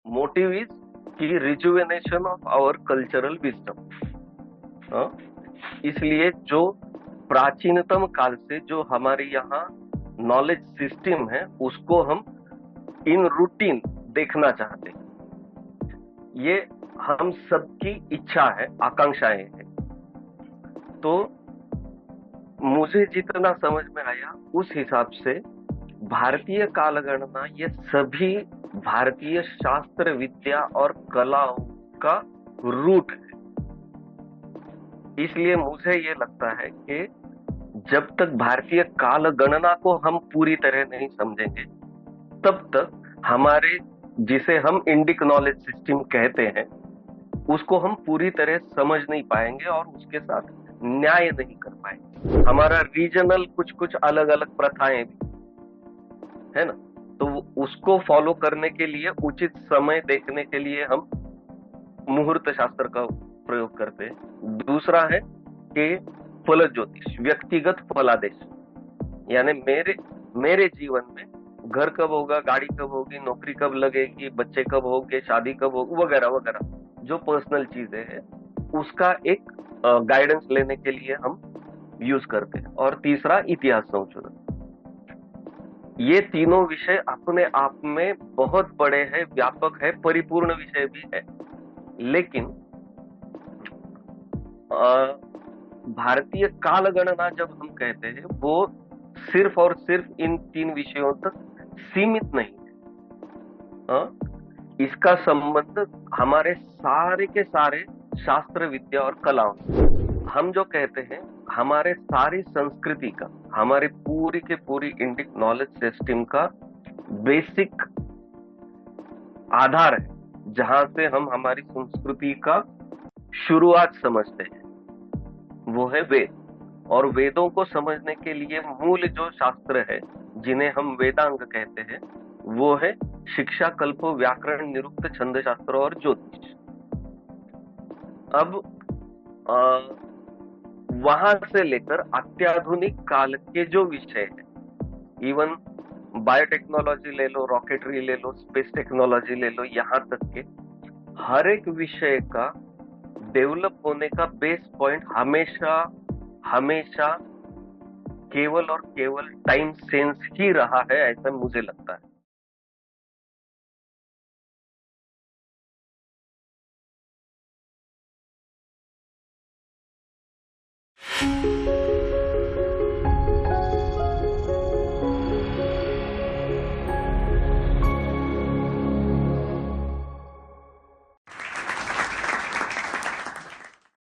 Motive is key rejuvenation of our cultural wisdom. इसलिए जो प्राचीनतम काल से जो हमारे यहाँ नॉलेज सिस्टम है उसको हम इन रूटीन देखना चाहते हैं। ये हम सबकी इच्छा है, आकांक्षाएं हैं। तो मुझे जितना समझ में आया उस हिसाब से भारतीय कालगणना ये सभी भारतीय शास्त्र विद्या और कलाओं का रूट है। इसलिए मुझे ये लगता है कि जब तक भारतीय काल गणना को हम पूरी तरह नहीं समझेंगे तब तक हमारे जिसे हम इंडिक नॉलेज सिस्टम कहते हैं उसको हम पूरी तरह समझ नहीं पाएंगे और उसके साथ न्याय नहीं कर पाएंगे। हमारा रीजनल कुछ कुछ अलग अलग प्रथाएं भी है ना, तो उसको फॉलो करने के लिए उचित समय देखने के लिए हम मुहूर्त शास्त्र का प्रयोग करते हैं। दूसरा है कि फल ज्योतिष, व्यक्तिगत फलादेश, यानी मेरे जीवन में घर कब होगा, गाड़ी कब होगी, नौकरी कब लगेगी, बच्चे कब होंगे, शादी कब होगी, वगैरह वगैरह जो पर्सनल चीजें हैं उसका एक गाइडेंस लेने के लिए हम यूज करते हैं। और तीसरा इतिहास संशोधन। ये तीनों विषय अपने आप में बहुत बड़े हैं, व्यापक है, परिपूर्ण विषय भी है। लेकिन भारतीय काल गणना जब हम कहते हैं वो सिर्फ और सिर्फ इन तीन विषयों तक सीमित नहीं है। इसका संबंध हमारे सारे के सारे शास्त्र विद्या और कलाओं से। हम जो कहते हैं हमारे सारी संस्कृति का, हमारी पूरी के पूरी इंडिक नॉलेज सिस्टम का बेसिक आधार है, जहां से हम हमारी संस्कृति का शुरुआत समझते हैं, वो है वेद। और वेदों को समझने के लिए मूल जो शास्त्र है जिन्हें हम वेदांग कहते हैं वो है शिक्षा, कल्प, व्याकरण, निरुक्त, छंद शास्त्र और ज्योतिष। अब वहां से लेकर अत्याधुनिक काल के जो विषय है, इवन बायोटेक्नोलॉजी ले लो, रॉकेटरी ले लो, स्पेस टेक्नोलॉजी ले लो, यहाँ तक के हर एक विषय का डेवलप होने का बेस पॉइंट हमेशा हमेशा केवल और केवल टाइम सेंस ही रहा है, ऐसा मुझे लगता है।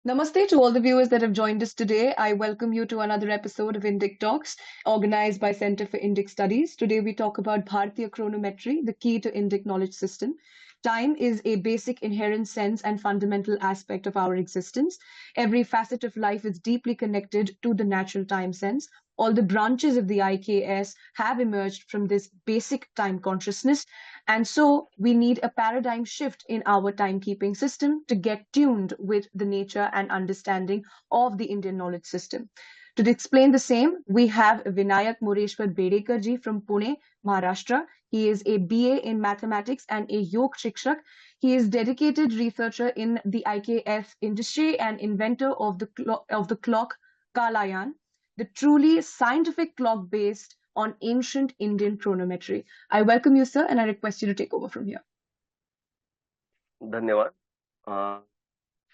Namaste to all the viewers that have joined us today. I welcome you to another episode of Indic Talks, organized by Center for Indic Studies. Today we talk about Bharatiya chronometry, the key to Indic knowledge system. Time is a basic inherent sense and fundamental aspect of our existence. Every facet of life is deeply connected to the natural time sense. All the branches of the IKS have emerged from this basic time consciousness. And so we need a paradigm shift in our timekeeping system to get tuned with the nature and understanding of the Indian knowledge system. To explain the same, we have Vinayak Mureshwar Bedekar ji from Pune, Maharashtra. He is a BA in mathematics and a Yog Shikshak. He is dedicated researcher in the IKS industry and inventor of the clock Kalayan, the truly scientific clock based on ancient Indian chronometry. I welcome you, sir, and I request you to take over from here. धन्यवाद।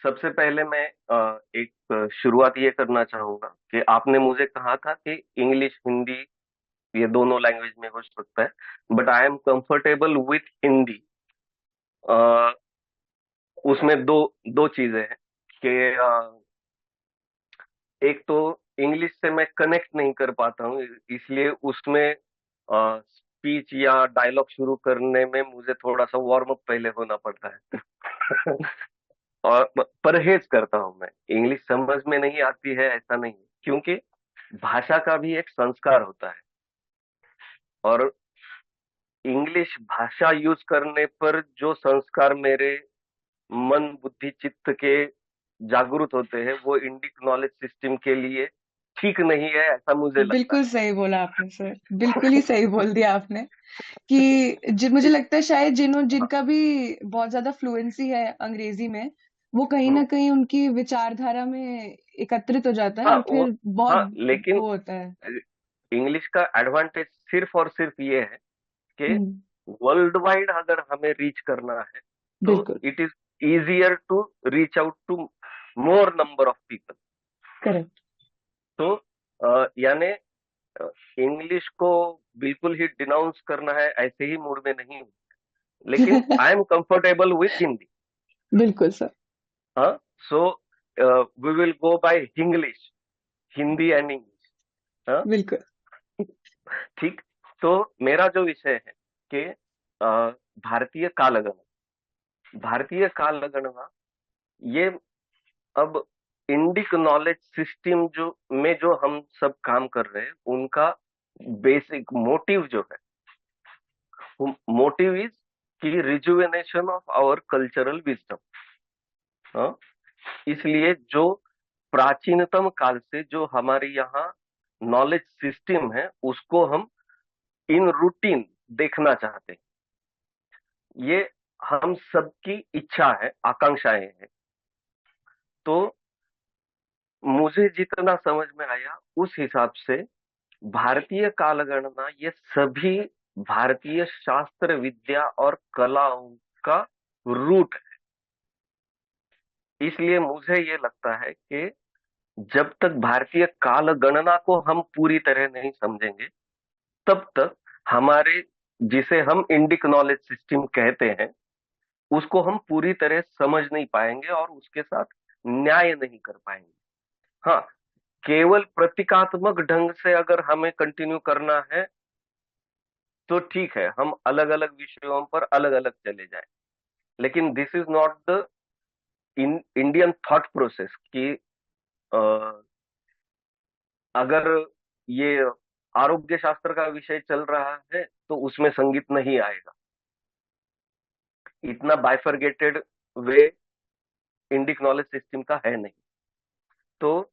सबसे पहले मैं एक शुरुआत ये करना चाहूंगा कि आपने मुझे कहा था कि इंग्लिश, हिंदी ये दोनों लैंग्वेज में हो सकता है, but I am comfortable with Hindi. उसमें दो दो चीजें हैं कि एक तो इंग्लिश से मैं कनेक्ट नहीं कर पाता हूँ, इसलिए उसमें स्पीच या डायलॉग शुरू करने में मुझे थोड़ा सा वार्म अप पहले होना पड़ता है। और परहेज करता हूं मैं। इंग्लिश समझ में नहीं आती है ऐसा नहीं, क्योंकि भाषा का भी एक संस्कार होता है और इंग्लिश भाषा यूज करने पर जो संस्कार मेरे मन, बुद्धि, चित्त के जागृत होते हैं वो इंडिक नॉलेज सिस्टम के लिए ठीक नहीं है, ऐसा मुझे लगता बिल्कुल सही बोला आपने सर, बिल्कुल ही सही बोल दिया आपने कि मुझे है। लगता है शायद जिनका भी बहुत ज्यादा फ्लुएंसी है अंग्रेजी में, वो कहीं हम्म, ना कहीं उनकी विचारधारा में एकत्रित हो जाता है हाँ और वो, फिर बहुत हाँ लेकिन वो होता है। इंग्लिश का एडवांटेज सिर्फ और सिर्फ ये है कि हम्म। वर्ल्ड वाइड अगर हमें रीच करना है तो बिल्कुल। It is easier to reach out to more number of people. Correct. तो यानी इंग्लिश को बिल्कुल ही डिनाउंस करना है ऐसे ही मूड में नहीं हूँ, लेकिन I am comfortable with Hindi. बिल्कुल सर। हाँ, so we will go by English, Hindi and English. हाँ, बिल्कुल। ठीक। तो मेरा जो विषय है कि भारतीय कालगणना, भारतीय कालगणना ये अब इंडिक नॉलेज सिस्टम जो हम सब काम कर रहे हैं उनका बेसिक मोटिव जो है, motive is key rejuvenation of our cultural wisdom. इसलिए जो प्राचीनतम काल से जो हमारे यहाँ नॉलेज सिस्टम है उसको हम इन रूटीन देखना चाहते हैं। ये हम सबकी इच्छा है, आकांक्षाएं हैं। तो मुझे जितना समझ में आया उस हिसाब से भारतीय कालगणना ये सभी भारतीय शास्त्र विद्या और कलाओं का रूट है। इसलिए मुझे ये लगता है कि जब तक भारतीय काल गणना को हम पूरी तरह नहीं समझेंगे तब तक हमारे, जिसे हम इंडिक नॉलेज सिस्टम कहते हैं, उसको हम पूरी तरह समझ नहीं पाएंगे और उसके साथ न्याय नहीं कर पाएंगे। हाँ, केवल प्रतीकात्मक ढंग से अगर हमें कंटिन्यू करना है तो ठीक है, हम अलग अलग विषयों पर अलग अलग चले जाएं, लेकिन this is not the Indian thought process कि अ, अगर ये आरोग्य शास्त्र का विषय चल रहा है तो उसमें संगीत नहीं आएगा। इतना बाइफरगेटेड वे इंडिक नॉलेज सिस्टम का है नहीं। तो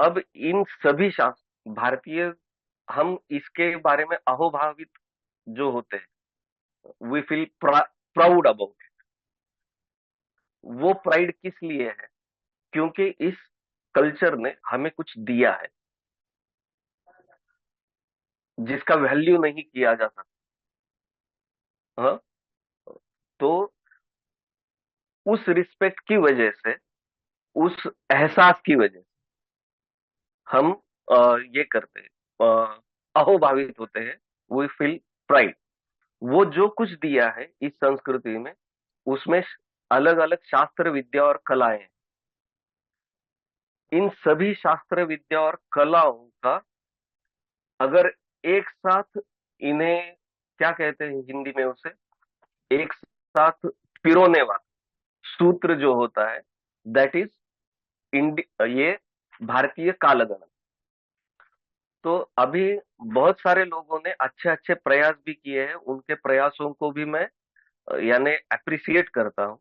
अब इन सभी शास्त्र भारतीय, हम इसके बारे में अहोभावित जो होते हैं, we feel proud about it. वो प्राइड किस लिए है? क्योंकि इस कल्चर ने हमें कुछ दिया है जिसका वैल्यू नहीं किया जा सकता। हाँ, तो उस रिस्पेक्ट की वजह से, उस एहसास की वजह से हम ये करते हैं, अहोभावित होते हैं, वी फील प्राइड। वो जो कुछ दिया है इस संस्कृति में, उसमें अलग अलग शास्त्र विद्या और कलाएं हैं। इन सभी शास्त्र विद्या और कलाओं का अगर एक साथ इन्हें, क्या कहते हैं हिंदी में उसे, एक साथ पिरोने वाला सूत्र जो होता है, दैट इज ये भारतीय कालगणना। तो अभी बहुत सारे लोगों ने अच्छे अच्छे प्रयास भी किए हैं, उनके प्रयासों को भी मैं यानी अप्रिसिएट करता हूँ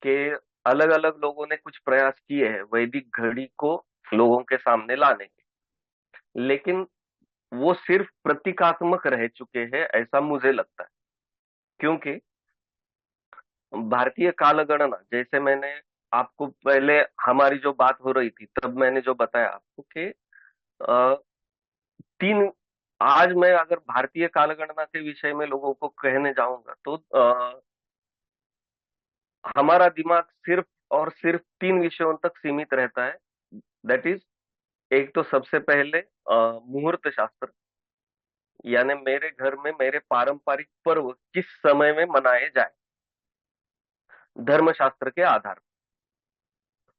कि अलग अलग लोगों ने कुछ प्रयास किए हैं वैदिक घड़ी को लोगों के सामने लाने के, लेकिन वो सिर्फ प्रतीकात्मक रह चुके हैं ऐसा मुझे लगता है। क्योंकि भारतीय कालगणना, जैसे मैंने आपको पहले हमारी जो बात हो रही थी तब मैंने जो बताया आपको कि अ, तीन, आज मैं अगर भारतीय कालगणना के विषय में लोगों को कहने जाऊंगा तो हमारा दिमाग सिर्फ और सिर्फ तीन विषयों तक सीमित रहता है। दैट इज, एक तो सबसे पहले मुहूर्त शास्त्र, यानी मेरे घर में मेरे पारंपरिक पर्व किस समय में मनाए जाए, धर्मशास्त्र के आधार पर।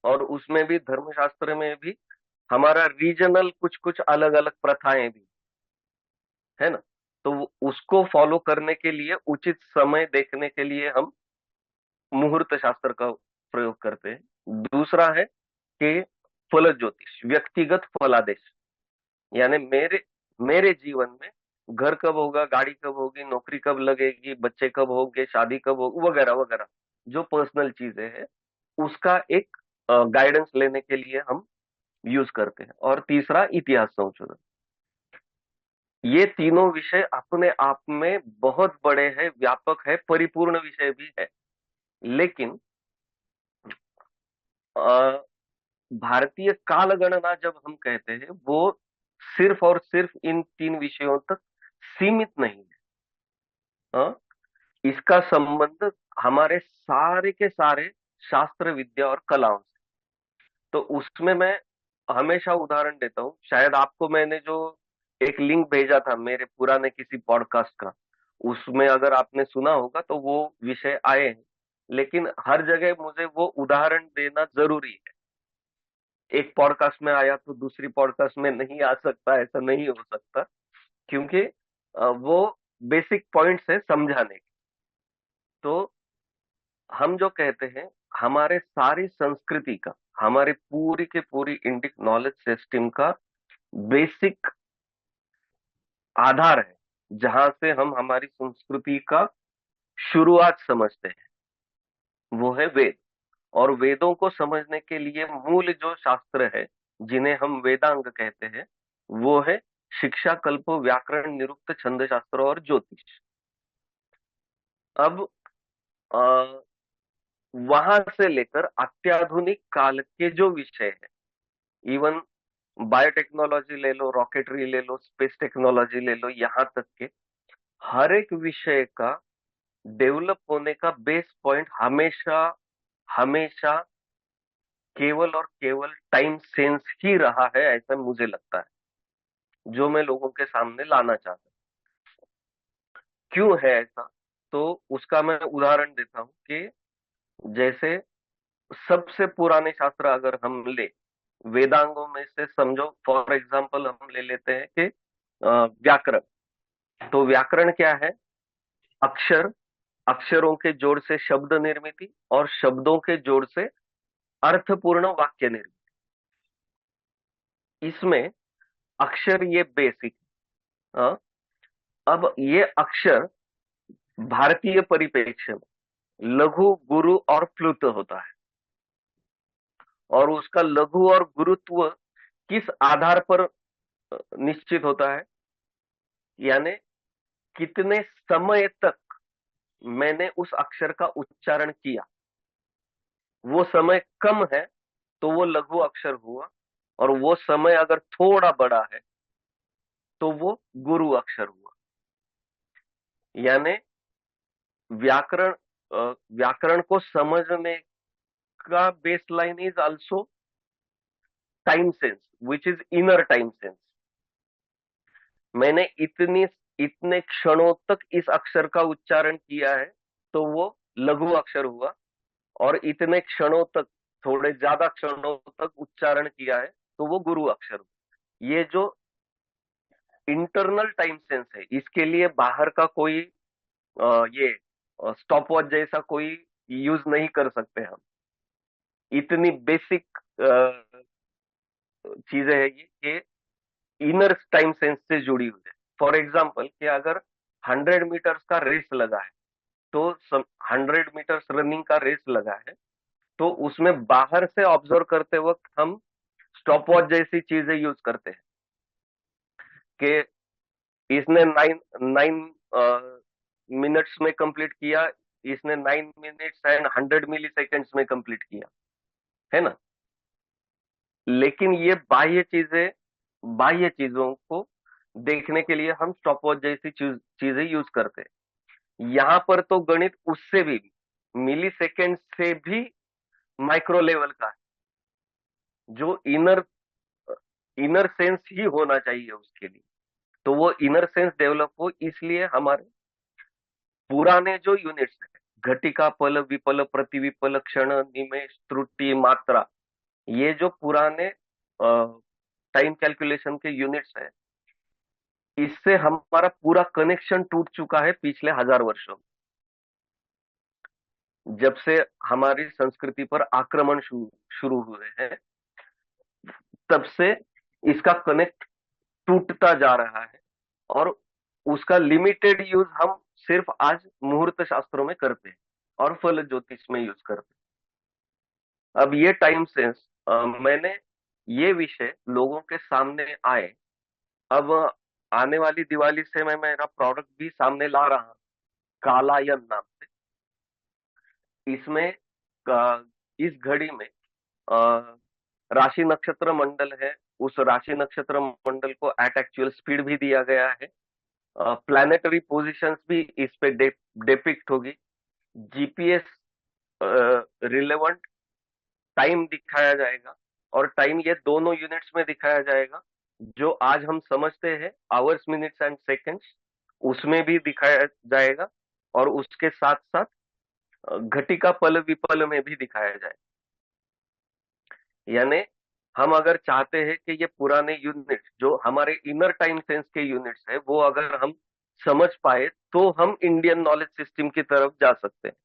और उसमें भी, धर्मशास्त्र में भी हमारा रीजनल कुछ कुछ अलग अलग प्रथाएं भी है ना। तो उसको फॉलो करने के लिए, उचित समय देखने के लिए हम मुहूर्त शास्त्र का प्रयोग करते हैं। दूसरा है कि फल ज्योतिष, व्यक्तिगत फलादेश, यानी मेरे मेरे जीवन में घर कब होगा, गाड़ी कब होगी, नौकरी कब लगेगी, बच्चे कब होंगे, शादी कब होगी, वगैरह वगैरह, जो पर्सनल चीजें हैं उसका एक गाइडेंस लेने के लिए हम यूज करते हैं, और तीसरा इतिहास संशोधन। ये तीनों विषय अपने आप में बहुत बड़े हैं, व्यापक है, परिपूर्ण विषय भी है। लेकिन अ, भारतीय काल गणना जब हम कहते हैं, वो सिर्फ और सिर्फ इन तीन विषयों तक सीमित नहीं है। इसका संबंध हमारे सारे के सारे शास्त्र, विद्या और कलाओं से। तो उसमें मैं हमेशा उदाहरण देता हूँ। शायद आपको मैंने जो एक लिंक भेजा था मेरे पुराने किसी पॉडकास्ट का, उसमें अगर आपने सुना होगा तो वो विषय आए हैं। लेकिन हर जगह मुझे वो उदाहरण देना जरूरी है। एक पॉडकास्ट में आया तो दूसरी पॉडकास्ट में नहीं आ सकता, ऐसा नहीं हो सकता, क्योंकि वो बेसिक पॉइंट्स है समझाने के। तो हम जो कहते हैं, हमारे सारी संस्कृति का, हमारी पूरी के पूरी इंडिक नॉलेज सिस्टम का बेसिक आधार है, जहां से हम हमारी संस्कृति का शुरुआत समझते हैं, वो है वेद। और वेदों को समझने के लिए मूल जो शास्त्र है, जिन्हें हम वेदांग कहते हैं, वो है शिक्षा, कल्प, व्याकरण, निरुक्त, छंद शास्त्र और ज्योतिष। अब वहां से लेकर अत्याधुनिक काल के जो विषय है, इवन बायोटेक्नोलॉजी ले लो, रॉकेटरी ले लो, स्पेस टेक्नोलॉजी ले लो, यहां तक के हर एक विषय का डेवलप होने का बेस पॉइंट हमेशा हमेशा केवल और केवल टाइम सेंस ही रहा है, ऐसा मुझे लगता है, जो मैं लोगों के सामने लाना चाहता हूँ। क्यों है ऐसा? तो उसका मैं उदाहरण देता हूँ कि जैसे सबसे पुराने शास्त्र अगर हम ले, वेदांगों में से समझो, फॉर एग्जाम्पल हम ले लेते हैं कि व्याकरण। तो व्याकरण क्या है? अक्षर, अक्षरों के जोड़ से शब्द निर्मिति, और शब्दों के जोड़ से अर्थपूर्ण वाक्य निर्मिति। इसमें अक्षर ये बेसिक। अब ये अक्षर भारतीय परिप्रेक्ष्य में लघु, गुरु और प्लुत होता है। और उसका लघु और गुरुत्व किस आधार पर निश्चित होता है? यानी कितने समय तक मैंने उस अक्षर का उच्चारण किया। वो समय कम है तो वो लघु अक्षर हुआ, और वो समय अगर थोड़ा बड़ा है तो वो गुरु अक्षर हुआ। यानी व्याकरण व्याकरण को समझने का baseline is also time sense, which is inner time sense. मैंने इतने क्षणों तक इस अक्षर का उच्चारण किया है तो वो लघु अक्षर हुआ, और इतने क्षणों तक, थोड़े ज्यादा क्षणों तक उच्चारण किया है तो वो गुरु अक्षर हुआ। ये जो इंटरनल टाइम सेंस है, इसके लिए बाहर का कोई ये स्टॉप वॉच जैसा कोई यूज नहीं कर सकते हम। इतनी बेसिक चीजें है ये कि इनर टाइम सेंस से जुड़ी हुई है। फॉर एग्जाम्पल कि अगर 100 मीटर्स का रेस लगा है, तो 100 मीटर्स रनिंग का रेस लगा है, तो उसमें बाहर से ऑब्जर्व करते वक्त हम स्टॉप वॉच जैसी चीजें यूज करते हैं कि इसने 9 मिनट्स में कंप्लीट किया, इसने 9 मिनट्स एंड 100 मिली सेकेंड्स में कंप्लीट किया, है ना। लेकिन ये बाह्य चीजों को देखने के लिए हम स्टॉप वॉच जैसी चीजें यूज करते हैं। यहां पर तो गणित उससे भी मिली सेकेंड से भी माइक्रो लेवल का है, जो इनर इनर सेंस ही होना चाहिए उसके लिए। तो वो इनर सेंस डेवलप हो, इसलिए हमारे पुराने जो यूनिट्स है, घटिका, पल, विपल, प्रतिविपल, क्षण, निमेष, त्रुटि, मात्रा, ये जो पुराने टाइम कैलकुलेशन के यूनिट्स है, इससे हमारा पूरा कनेक्शन टूट चुका है पिछले 1000 वर्षों में। जब से हमारी संस्कृति पर आक्रमण शुरू हुए हैं, तब से इसका कनेक्ट टूटता जा रहा है, और उसका लिमिटेड यूज हम सिर्फ आज मुहूर्त शास्त्रों में करते हैं और फल ज्योतिष में यूज करते हैं। अब ये टाइम सेंस मैंने ये विषय लोगों के सामने आए। अब आने वाली दिवाली से मैं मेरा प्रोडक्ट भी सामने ला रहा हूं, कालायन नाम से। इसमें इस घड़ी में अ, राशि नक्षत्र मंडल है, उस राशि नक्षत्र मंडल को एट एक्चुअल स्पीड भी दिया गया है। प्लैनेटरी पोजीशंस भी इस पे डिपिक्ट होगी। जीपीएस रिलेवेंट टाइम दिखाया जाएगा, और टाइम ये दोनों यूनिट्स में दिखाया जाएगा। जो आज हम समझते हैं आवर्स, मिनट्स एंड सेकंड्स, उसमें भी दिखाया जाएगा, और उसके साथ साथ घटिका पल विपल में भी दिखाया जाएगा। यानी हम अगर चाहते हैं कि ये पुराने यूनिट्स जो हमारे इनर टाइम सेंस के यूनिट्स है वो अगर हम समझ पाए, तो हम इंडियन नॉलेज सिस्टम की तरफ जा सकते हैं।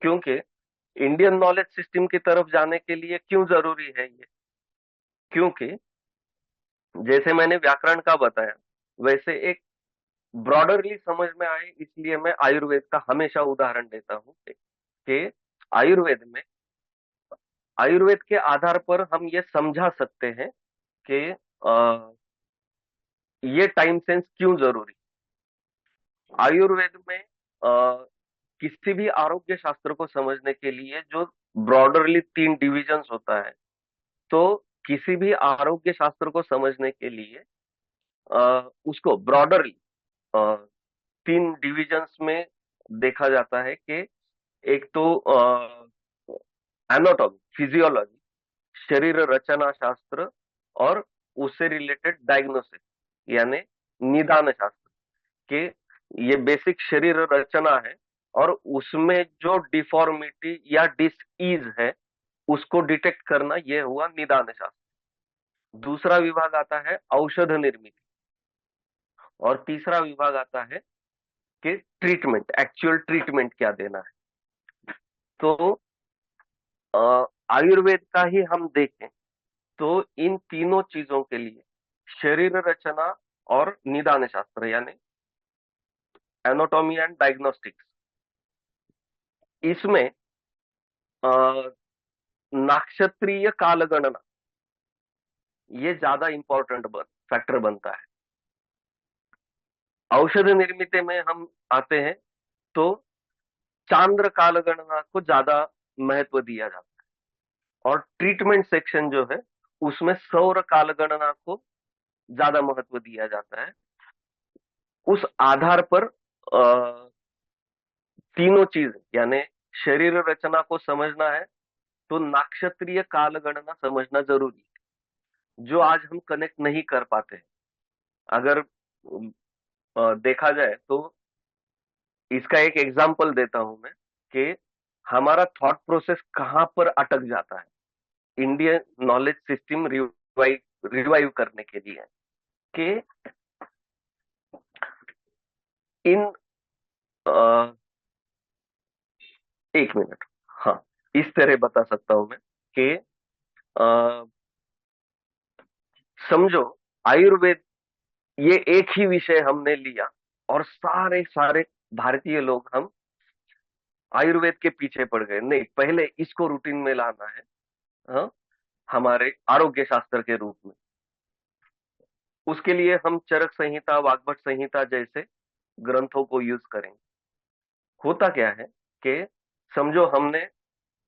क्योंकि इंडियन नॉलेज सिस्टम की तरफ जाने के लिए क्यों जरूरी है ये? क्योंकि जैसे मैंने व्याकरण का बताया, वैसे एक ब्रॉडरली समझ में आए इसलिए मैं आयुर्वेद का हमेशा उदाहरण देता हूँ कि आयुर्वेद में, आयुर्वेद के आधार पर हम ये समझा सकते हैं कि ये टाइम सेंस क्यों जरूरी। आयुर्वेद में किसी भी आरोग्य शास्त्र को समझने के लिए जो ब्रॉडरली 3 डिविजन्स होता है, तो किसी भी आरोग्य शास्त्र को समझने के लिए उसको ब्रॉडरली 3 डिविजन्स में देखा जाता है कि एक तो एनाटॉमी, फिजियोलॉजी, शरीर रचना शास्त्र, और उससे रिलेटेड डायग्नोसिस यानी निदान शास्त्र, के ये बेसिक शरीर रचना है, और उसमें जो डिफॉर्मिटी या डिसईज है उसको डिटेक्ट करना, ये हुआ निदान शास्त्र। दूसरा विभाग आता है औषध निर्मित, और तीसरा विभाग आता है कि ट्रीटमेंट, एक्चुअल ट्रीटमेंट क्या देना है। तो आयुर्वेद का ही हम देखें तो इन तीनों चीजों के लिए शरीर रचना और निदान शास्त्र यानी एनाटॉमी एंड डायग्नोस्टिक्स, इसमें नाक्षत्रीय कालगणना ये ज्यादा इंपॉर्टेंट फैक्टर बनता है। औषध निर्मित में हम आते हैं तो चांद्र कालगणना को ज्यादा महत्व दिया जाता है, और ट्रीटमेंट सेक्शन जो है उसमें सौर कालगणना को ज्यादा महत्व दिया जाता है। उस आधार पर तीनों चीज यानी शरीर रचना को समझना है तो नाक्षत्रीय कालगणना समझना जरूरी है, जो आज हम कनेक्ट नहीं कर पाते हैं। अगर देखा जाए तो इसका एक एग्जांपल देता हूं मैं कि हमारा थॉट प्रोसेस कहां पर अटक जाता है इंडियन नॉलेज सिस्टम रिवाइव करने के लिए, कि इन एक मिनट, हाँ, इस तरह बता सकता हूं मैं कि समझो आयुर्वेद ये एक ही विषय हमने लिया, और सारे सारे भारतीय लोग हम आयुर्वेद के पीछे पड़ गए। नहीं, पहले इसको रूटीन में लाना है, हाँ, हमारे आरोग्य शास्त्र के रूप में। उसके लिए हम चरक संहिता, वाग्भट संहिता जैसे ग्रंथों को यूज करेंगे। होता क्या है कि समझो हमने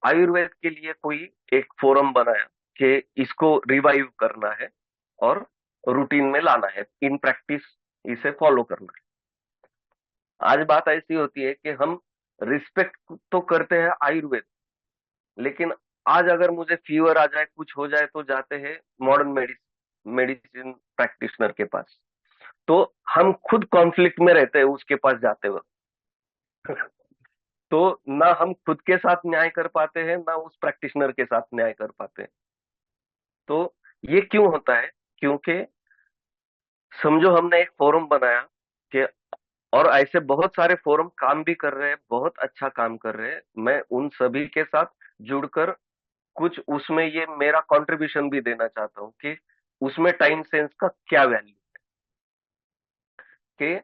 आयुर्वेद के लिए कोई एक फोरम बनाया कि इसको रिवाइव करना है और रूटीन में लाना है, इन प्रैक्टिस इसे फॉलो करना है। आज बात ऐसी होती है कि हम रिस्पेक्ट तो करते हैं आयुर्वेद, लेकिन आज अगर मुझे फीवर आ जाए, कुछ हो जाए, तो जाते हैं मॉडर्न मेडिसिन प्रैक्टिशनर के पास। तो हम खुद कॉन्फ्लिक्ट में रहते हैं उसके पास जाते वक्त। तो ना हम खुद के साथ न्याय कर पाते हैं, ना उस प्रैक्टिशनर के साथ न्याय कर पाते हैं। तो ये क्यों होता है? क्योंकि समझो हमने एक फोरम बनाया कि, और ऐसे बहुत सारे फोरम काम भी कर रहे हैं, बहुत अच्छा काम कर रहे हैं, मैं उन सभी के साथ जुड़कर कुछ उसमें ये मेरा कंट्रीब्यूशन भी देना चाहता हूँ कि उसमें टाइम सेंस का क्या वैल्यू कि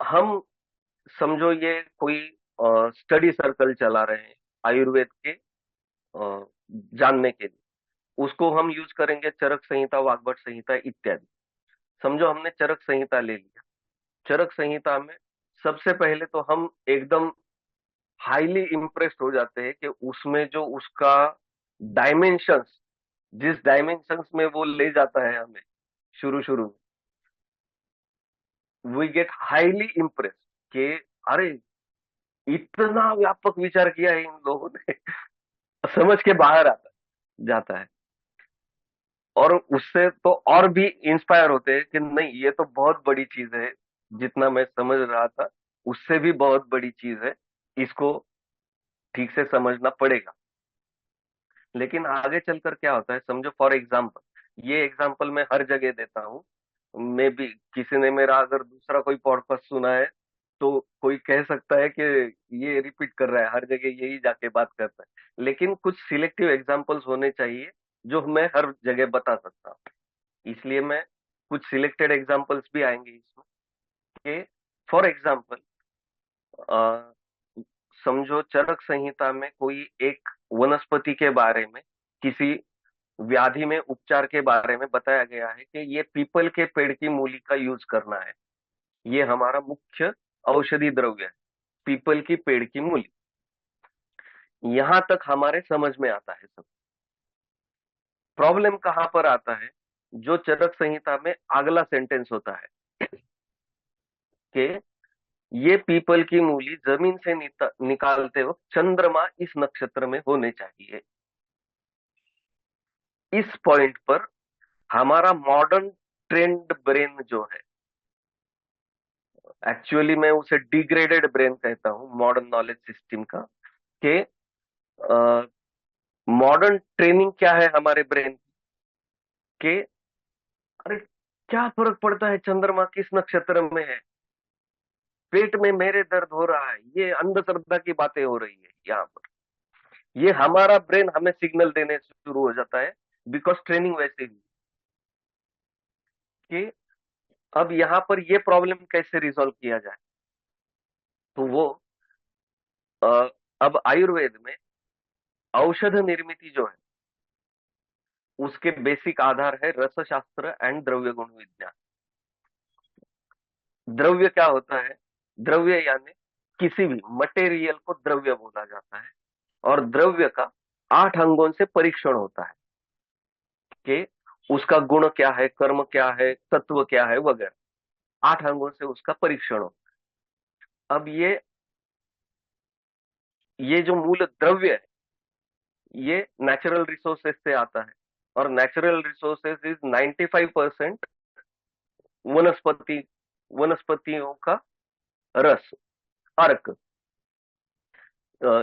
हम समझो ये कोई स्टडी सर्कल चला रहे हैं आयुर्वेद के जानने के लिए। उसको हम यूज करेंगे चरक संहिता, वाग्भट संहिता इत्यादि। समझो हमने चरक संहिता ले लिया। चरक संहिता में सबसे पहले तो हम एकदम हाईली इम्प्रेस्ड हो जाते हैं कि उसमें जो उसका डायमेंशंस, जिस डायमेंशंस में वो ले जाता है हमें शुरू शुरू में, वी गेट हाईली इम्प्रेस्ड कि अरे इतना व्यापक विचार किया है इन लोगों ने। समझ के बाहर आता जाता है। और उससे तो और भी इंस्पायर होते हैं कि नहीं ये तो बहुत बड़ी चीज है, जितना मैं समझ रहा था उससे भी बहुत बड़ी चीज है, इसको ठीक से समझना पड़ेगा। लेकिन आगे चलकर क्या होता है, समझो फॉर एग्जाम्पल, ये एग्जाम्पल मैं हर जगह देता हूँ। मैं भी, किसी ने मेरा अगर दूसरा कोई पॉडकास्ट सुना है तो कोई कह सकता है कि ये रिपीट कर रहा है, हर जगह यही जाके बात करता है। लेकिन कुछ सिलेक्टिव एग्जाम्पल्स होने चाहिए जो मैं हर जगह बता सकता हूँ। इसलिए मैं कुछ सिलेक्टेड एग्जाम्पल्स भी आएंगे इसमें कि फॉर एग्जाम्पल, समझो चरक संहिता में कोई एक वनस्पति के बारे में, किसी व्याधि में उपचार के बारे में बताया गया है कि ये पीपल के पेड़ की मूली का यूज करना है, ये हमारा मुख्य औषधि द्रव्य है, पीपल की पेड़ की मूली। यहां तक हमारे समझ में आता है सब। प्रॉब्लम कहां पर आता है, जो चरक संहिता में अगला सेंटेंस होता है कि ये पीपल की मूली जमीन से निकालते वक्त चंद्रमा इस नक्षत्र में होने चाहिए। इस पॉइंट पर हमारा मॉडर्न ट्रेंड ब्रेन जो है, एक्चुअली मैं उसे डिग्रेडेड ब्रेन कहता हूं मॉडर्न नॉलेज सिस्टम का, कि मॉडर्न ट्रेनिंग क्या है हमारे ब्रेन के, अरे क्या फर्क पड़ता है चंद्रमा किस नक्षत्र में है, पेट में मेरे दर्द हो रहा है, ये अंधश्रद्धा की बातें हो रही है यहाँ पर। ये हमारा ब्रेन हमें सिग्नल देने शुरू हो जाता है, बिकॉज ट्रेनिंग वैसे ही कि अब यहाँ पर ये प्रॉब्लम कैसे रिजॉल्व किया जाए। तो वो अ, अब आयुर्वेद में औषध निर्मिति जो है उसके बेसिक आधार है रसशास्त्र एंड द्रव्य गुण विज्ञान। द्रव्य क्या होता है, द्रव्य यानी किसी भी मटेरियल को द्रव्य बोला जाता है। और द्रव्य का 8 अंगों से परीक्षण होता है कि उसका गुण क्या है, कर्म क्या है, तत्व क्या है वगैरह। 8 अंगों से उसका परीक्षण होता है। अब ये जो मूल द्रव्य है ये नेचुरल रिसोर्सेज से आता है। और नेचुरल रिसोर्सेज इज 95% वनस्पति, वनस्पतियों का रस, अर्क।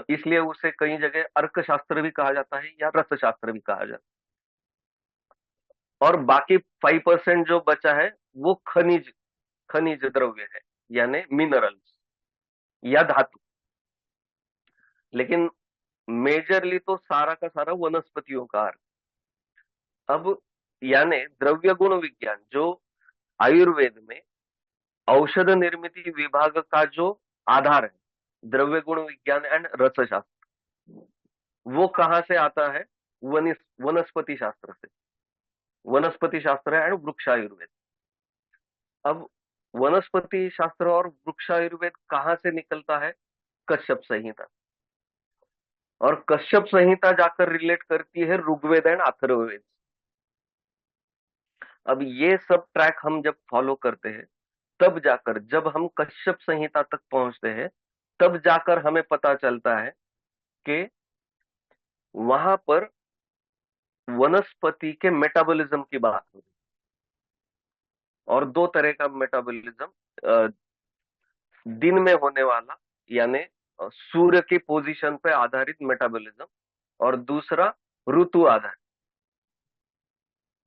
इसलिए उसे कई जगह अर्क शास्त्र भी कहा जाता है या रस शास्त्र भी कहा जाता है। और बाकी 5% जो बचा है वो खनिज, खनिज द्रव्य है, यानी मिनरल्स या धातु। लेकिन मेजरली तो सारा का सारा वनस्पतियों का अर्क। अब यानी द्रव्य गुण विज्ञान जो आयुर्वेद में औषध निर्मिति विभाग का जो आधार है, द्रव्य गुण विज्ञान एंड रसशास्त्र, वो कहाँ से आता है, वनस्पति शास्त्र से, वनस्पति शास्त्र एंड वृक्षायुर्वेद। अब वनस्पति शास्त्र और वृक्षायुर्वेद कहाँ से निकलता है, कश्यप संहिता। और कश्यप संहिता जाकर रिलेट करती है ऋग्वेद एंड अथर्ववेद। अब ये सब ट्रैक हम जब फॉलो करते हैं, तब जाकर जब हम कश्यप संहिता तक पहुंचते हैं, तब जाकर हमें पता चलता है कि वहां पर वनस्पति के मेटाबॉलिज्म की बात हो रही है। और दो तरह का मेटाबॉलिज्म, दिन में होने वाला यानी सूर्य की पोजीशन पे आधारित मेटाबॉलिज्म, और दूसरा ऋतु आधारित,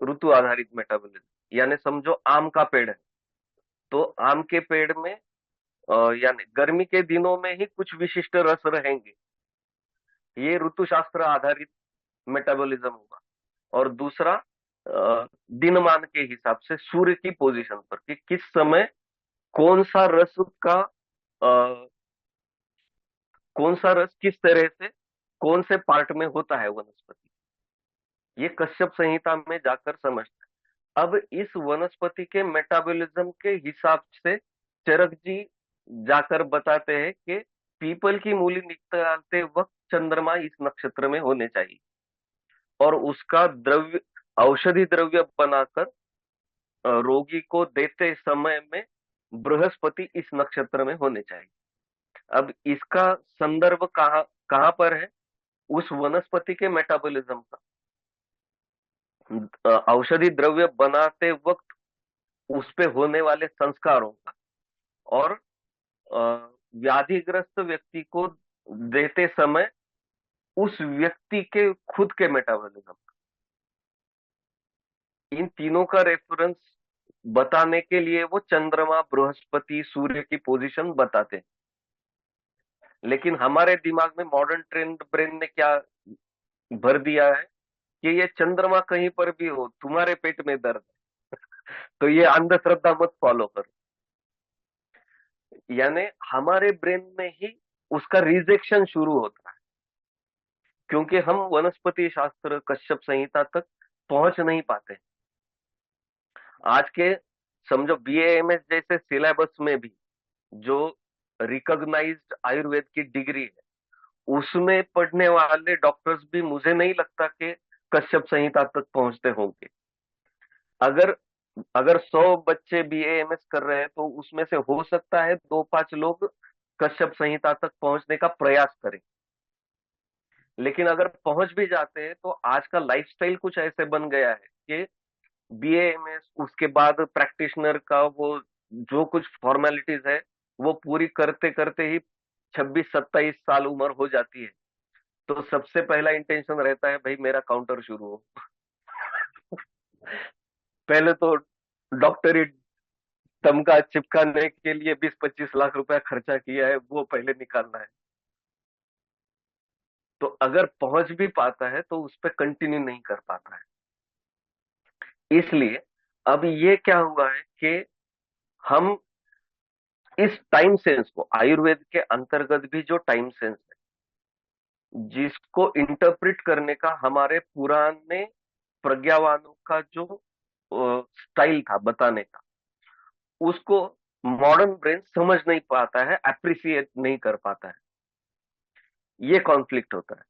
ऋतु आधारित मेटाबॉलिज्म। यानी समझो आम का पेड़ है, तो आम के पेड़ में यानी गर्मी के दिनों में ही कुछ विशिष्ट रस रहेंगे, ये ऋतुशास्त्र आधारित मेटाबॉलिज्म होगा। और दूसरा दिनमान के हिसाब से सूर्य की पोजीशन पर कि किस समय कौन सा रस का, कौन सा रस किस तरह से कौन से पार्ट में होता है वनस्पति। ये कश्यप संहिता में जाकर समझते हैं। अब इस वनस्पति के मेटाबॉलिज्म के हिसाब से चरक जी जाकर बताते हैं कि पीपल की मूली निकालते वक्त चंद्रमा इस नक्षत्र में होने चाहिए, और उसका द्रव्य, औषधि द्रव्य बनाकर रोगी को देते समय में बृहस्पति इस नक्षत्र में होने चाहिए। अब इसका संदर्भ कहाँ कहाँ पर है? उस वनस्पति के मेटाबॉलिज्म का, औषधि द्रव्य बनाते वक्त उस पे होने वाले संस्कारों का, और व्याधिग्रस्त व्यक्ति को देते समय उस व्यक्ति के खुद के मेटाबॉलिज्म, इन तीनों का रेफरेंस बताने के लिए वो चंद्रमा, बृहस्पति, सूर्य की पोजीशन बताते हैं। लेकिन हमारे दिमाग में मॉडर्न ट्रेंड ब्रेन ने क्या भर दिया है कि ये चंद्रमा कहीं पर भी हो, तुम्हारे पेट में दर्द है, तो ये अंधश्रद्धा मत फॉलो करो। यानी हमारे ब्रेन में ही उसका रिजेक्शन शुरू होता है, क्योंकि हम वनस्पति शास्त्र, कश्यप संहिता तक पहुंच नहीं पाते। आज के समझो बीएएमएस जैसे सिलेबस में भी जो रिकॉग्नाइज्ड आयुर्वेद की डिग्री है, उसमें पढ़ने वाले डॉक्टर्स भी मुझे नहीं लगता कि कश्यप संहिता तक पहुंचते होंगे। अगर अगर 100 बच्चे बीएएमएस कर रहे हैं तो उसमें से हो सकता है 2-5 लोग कश्यप संहिता तक पहुंचने का प्रयास करें। लेकिन अगर पहुंच भी जाते हैं तो आज का लाइफस्टाइल कुछ ऐसे बन गया है कि बीएएमएस, उसके बाद प्रैक्टिशनर का वो जो कुछ फॉर्मेलिटीज है वो पूरी करते करते ही 26-27 साल उम्र हो जाती है। तो सबसे पहला इंटेंशन रहता है, भाई मेरा काउंटर शुरू हो। पहले तो डॉक्टरी तमगा चिपकाने के लिए 20-25 लाख रुपया खर्चा किया है, वो पहले निकालना है। तो अगर पहुंच भी पाता है तो उस पर कंटिन्यू नहीं कर पाता है। इसलिए अब ये क्या हुआ है कि हम इस टाइम सेंस को, आयुर्वेद के अंतर्गत भी जो टाइम सेंस है जिसको इंटरप्रिट करने का हमारे पुराने प्रज्ञावानों का जो स्टाइल था बताने का, उसको मॉडर्न ब्रेन समझ नहीं पाता है, अप्रिसिएट नहीं कर पाता है। ये कॉन्फ्लिक्ट होता है।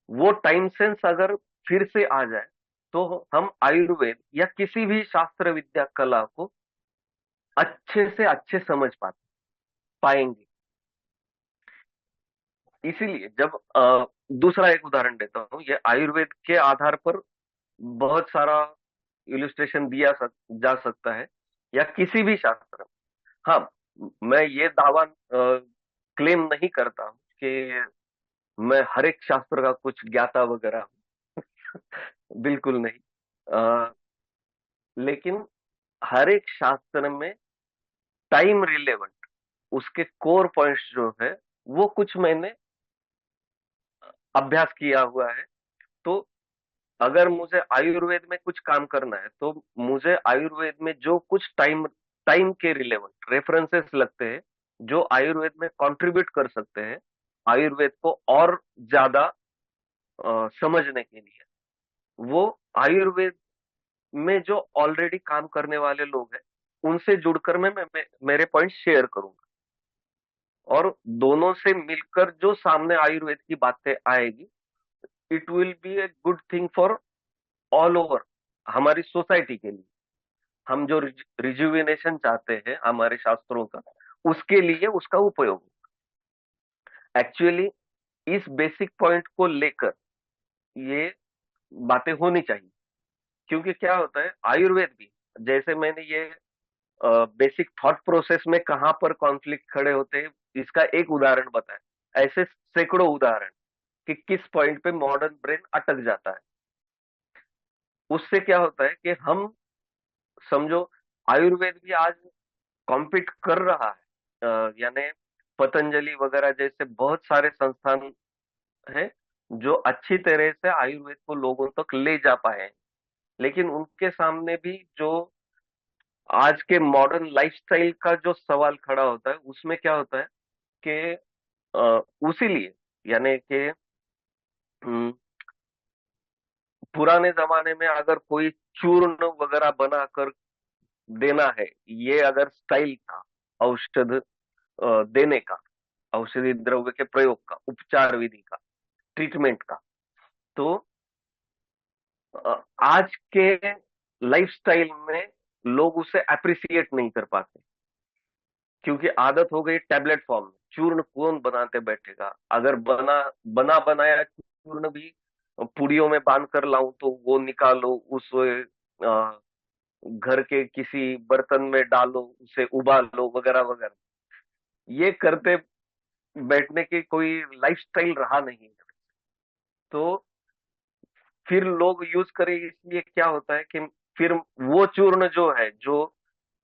वो टाइम सेंस अगर फिर से आ जाए तो हम आयुर्वेद या किसी भी शास्त्र विद्या कला को अच्छे से अच्छे समझ पाएंगे। इसीलिए जब दूसरा एक उदाहरण देता हूं, ये आयुर्वेद के आधार पर बहुत सारा इलस्ट्रेशन जा सकता है, या किसी भी शास्त्र। हाँ, मैं ये दावा क्लेम नहीं करता हूं कि मैं हर एक शास्त्र का कुछ ज्ञाता वगैरह हूं। बिल्कुल नहीं। लेकिन हर एक शास्त्र में टाइम रिलेवेंट उसके कोर पॉइंट्स जो है वो कुछ मैंने अभ्यास किया हुआ है। तो अगर मुझे आयुर्वेद में कुछ काम करना है तो मुझे आयुर्वेद में जो कुछ टाइम टाइम के रिलेवेंट रेफरेंसेस लगते हैं, जो आयुर्वेद में कंट्रीब्यूट कर सकते हैं आयुर्वेद को और ज्यादा समझने के लिए, वो आयुर्वेद में जो ऑलरेडी काम करने वाले लोग हैं उनसे जुड़कर मैं मेरे पॉइंट शेयर करूंगा, और दोनों से मिलकर जो सामने आयुर्वेद की बातें आएगी, it will be a good thing for all over हमारी सोसाइटी के लिए। हम जो रिजुविनेशन चाहते हैं हमारे शास्त्रों का, उसके लिए उसका उपयोग एक्चुअली इस बेसिक पॉइंट को लेकर ये बातें होनी चाहिए। क्योंकि क्या होता है, आयुर्वेद भी, जैसे मैंने ये बेसिक थॉट प्रोसेस में कहां पर कॉन्फ्लिक्ट खड़े होते हैं इसका एक उदाहरण बताया, ऐसे सैकड़ों उदाहरण कि किस पॉइंट पे मॉडर्न ब्रेन अटक जाता है। उससे क्या होता है कि हम समझो आयुर्वेद भी आज कॉम्पीट कर रहा है, यानी पतंजलि वगैरह जैसे बहुत सारे संस्थान हैं जो अच्छी तरह से आयुर्वेद को लोगों तक ले जा पाए हैं। लेकिन उनके सामने भी जो आज के मॉडर्न लाइफस्टाइल का जो सवाल खड़ा होता है उसमें क्या होता है कि उसी लिए, यानी कि पुराने जमाने में अगर कोई चूर्ण वगैरह बनाकर देना है, ये अगर स्टाइल था औषध देने का, औषधि द्रव्य के प्रयोग का, उपचार विधि का, ट्रीटमेंट का, तो आज के लाइफस्टाइल में लोग उसे अप्रिसिएट नहीं कर पाते, क्योंकि आदत हो गई टैबलेट फॉर्म में। चूर्ण कौन बनाते बैठेगा? अगर बना बनाया चूर्ण भी पुड़ियों में बांध कर लाऊं तो वो निकालो, उस घर के किसी बर्तन में डालो, उसे उबालो, वगैरह वगैरह। ये करते बैठने की कोई लाइफस्टाइल रहा नहीं है। तो फिर लोग यूज करें, इसलिए क्या होता है कि फिर वो चूर्ण जो है, जो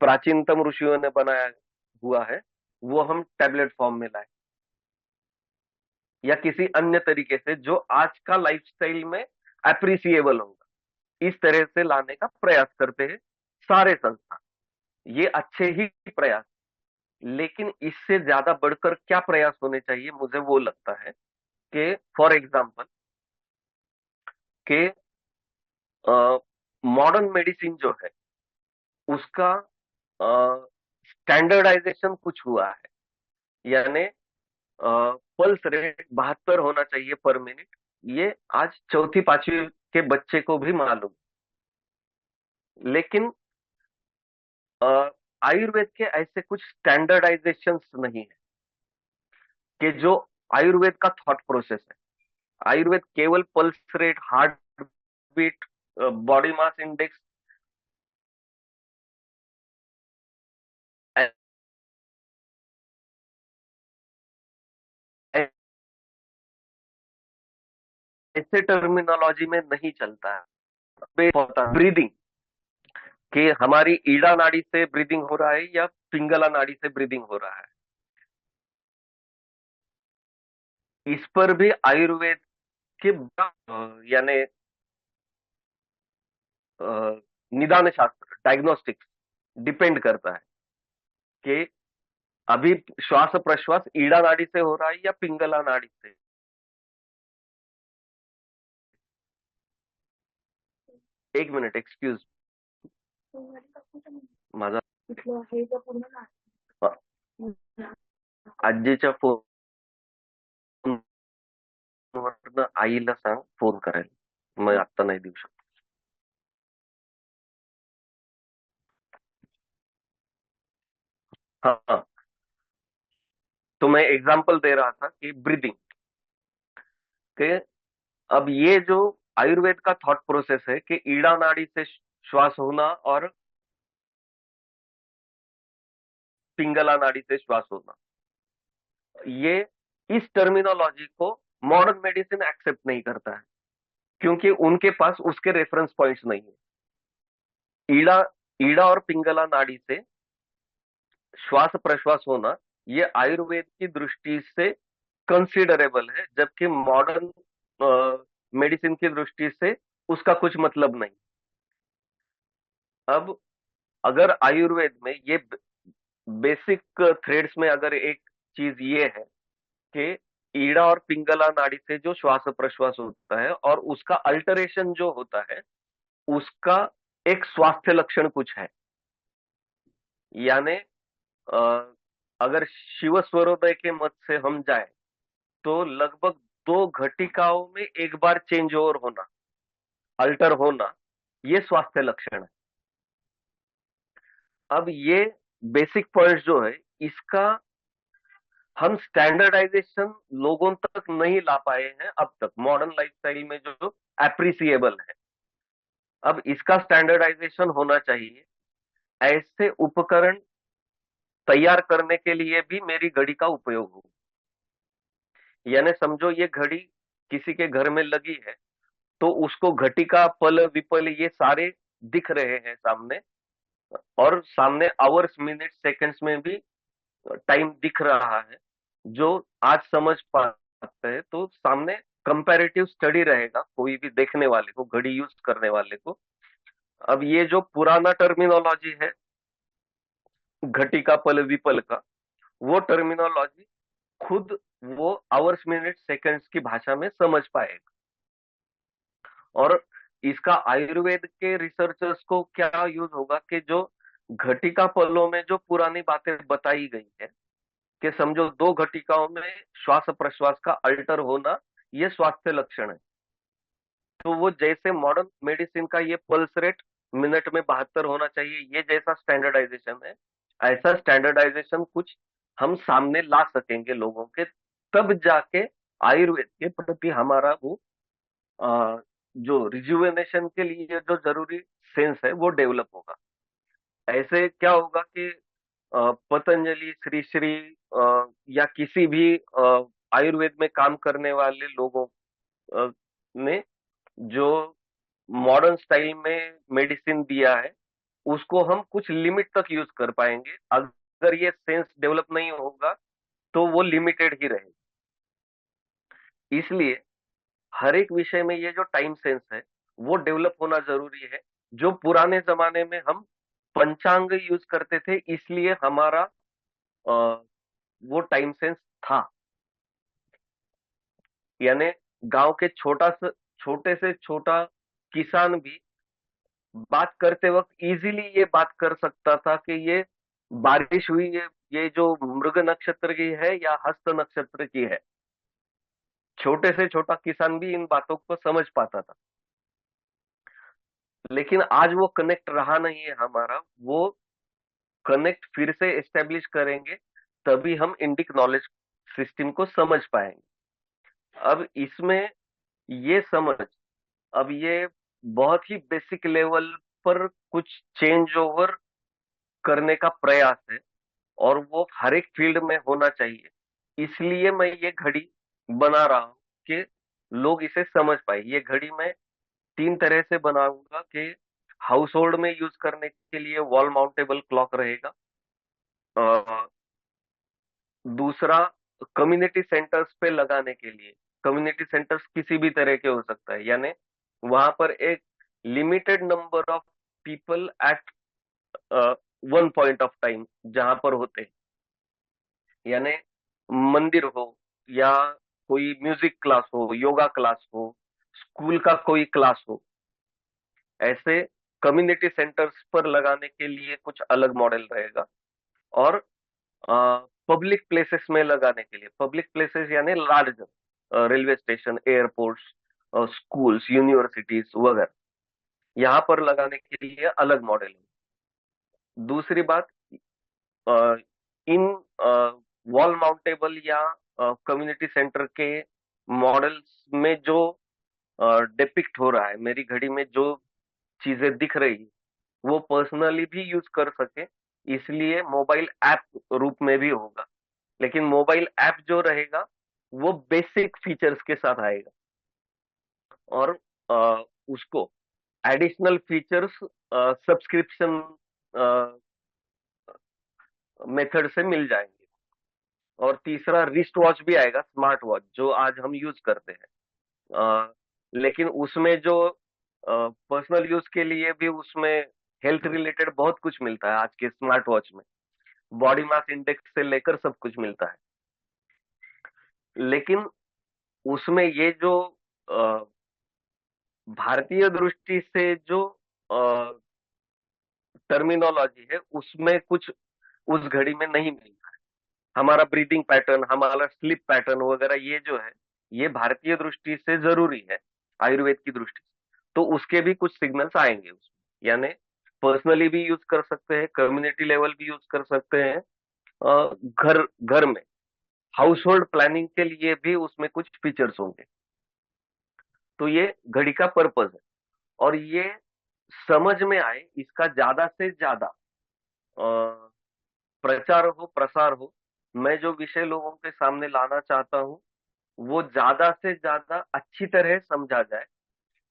प्राचीनतम ऋषियों ने बनाया हुआ है, वो हम टैबलेट फॉर्म में लाए, या किसी अन्य तरीके से जो आज का लाइफस्टाइल में अप्रिसिएबल होगा, इस तरह से लाने का प्रयास करते हैं सारे संस्थान। ये अच्छे ही प्रयास, लेकिन इससे ज्यादा बढ़कर क्या प्रयास होने चाहिए, मुझे वो लगता है कि फॉर एग्जाम्पल के मॉडर्न मेडिसिन जो है उसका स्टैंडर्डाइजेशन कुछ हुआ है। यानी पल्स रेट 72 होना चाहिए पर मिनट, ये आज चौथी पांचवी के बच्चे को भी मालूम। लेकिन आयुर्वेद के ऐसे कुछ स्टैंडर्डाइजेशंस नहीं है कि जो आयुर्वेद का थॉट प्रोसेस है। आयुर्वेद केवल pulse rate, heart beat, body mass index, ऐसे टर्मिनोलॉजी में नहीं चलता है। ब्रीदिंग, कि हमारी ईड़ा नाड़ी से ब्रीदिंग हो रहा है या पिंगला नाड़ी से ब्रीदिंग हो रहा है, इस पर भी आयुर्वेद के यानी निदान शास्त्र, डायग्नोस्टिक्स डिपेंड करता है कि अभी श्वास प्रश्वास ईड़ा नाड़ी से हो रहा है या पिंगला नाड़ी से। एक मिनिट, एक्सक्यूज माझा आजीच्या फोनवरनं आईला सांग फोन करायला, मग आता नाही देऊ शकत. हाँ हाँ, तो मैं एग्जांपल दे रहा था कि ब्रीदिंग के, अब ये जो आयुर्वेद का थॉट प्रोसेस है कि ईड़ा नाड़ी से श्वास होना और पिंगला नाड़ी से श्वास होना, ये इस टर्मिनोलॉजी को मॉडर्न मेडिसिन एक्सेप्ट नहीं करता है, क्योंकि उनके पास उसके रेफरेंस पॉइंट्स नहीं है। ईड़ा ईड़ा और पिंगला नाड़ी से श्वास प्रश्वास होना, ये आयुर्वेद की दृष्टि से कंसिडरेबल है, जबकि मॉडर्न मेडिसिन की दृष्टि से उसका कुछ मतलब नहीं। अब अगर आयुर्वेद में ये बेसिक थ्रेड्स में अगर एक चीज ये है कि ईड़ा और पिंगला नाड़ी से जो श्वास प्रश्वास होता है और उसका अल्टरेशन जो होता है, उसका एक स्वास्थ्य लक्षण कुछ है। यानी अगर शिव स्वरोदय के मत से हम जाए तो लगभग 2 घटिकाओं में एक बार चेंज ओवर होना, अल्टर होना, ये स्वास्थ्य लक्षण है। अब ये बेसिक पॉइंट जो है, इसका हम स्टैंडर्डाइजेशन लोगों तक नहीं ला पाए हैं अब तक मॉडर्न लाइफस्टाइल में, जो एप्रिसिएबल है। अब इसका स्टैंडर्डाइजेशन होना चाहिए। ऐसे उपकरण तैयार करने के लिए भी मेरी घड़ी का उपयोग हो। यानी समझो ये घड़ी किसी के घर में लगी है, तो उसको घटिका, पल, विपल, ये सारे दिख रहे हैं सामने, और सामने आवर्स, मिनट, सेकंड्स में भी टाइम दिख रहा है, जो आज समझ पाते हैं तो सामने कंपैरेटिव स्टडी रहेगा कोई भी देखने वाले को, घड़ी यूज करने वाले को। अब ये जो पुराना टर्मिनोलॉजी है घटिका, पल, विपल का, वो टर्मिनोलॉजी खुद वो आवर्स, मिनट, सेकंड्स की भाषा में समझ पाएगा। और इसका आयुर्वेद के रिसर्चर्स को क्या यूज होगा कि जो घटिका पलों में जो पुरानी बातें बताई गई है कि समझो दो घटिकाओं में श्वास प्रश्वास का अल्टर होना ये स्वास्थ्य लक्षण है, तो वो जैसे मॉडर्न मेडिसिन का ये पल्स रेट मिनट में 72 होना चाहिए, ये जैसा स्टैंडर्डाइजेशन है, ऐसा स्टैंडर्डाइजेशन कुछ हम सामने ला सकेंगे लोगों के, तब जाके आयुर्वेद के प्रति हमारा वो जो रिजुवेनेशन के लिए जो जरूरी सेंस है वो डेवलप होगा। ऐसे क्या होगा कि पतंजलि, श्री श्री या किसी भी आयुर्वेद में काम करने वाले लोगों ने जो मॉडर्न स्टाइल में मेडिसिन दिया है उसको हम कुछ लिमिट तक यूज कर पाएंगे। अगर ये सेंस डेवलप नहीं होगा तो वो लिमिटेड ही रहेगा। इसलिए हर एक विषय में ये जो टाइम सेंस है वो डेवलप होना जरूरी है। जो पुराने जमाने में हम पंचांग यूज करते थे इसलिए हमारा वो टाइम सेंस था, यानी गांव के छोटे से छोटा किसान भी बात करते वक्त इजीली ये बात कर सकता था कि ये बारिश हुई है, ये जो मृग नक्षत्र की है या हस्त नक्षत्र की है। छोटे से छोटा किसान भी इन बातों को समझ पाता था। लेकिन आज वो कनेक्ट रहा नहीं है हमारा, वो कनेक्ट फिर से एस्टेब्लिश करेंगे तभी हम इंडिक नॉलेज सिस्टम को समझ पाएंगे। अब इसमें ये समझ, अब ये बहुत ही बेसिक लेवल पर कुछ चेंज ओवर करने का प्रयास है और वो हर एक फील्ड में होना चाहिए। इसलिए मैं ये घड़ी बना रहा हूं कि लोग इसे समझ पाए। ये घड़ी मैं तीन तरह से बनाऊंगा कि हाउस होल्ड में यूज करने के लिए वॉल माउंटेबल क्लॉक रहेगा, दूसरा कम्युनिटी सेंटर्स पे लगाने के लिए, कम्युनिटी सेंटर्स किसी भी तरह के हो सकता है, यानी वहां पर एक limited number of people at one point of time जहां पर होते हैं, यानी मंदिर हो या कोई म्यूजिक क्लास हो, योगा क्लास हो, स्कूल का कोई क्लास हो, ऐसे कम्युनिटी सेंटर्स पर लगाने के लिए कुछ अलग मॉडल रहेगा। और पब्लिक प्लेसेस में लगाने के लिए, पब्लिक प्लेसेस यानी large railway station, airports, schools, universities वगैरह, यहाँ पर लगाने के लिए अलग मॉडल है। दूसरी बात, अ, इन वॉल माउंटेबल या कम्युनिटी सेंटर के मॉडल्स में जो डिपिक्ट हो रहा है, मेरी घड़ी में जो चीजें दिख रही है वो पर्सनली भी यूज कर सके, इसलिए मोबाइल ऐप रूप में भी होगा। लेकिन मोबाइल ऐप जो रहेगा वो बेसिक फीचर्स के साथ आएगा और उसको एडिशनल फीचर्स सब्सक्रिप्शन मेथड से मिल जाएंगे। और तीसरा रिस्ट वॉच भी आएगा, स्मार्ट वॉच जो आज हम यूज करते हैं, लेकिन उसमें जो पर्सनल यूज के लिए भी उसमें हेल्थ रिलेटेड बहुत कुछ मिलता है। आज के स्मार्ट वॉच में बॉडी मास इंडेक्स से लेकर सब कुछ मिलता है। लेकिन उसमें ये जो भारतीय दृष्टि से जो टर्मिनोलॉजी है उसमें कुछ उस घड़ी में नहीं मिलता है। हमारा ब्रीदिंग पैटर्न, हमारा स्लीप पैटर्न वगैरह ये जो है ये भारतीय दृष्टि से जरूरी है आयुर्वेद की दृष्टि से, तो उसके भी कुछ सिग्नल्स आएंगे उसमें, यानी पर्सनली भी यूज कर सकते हैं, कम्युनिटी लेवल भी यूज कर सकते हैं, घर घर में हाउस होल्ड प्लानिंग के लिए भी उसमें कुछ फीचर्स होंगे। तो ये घड़ी का पर्पज है। और ये समझ में आए, इसका ज्यादा से ज्यादा प्रचार हो, प्रसार हो। मैं जो विषय लोगों के सामने लाना चाहता हूँ वो ज्यादा से ज्यादा अच्छी तरह समझा जाए,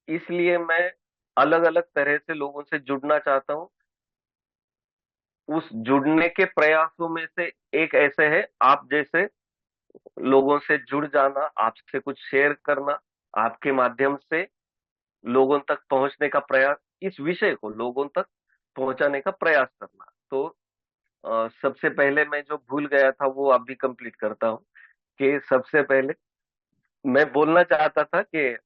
इसलिए मैं अलग अलग तरह से लोगों से जुड़ना चाहता हूँ। उस जुड़ने के प्रयासों में से एक ऐसे है आप जैसे लोगों से जुड़ जाना, आपसे कुछ शेयर करना, आपके माध्यम से लोगों तक पहुंचने का प्रयास, इस विषय को लोगों तक पहुंचाने का प्रयास करना। तो सबसे पहले मैं जो भूल गया था वो अभी कंप्लीट करता हूँ कि सबसे पहले मैं बोलना चाहता था कि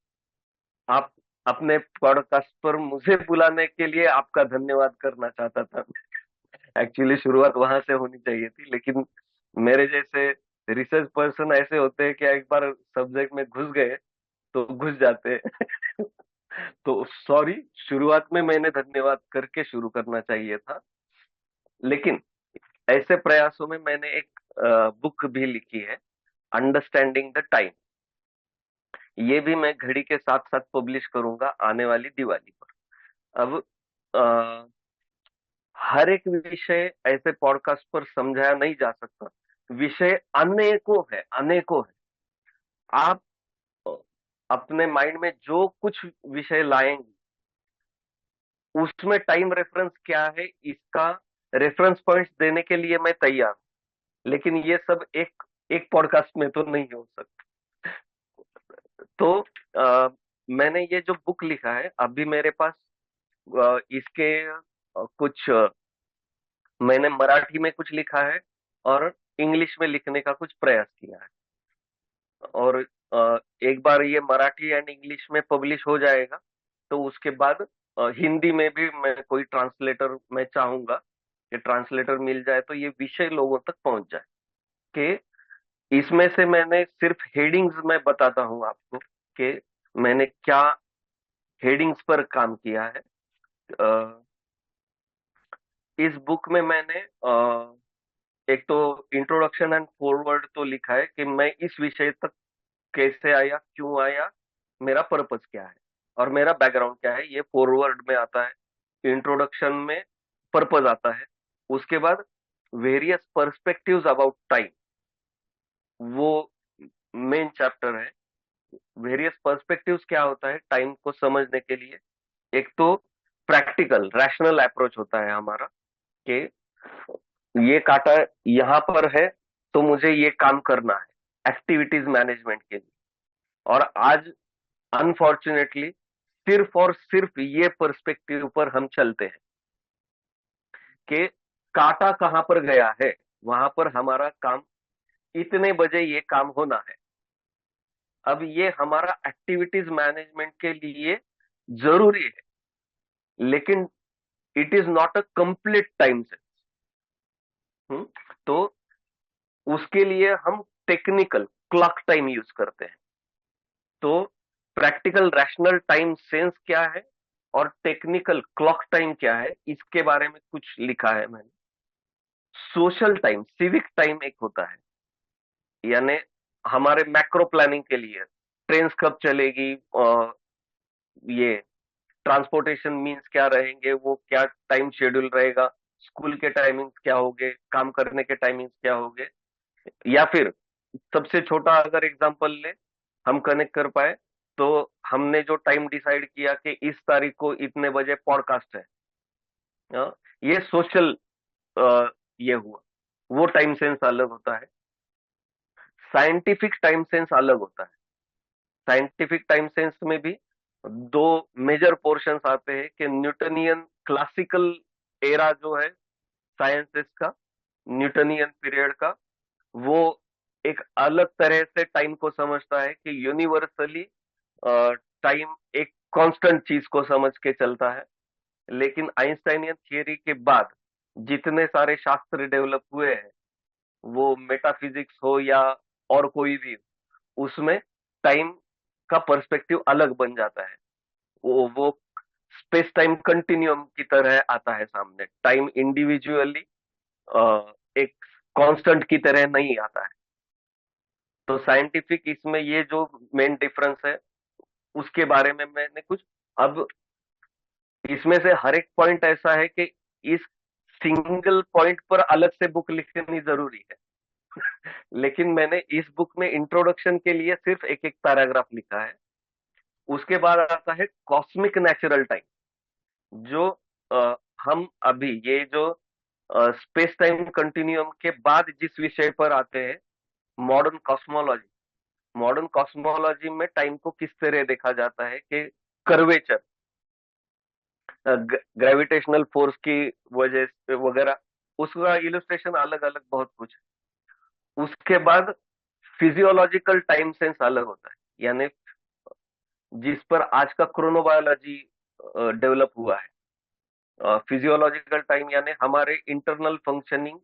आप अपने पॉडकास्ट पर मुझे बुलाने के लिए आपका धन्यवाद करना चाहता था। एक्चुअली शुरुआत वहां से होनी चाहिए थी, लेकिन मेरे जैसे रिसर्च पर्सन ऐसे होते हैं कि एक बार सब्जेक्ट में घुस गए तो घुस जाते हैं। तो सॉरी, शुरुआत में मैंने धन्यवाद करके शुरू करना चाहिए था। लेकिन ऐसे प्रयासों में मैंने एक बुक भी लिखी है, अंडरस्टैंडिंग द टाइम। ये भी मैं घड़ी के साथ साथ पब्लिश करूंगा आने वाली दिवाली पर। अब अ, हर एक विषय ऐसे पॉडकास्ट पर समझाया नहीं जा सकता। विषय अनेकों है, अनेकों है। आप अपने माइंड में जो कुछ विषय लाएंगे उसमें टाइम रेफरेंस क्या है, इसका रेफरेंस पॉइंट्स देने के लिए मैं तैयार हूं। लेकिन ये सब एक एक पॉडकास्ट में तो नहीं हो सकता। तो मैंने ये जो बुक लिखा है अभी मेरे पास, इसके कुछ मैंने मराठी में कुछ लिखा है और इंग्लिश में लिखने का कुछ प्रयास किया है। और एक बार ये मराठी एंड इंग्लिश में पब्लिश हो जाएगा तो उसके बाद हिंदी में भी मैं कोई ट्रांसलेटर मैं चाहूंगा कि ट्रांसलेटर मिल जाए तो ये विषय लोगों तक पहुंच जाए। कि इसमें से मैंने सिर्फ हेडिंग्स में बताता हूं आपको कि मैंने क्या हेडिंग्स पर काम किया है। अ, इस बुक में मैंने एक तो इंट्रोडक्शन एंड फॉरवर्ड तो लिखा है कि मैं इस विषय तक कैसे आया, क्यों आया, मेरा पर्पस क्या है और मेरा बैकग्राउंड क्या है, ये फॉरवर्ड में आता है। इंट्रोडक्शन में पर्पस आता है। उसके बाद वेरियस पर्सपेक्टिव्स अबाउट टाइम, वो मेन चैप्टर है। वेरियस पर्सपेक्टिव्स क्या होता है टाइम को समझने के लिए? एक तो प्रैक्टिकल रैशनल अप्रोच होता है हमारा कि ये काटा यहाँ पर है तो मुझे ये काम करना है एक्टिविटीज मैनेजमेंट के लिए। और आज अनफॉर्चुनेटली सिर्फ और सिर्फ ये पर्सपेक्टिव पर हम चलते हैं कि काटा कहां पर गया है, वहां पर हमारा काम इतने बजे ये काम होना है। अब ये हमारा एक्टिविटीज मैनेजमेंट के लिए जरूरी है, लेकिन it is not a complete time sense. तो उसके लिए हम टेक्निकल क्लॉक टाइम यूज करते हैं। तो प्रैक्टिकल रैशनल टाइम सेंस क्या है और टेक्निकल क्लॉक टाइम क्या है, इसके बारे में कुछ लिखा है मैंने। सोशल टाइम, सिविक टाइम एक होता है, यानी हमारे मैक्रो प्लानिंग के लिए ट्रेन कब चलेगी, ये ट्रांसपोर्टेशन मीन्स क्या रहेंगे, वो क्या टाइम शेड्यूल रहेगा, स्कूल के टाइमिंग्स क्या होंगे, काम करने के टाइमिंग्स क्या होंगे। या फिर सबसे छोटा अगर एग्जांपल ले, हम कनेक्ट कर पाए, तो हमने जो टाइम डिसाइड किया कि इस तारीख को इतने बजे पॉडकास्ट है, ये सोशल ये हुआ, वो टाइम सेंस अलग होता है। साइंटिफिक टाइम सेंस अलग होता है। साइंटिफिक टाइम सेंस में भी दो मेजर पोर्शंस आते हैं कि न्यूटनियन क्लासिकल एरा जो है साइंसेस का, न्यूटनियन पीरियड का, वो एक अलग तरह से टाइम को समझता है कि यूनिवर्सली टाइम एक कांस्टेंट चीज को समझ के चलता है। लेकिन आइंस्टाइनियन थियरी के बाद जितने सारे शास्त्र डेवलप हुए हैं, वो मेटाफिजिक्स हो या और कोई भी, उसमें टाइम का पर्सपेक्टिव अलग बन जाता है। वो स्पेस टाइम कंटिन्यूम की तरह आता है सामने। टाइम इंडिविजुअली एक कांस्टेंट की तरह नहीं आता है। तो साइंटिफिक इसमें ये जो मेन डिफरेंस है उसके बारे में मैंने कुछ, अब इसमें से हर एक पॉइंट ऐसा है कि इस सिंगल पॉइंट पर अलग से बुक लिखनी जरूरी है। लेकिन मैंने इस बुक में इंट्रोडक्शन के लिए सिर्फ एक एक पैराग्राफ लिखा है। उसके बाद आता है कॉस्मिक नेचुरल टाइम, जो हम अभी ये जो स्पेस टाइम कंटिन्यूम के बाद जिस विषय पर आते हैं, मॉडर्न कॉस्मोलॉजी। मॉडर्न कॉस्मोलॉजी में टाइम को किस तरह देखा जाता है कि कर्वेचर, ग्रेविटेशनल फोर्स की वजह से वगैरह, उसका इलस्ट्रेशन अलग अलग बहुत कुछ है। उसके बाद फिजियोलॉजिकल टाइम सेंस अलग होता है, यानी जिस पर आज का क्रोनोबायोलॉजी डेवलप हुआ है। फिजियोलॉजिकल टाइम यानी हमारे इंटरनल फंक्शनिंग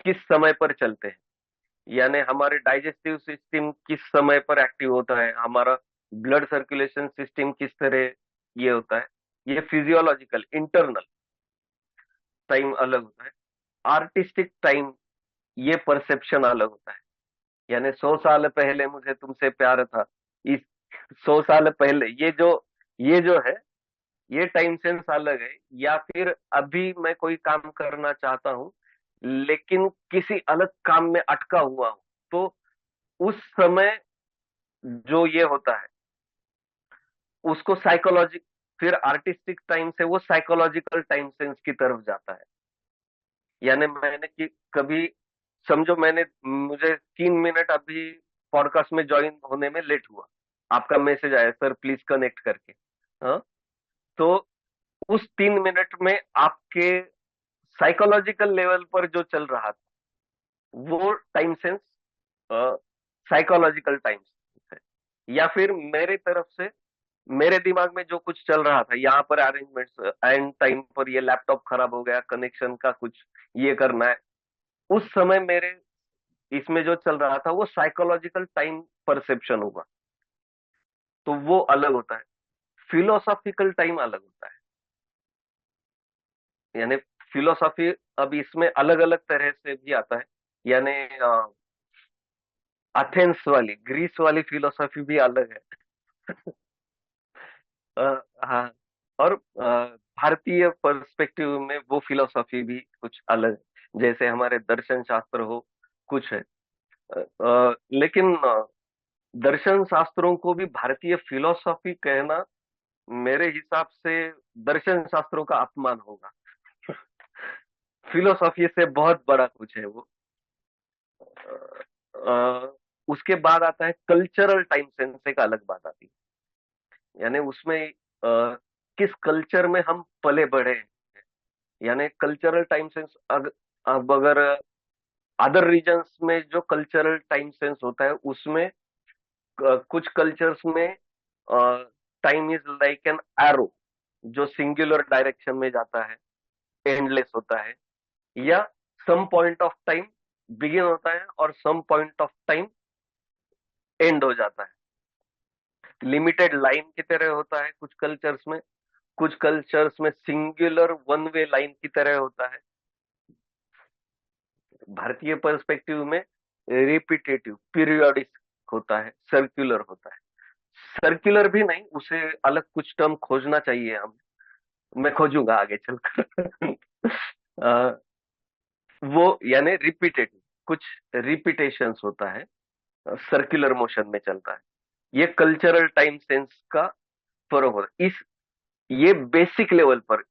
किस समय पर चलते हैं, यानी हमारे डाइजेस्टिव सिस्टम किस समय पर एक्टिव होता है, हमारा ब्लड सर्कुलेशन सिस्टम किस तरह ये होता है, ये फिजियोलॉजिकल इंटरनल टाइम अलग होता है। आर्टिस्टिक टाइम, ये परसेप्शन अलग होता है। यानी 100 साल पहले मुझे तुमसे प्यार था, इस 100 साल पहले ये जो है, ये टाइम सेंस अलग है। या फिर अभी मैं कोई काम करना चाहता हूं लेकिन किसी अलग काम में अटका हुआ हूं, तो उस समय जो ये होता है उसको साइकोलॉजी, फिर आर्टिस्टिक टाइम से वो साइकोलॉजिकल टाइम सेंस की तरफ जाता है। यानी मैंने कि कभी समझो मैंने मुझे 3 मिनट अभी पॉडकास्ट में ज्वाइन होने में लेट हुआ, आपका मैसेज आया सर प्लीज कनेक्ट करके। हाँ, तो उस 3 मिनट में आपके साइकोलॉजिकल लेवल पर जो चल रहा था वो time sense psychological time sense है। या फिर मेरे तरफ से मेरे दिमाग में जो कुछ चल रहा था, यहाँ पर अरेंजमेंट्स, एंड टाइम पर ये लैपटॉप खराब हो गया, कनेक्शन का कुछ ये करना है, उस समय मेरे इसमें जो चल रहा था वो साइकोलॉजिकल टाइम परसेप्शन हुआ, तो वो अलग होता है। फिलोसॉफिकल टाइम अलग होता है। यानी फिलोसॉफी अब इसमें अलग अलग तरह से भी आता है। यानी अथेंस वाली ग्रीस वाली फिलोसॉफी भी अलग है। अ, हाँ, और भारतीय पर्सपेक्टिव में वो फिलोसॉफी भी कुछ अलग है, जैसे हमारे दर्शन शास्त्र हो कुछ है। लेकिन दर्शन शास्त्रों को भी भारतीय फिलोसॉफी कहना मेरे हिसाब से दर्शन शास्त्रों का अपमान होगा। फिलोसॉफी से बहुत बड़ा कुछ है वो। उसके बाद आता है कल्चरल टाइम सेंस, एक अलग बात आती है। यानी उसमें किस कल्चर में हम पले बढ़े हैं। यानी कल्चरल टाइम सेंस, अब अगर अदर रीजन्स में जो कल्चरल टाइम सेंस होता है उसमें कुछ कल्चर्स में time is like an arrow, जो सिंगुलर डायरेक्शन में जाता है, एंडलेस होता है। या some point of time begin होता है और some point of time end हो जाता है। लिमिटेड लाइन की तरह होता है कुछ कल्चर्स में, कुछ कल्चर्स में सिंगुलर वन वे लाइन की तरह होता है। भारतीय पर्सपेक्टिव में रिपीटेटिव पीरियोडिक होता है, सर्कुलर होता है। सर्कुलर भी नहीं, उसे अलग कुछ टर्म खोजना चाहिए हम, मैं खोजूंगा आगे चलकर। अ, वो यानी रिपीटेटिव, कुछ रिपीटेशंस होता है, सर्कुलर मोशन में चलता है। ये कल्चरल टाइम सेंस का फर्क होता है। इस ये बेसिक लेवल पर,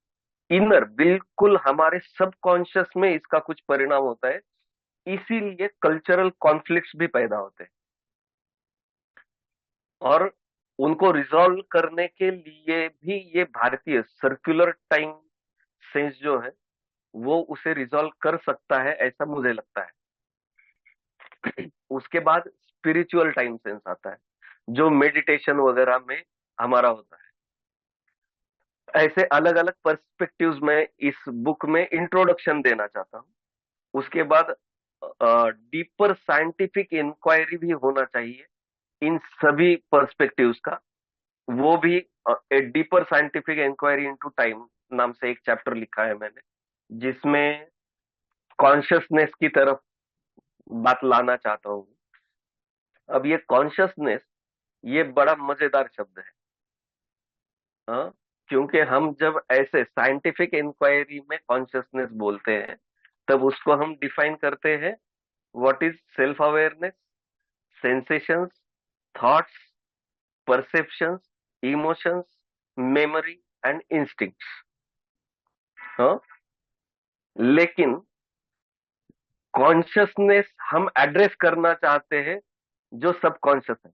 इनर बिल्कुल हमारे सबकॉन्शियस में इसका कुछ परिणाम होता है, इसीलिए कल्चरल कॉन्फ्लिक्ट्स भी पैदा होते हैं। और उनको रिजॉल्व करने के लिए भी ये भारतीय सर्कुलर टाइम सेंस जो है वो उसे रिजॉल्व कर सकता है, ऐसा मुझे लगता है। उसके बाद स्पिरिचुअल टाइम सेंस आता है, जो मेडिटेशन वगैरह में हमारा होता है। ऐसे अलग अलग पर्सपेक्टिव्स में इस बुक में इंट्रोडक्शन देना चाहता हूँ। उसके बाद डीपर साइंटिफिक इंक्वायरी भी होना चाहिए इन सभी पर्सपेक्टिव्स का। वो भी a deeper scientific inquiry into time नाम से एक चैप्टर लिखा है मैंने, जिसमें कॉन्शियसनेस की तरफ बात लाना चाहता हूँ। अब ये कॉन्शियसनेस, ये बड़ा मजेदार शब्द है। हाँ, क्योंकि हम जब ऐसे साइंटिफिक इंक्वायरी में कॉन्शियसनेस बोलते हैं तब उसको हम डिफाइन करते हैं, what is self awareness, sensations, thoughts, perceptions, emotions, memory and instincts. हाँ, लेकिन कॉन्शियसनेस हम एड्रेस करना चाहते हैं जो सबकॉन्शियस है,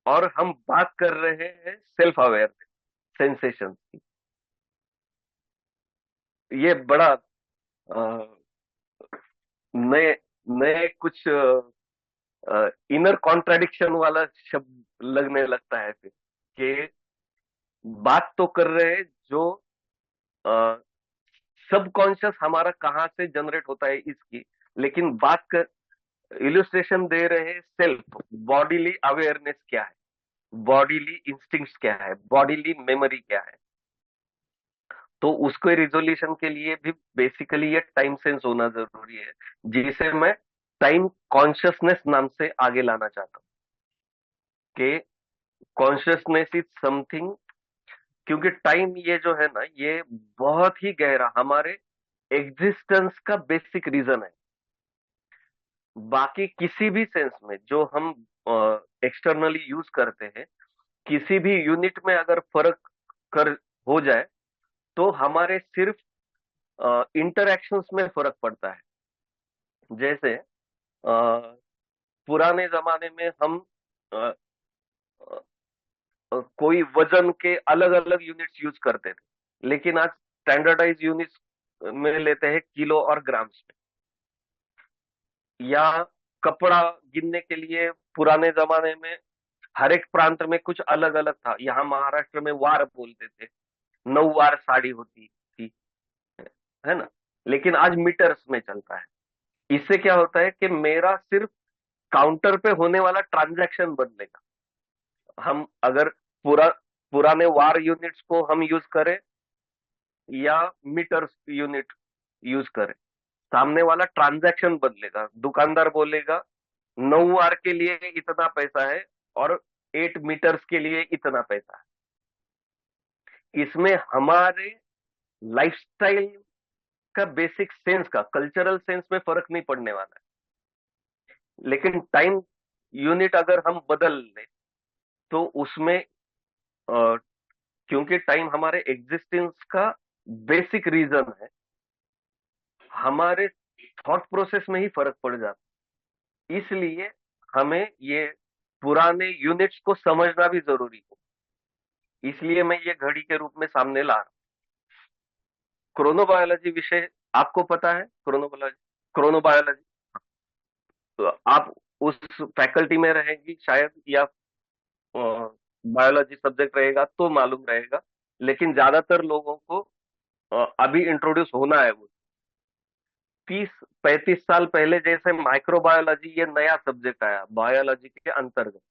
और हम बात कर रहे हैं सेल्फ अवेयरनेस, सेंसेशन की। ये बड़ा अ, नए नए कुछ इनर कॉन्ट्राडिक्शन वाला शब्द लगने लगता है फिर, कि बात तो कर रहे हैं जो सबकॉन्शियस हमारा कहाँ से जनरेट होता है इसकी, लेकिन बात कर इलस्ट्रेशन दे रहे हैं सेल्फ, बॉडीली अवेयरनेस क्या है, बॉडीली इंस्टिंक्ट्स क्या है, बॉडीली मेमोरी क्या है। तो उसको रिजोल्यूशन के लिए भी बेसिकली ये टाइम सेंस होना जरूरी है, जिसे मैं टाइम कॉन्शियसनेस नाम से आगे लाना चाहता हूँ, कि कॉन्शियसनेस इज समथिंग, क्योंकि टाइम ये जो है ना, ये बहुत ही गहरा हमारे एग्जिस्टेंस का बेसिक रीजन है। बाकी किसी भी सेंस में जो हम एक्सटर्नली यूज करते हैं, किसी भी यूनिट में अगर फर्क कर हो जाए, तो हमारे सिर्फ इंटरैक्शंस में फर्क पड़ता है। जैसे पुराने जमाने में हम अ, कोई वजन के अलग अलग यूनिट्स यूज करते थे, लेकिन आज स्टैंडर्डाइज यूनिट्स में लेते हैं किलो और ग्राम्स में। या कपड़ा गिनने के लिए पुराने जमाने में हर एक प्रांत में कुछ अलग अलग था। यहाँ महाराष्ट्र में वार बोलते थे, 9 वार साड़ी होती थी, है ना, लेकिन आज मीटर्स में चलता है। इससे क्या होता है कि मेरा सिर्फ काउंटर पे होने वाला ट्रांजैक्शन बदलेगा। हम अगर पूरा पुराने वार यूनिट्स को हम यूज करें या मीटर्स यूनिट यूज करें, सामने वाला ट्रांजैक्शन बदलेगा। दुकानदार बोलेगा 9 वार के लिए इतना पैसा है और 8 मीटर्स के लिए इतना पैसा है। इसमें हमारे लाइफस्टाइल का बेसिक सेंस का, कल्चरल सेंस में फर्क नहीं पड़ने वाला है। लेकिन टाइम यूनिट अगर हम बदल लें, तो उसमें क्योंकि टाइम हमारे एग्जिस्टेंस का बेसिक रीजन है, हमारे थॉट प्रोसेस में ही फर्क पड़ जाता है। इसलिए हमें ये पुराने यूनिट्स को समझना भी जरूरी है। इसलिए मैं ये घड़ी के रूप में सामने ला रहा हूं। क्रोनोबायोलॉजी विषय आपको पता है? क्रोनोबायोलॉजी, क्रोनोबायोलॉजी, तो आप उस फैकल्टी में रहेंगी शायद, या बायोलॉजी सब्जेक्ट रहेगा तो मालूम रहेगा, लेकिन ज्यादातर लोगों को अभी इंट्रोड्यूस होना है वो। 30-35 साल पहले जैसे माइक्रोबायोलॉजी ये नया सब्जेक्ट आया बायोलॉजी के अंतर्गत,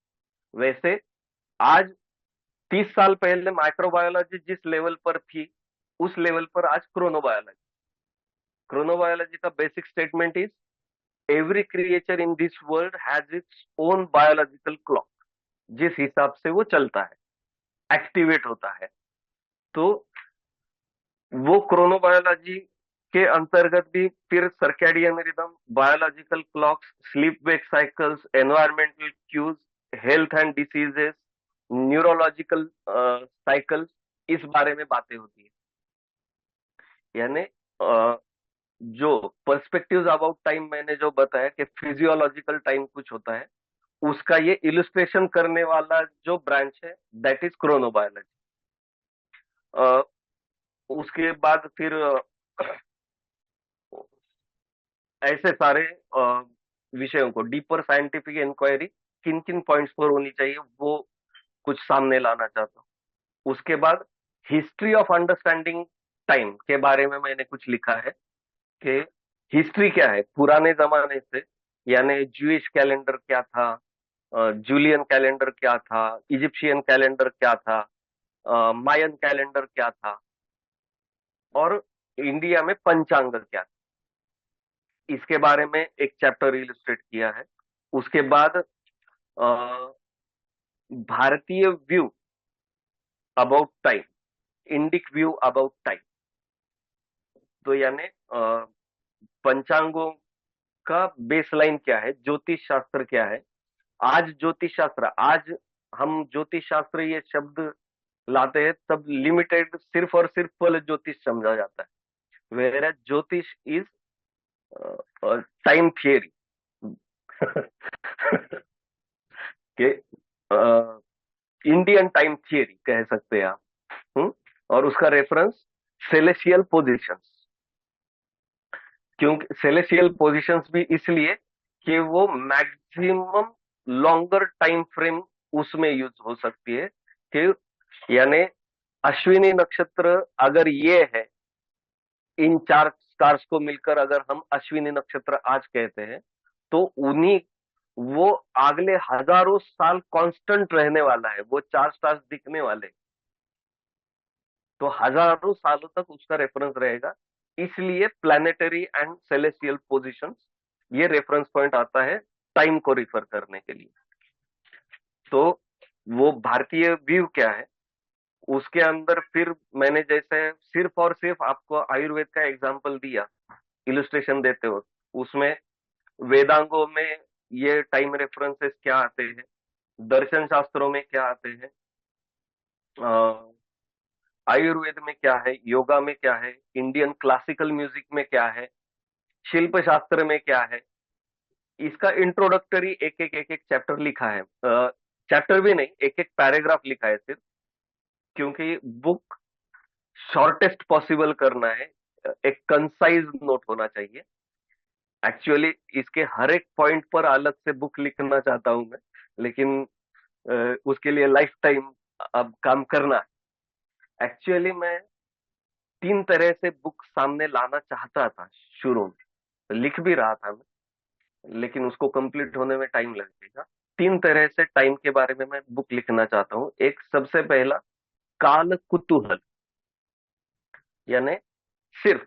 वैसे आज 30 साल पहले माइक्रोबायोलॉजी जिस लेवल पर थी, उस लेवल पर आज क्रोनोबायोलॉजी। क्रोनोबायोलॉजी का basic statement is every creature in this world has its own biological clock, जिस हिसाब से वो चलता है, एक्टिवेट होता है। तो वो क्रोनोबायोलॉजी के अंतर्गत भी फिर circadian rhythm, biological clocks, sleep wake cycles, environmental cues, health and diseases, neurological cycles, इस बारे में बातें होती है। यानी जो पर्सपेक्टिव्स अबाउट टाइम मैंने जो बताया कि फिजियोलॉजिकल टाइम कुछ होता है, उसका ये इलस्ट्रेशन करने वाला जो ब्रांच है, दैट इज क्रोनोबायोलॉजी। उसके बाद फिर ऐसे सारे विषयों को डीपर साइंटिफिक इंक्वायरी किन किन पॉइंट्स पर होनी चाहिए, वो कुछ सामने लाना चाहता हूँ। उसके बाद हिस्ट्री ऑफ अंडरस्टैंडिंग टाइम के बारे में मैंने कुछ लिखा है, कि हिस्ट्री क्या है पुराने जमाने से, यानी जूइश कैलेंडर क्या था, जूलियन कैलेंडर क्या था, इजिप्शियन कैलेंडर क्या था, मायन कैलेंडर क्या था, और इंडिया में पंचांग क्या था। इसके बारे में एक चैप्टर इलस्ट्रेट किया है। उसके बाद भारतीय view about time, Indic view about time. तो यानी पंचांगों का बेसलाइन क्या है, ज्योतिष शास्त्र क्या है। आज ज्योतिष शास्त्र, आज हम ज्योतिष शास्त्र ये शब्द लाते हैं तब लिमिटेड सिर्फ और सिर्फ फल ज्योतिष समझा जाता है, वेर ज्योतिष इज टाइम थियरी के इंडियन टाइम थियरी कह सकते हैं आप। और उसका रेफरेंस सेलेशियल पोजिशंस, क्योंकि सेलेशियल पोजिशंस भी इसलिए कि वो मैक्सिमम लॉन्गर टाइम फ्रेम उसमें यूज हो सकती है, कि यानी अश्विनी नक्षत्र अगर ये है, इन चार स्टार्स को मिलकर अगर हम अश्विनी नक्षत्र आज कहते हैं, तो उन्हीं वो अगले हजारों साल कांस्टेंट रहने वाला है, वो चार स्टार्स दिखने वाले, तो हजारों सालों तक उसका रेफरेंस रहेगा। इसलिए प्लानिटरी एंड सेलेस्टियल पोजिशंस, ये रेफरेंस पॉइंट आता है टाइम को रिफर करने के लिए। तो वो भारतीय व्यू क्या है, उसके अंदर फिर मैंने जैसे सिर्फ और सिर्फ आपको आयुर्वेद का एग्जांपल दिया इलस्ट्रेशन देते हो, उसमें वेदांगों में ये टाइम रेफरेंसेस क्या आते हैं, दर्शन शास्त्रों में क्या आते हैं, आयुर्वेद में क्या है, योगा में क्या है, इंडियन क्लासिकल म्यूजिक में क्या है, शिल्प शास्त्र में क्या है, इसका इंट्रोडक्टरी एक एक चैप्टर लिखा है। चैप्टर भी नहीं, एक एक पैराग्राफ लिखा है सिर्फ, क्योंकि बुक शॉर्टेस्ट पॉसिबल करना है, एक कंसाइज नोट होना चाहिए। एक्चुअली इसके हर एक पॉइंट पर अलग से बुक लिखना चाहता हूं मैं, लेकिन उसके लिए लाइफ टाइम अब काम करना है। एक्चुअली मैं तीन तरह से बुक सामने लाना चाहता था शुरू में, लिख भी रहा था मैं, लेकिन उसको कंप्लीट होने में टाइम लगेगा। तीन तरह से टाइम के बारे में मैं बुक लिखना चाहता हूँ। एक सबसे पहला, काल कुतूहल, यानी सिर्फ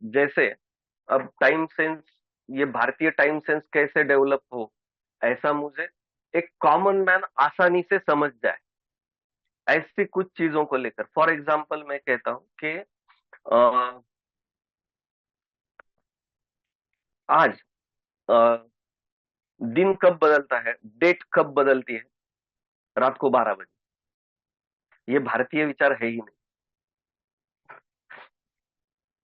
जैसे अब टाइम सेंस, ये भारतीय टाइम सेंस कैसे डेवलप हो, ऐसा मुझे एक कॉमन मैन आसानी से समझ जाए, ऐसी कुछ चीजों को लेकर। फॉर एग्जाम्पल मैं कहता हूं कि आज दिन कब बदलता है, डेट कब बदलती है, रात को 12 बजे, ये भारतीय विचार है ही नहीं।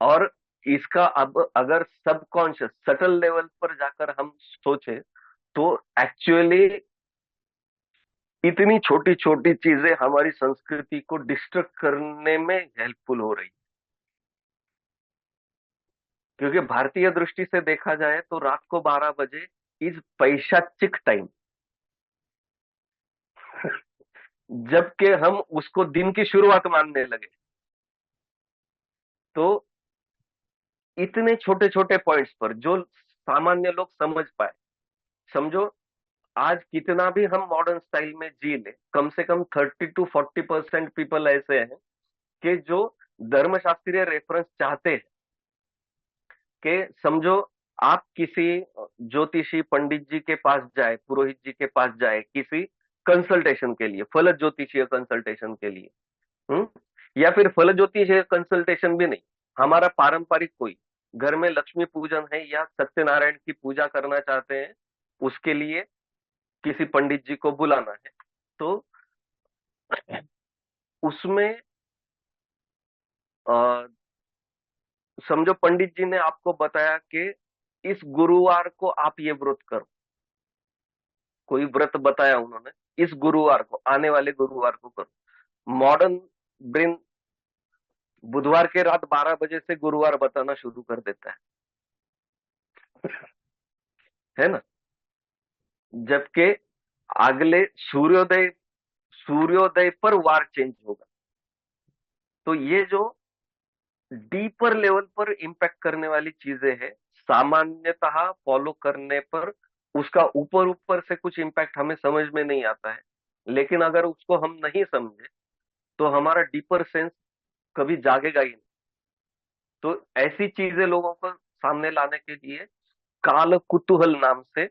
और इसका अब अगर सबकॉन्शियस सटल लेवल पर जाकर हम सोचे, तो एक्चुअली इतनी छोटी छोटी चीजें हमारी संस्कृति को डिस्ट्रक्ट करने में हेल्पफुल हो रही, क्योंकि भारतीय दृष्टि से देखा जाए तो रात को 12 बजे इज पैशाचिक टाइम, जबकि हम उसको दिन की शुरुआत मानने लगे। तो इतने छोटे छोटे पॉइंट्स पर जो सामान्य लोग समझ पाए, समझो आज कितना भी हम मॉडर्न स्टाइल में जी ले, कम से कम 30 to 40% पीपल ऐसे हैं कि जो धर्मशास्त्रीय रेफरेंस चाहते हैं, कि समझो आप किसी ज्योतिषी पंडित जी के पास जाए, पुरोहित जी के पास जाए किसी कंसल्टेशन के लिए, फल ज्योतिषीय कंसल्टेशन के लिए, या फिर फल ज्योतिषीय कंसल्टेशन भी नहीं, हमारा पारंपरिक कोई घर में लक्ष्मी पूजन है या सत्यनारायण की पूजा करना चाहते हैं, उसके लिए किसी पंडित जी को बुलाना है, तो उसमें अ, समझो पंडित जी ने आपको बताया कि इस गुरुवार को आप ये व्रत करो, कोई व्रत बताया उन्होंने, इस गुरुवार को, आने वाले गुरुवार को करो। मॉडर्न ब्रेन बुधवार के रात 12 बजे से गुरुवार बताना शुरू कर देता है ना, जबकि अगले सूर्योदय सूर्योदय पर वार चेंज होगा। तो ये जो डीपर लेवल पर इंपैक्ट करने वाली चीजें हैं, सामान्यतः फॉलो करने पर उसका ऊपर ऊपर से कुछ इंपैक्ट हमें समझ में नहीं आता है, लेकिन अगर उसको हम नहीं समझे तो हमारा डीपर सेंस कभी जागेगा ही नहीं। तो ऐसी चीजें लोगों को सामने लाने के लिए काल कुतूहल नाम से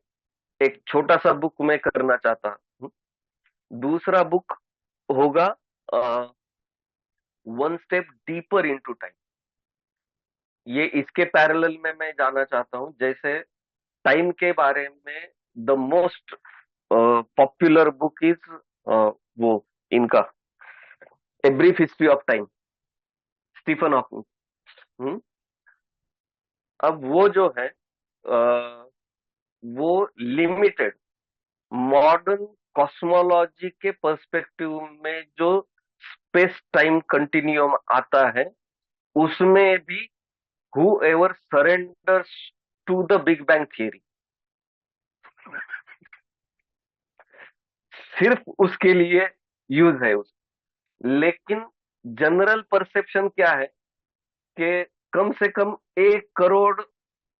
एक छोटा सा बुक मैं करना चाहता हूँ। दूसरा बुक होगा one step deeper into time. ये इसके पैरेलल में मैं जाना चाहता हूँ, जैसे टाइम के बारे में the most popular book is वो इनका a brief history of time, Stephen Hawking. अब वो जो है वो लिमिटेड मॉडर्न कॉस्मोलॉजी के पर्सपेक्टिव में जो स्पेस टाइम कंटिन्यूम आता है, उसमें भी whoever surrenders to the big bang theory, सिर्फ उसके लिए यूज है उस। लेकिन जनरल परसेप्शन क्या है कि कम से कम 1 करोड़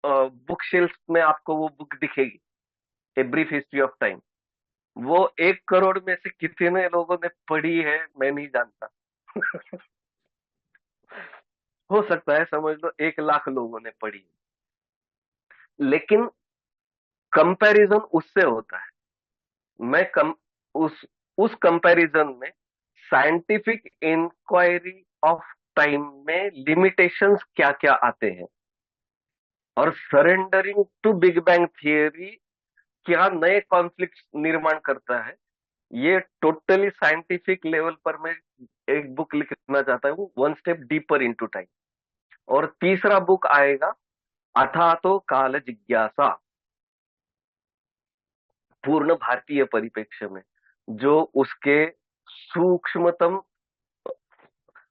बुक शेल्फ में आपको वो बुक दिखेगी, ए ब्रीफ हिस्ट्री ऑफ टाइम। वो 1 करोड़ में से कितने लोगों ने पढ़ी है मैं नहीं जानता। हो सकता है समझ लो 1 लाख लोगों ने पढ़ी है। लेकिन कंपैरिजन उससे होता है। मैं कम उस उस कंपैरिजन में साइंटिफिक इंक्वायरी ऑफ टाइम में लिमिटेशंस क्या क्या आते हैं, और surrendering to big bang theory क्या नए कॉन्फ्लिक्ट निर्माण करता है। ये टोटली साइंटिफिक लेवल पर मैं एक बुक लिखना चाहता हूँ, one step deeper into time. और तीसरा बुक आएगा अथा तो काल जिज्ञासा, पूर्ण भारतीय परिप्रेक्ष्य में, जो उसके सूक्ष्मतम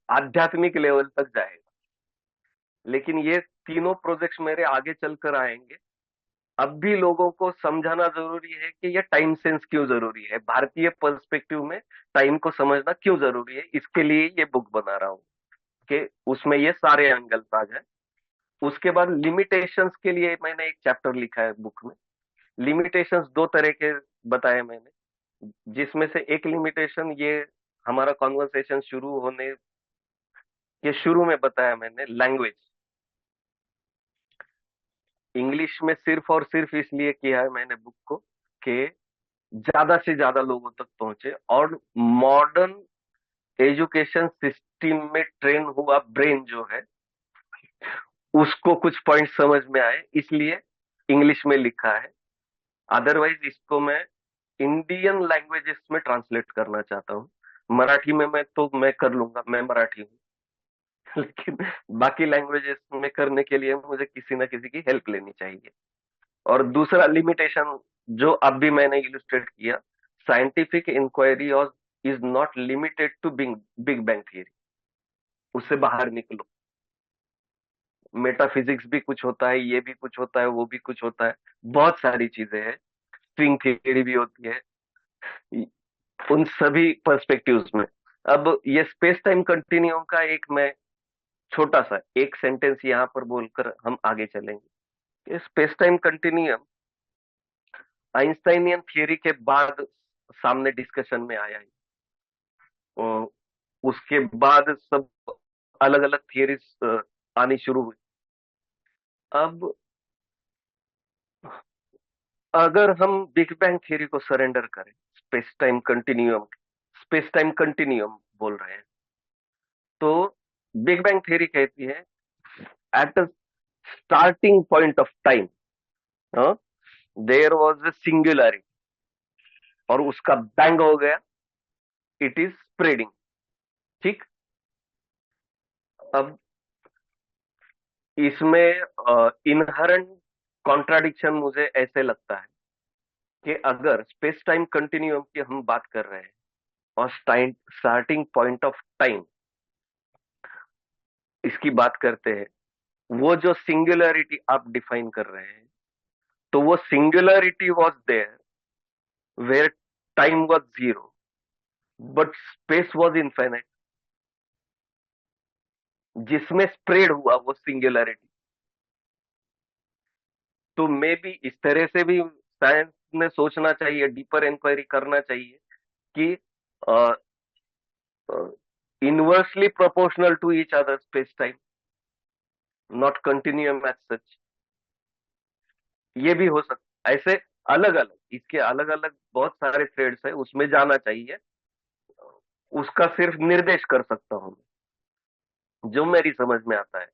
आध्यात्मिक लेवल तक जाएगा। लेकिन ये तीनों प्रोजेक्ट्स मेरे आगे चलकर आएंगे। अब भी लोगों को समझाना जरूरी है कि ये टाइम सेंस क्यों जरूरी है, भारतीय पर्सपेक्टिव में टाइम को समझना क्यों जरूरी है। इसके लिए ये बुक बना रहा हूँ कि उसमें ये सारे एंगल्स आ जाए। उसके बाद लिमिटेशंस के लिए मैंने एक चैप्टर लिखा है बुक में। लिमिटेशंस 2 तरह के बताए मैंने, जिसमें से एक लिमिटेशन ये हमारा कॉन्वर्सेशन शुरू होने के शुरू में बताया मैंने, लैंग्वेज। इंग्लिश में सिर्फ और सिर्फ इसलिए किया है मैंने बुक को कि ज्यादा से ज्यादा लोगों तक पहुंचे, और मॉडर्न एजुकेशन सिस्टम में ट्रेन हुआ ब्रेन जो है उसको कुछ पॉइंट समझ में आए, इसलिए इंग्लिश में लिखा है। अदरवाइज इसको मैं इंडियन लैंग्वेजेस में ट्रांसलेट करना चाहता हूँ। मराठी में मैं कर लूंगा, मैं मराठी हूँ। लेकिन बाकी लैंग्वेजेस में करने के लिए मुझे किसी ना किसी की हेल्प लेनी चाहिए। और दूसरा लिमिटेशन जो अब भी मैंने इलुस्ट्रेट किया, साइंटिफिक इंक्वायरी और is not limited to big bang theory, उससे बाहर निकलो। मेटाफिजिक्स भी कुछ होता है, ये भी कुछ होता है, वो भी कुछ होता है, बहुत सारी चीजें हैं। स्ट्रिंग थियरी भी होती है, उन सभी पर्सपेक्टिव्स में। अब ये स्पेस टाइम कंटिन्यूम का एक मैं छोटा सा एक सेंटेंस यहाँ पर बोलकर हम आगे चलेंगे। स्पेस टाइम कंटिन्यूम आइंस्टाइनियन थियरी के बाद सामने डिस्कशन में आया है, और उसके बाद सब अलग अलग थियरीज आनी शुरू हुई। अब अगर हम बिग बैंग थियरी को सरेंडर करें, स्पेस टाइम कंटिन्यूम बोल रहे हैं, तो बिग बैंग थियरी कहती है at a starting point of time there was a singularity, और उसका बैंग हो गया, इट इज स्प्रेडिंग। ठीक। अब इसमें इनहरेंट कॉन्ट्राडिक्शन मुझे ऐसे लगता है कि अगर स्पेस टाइम कंटिन्यूम की हम बात कर रहे हैं और स्टार्टिंग पॉइंट ऑफ टाइम इसकी बात करते हैं, वो जो सिंगुलरिटी आप डिफाइन कर रहे हैं, तो वो singularity was there where time was zero but space was infinite, जिसमें स्प्रेड हुआ वो सिंगुलरिटी। तो मे बी इस तरह से भी साइंस में सोचना चाहिए, डीपर इंक्वायरी करना चाहिए कि inversely proportional to each other space time, not continuum as such. ये भी हो सकता, ऐसे अलग अलग इसके अलग अलग बहुत सारे थ्रेड्स है, उसमें जाना चाहिए। उसका सिर्फ निर्देश कर सकता हूं जो मेरी समझ में आता है।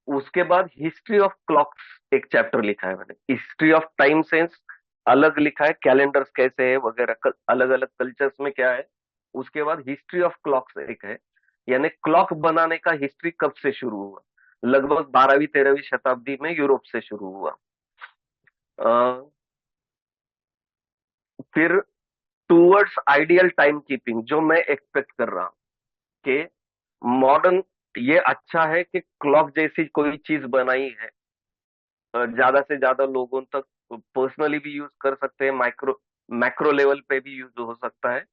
उसके बाद हिस्ट्री ऑफ क्लॉक्स एक चैप्टर लिखा है मैंने, हिस्ट्री ऑफ टाइम सेंस अलग लिखा है, कैलेंडर्स कैसे है वगैरह अलग अलग कल्चर्स में क्या है। उसके बाद हिस्ट्री ऑफ क्लॉक्स एक है, यानी क्लॉक बनाने का हिस्ट्री कब से शुरू हुआ। लगभग 12वीं 13वीं शताब्दी में यूरोप से शुरू हुआ। अ, फिर टूवर्ड्स आइडियल टाइम कीपिंग, जो मैं एक्सपेक्ट कर रहा हूं कि मॉडर्न, ये अच्छा है कि क्लॉक जैसी कोई चीज बनाई है, ज्यादा से ज्यादा लोगों तक पर्सनली भी यूज कर सकते हैं, मैक्रो लेवल पे भी यूज हो सकता है।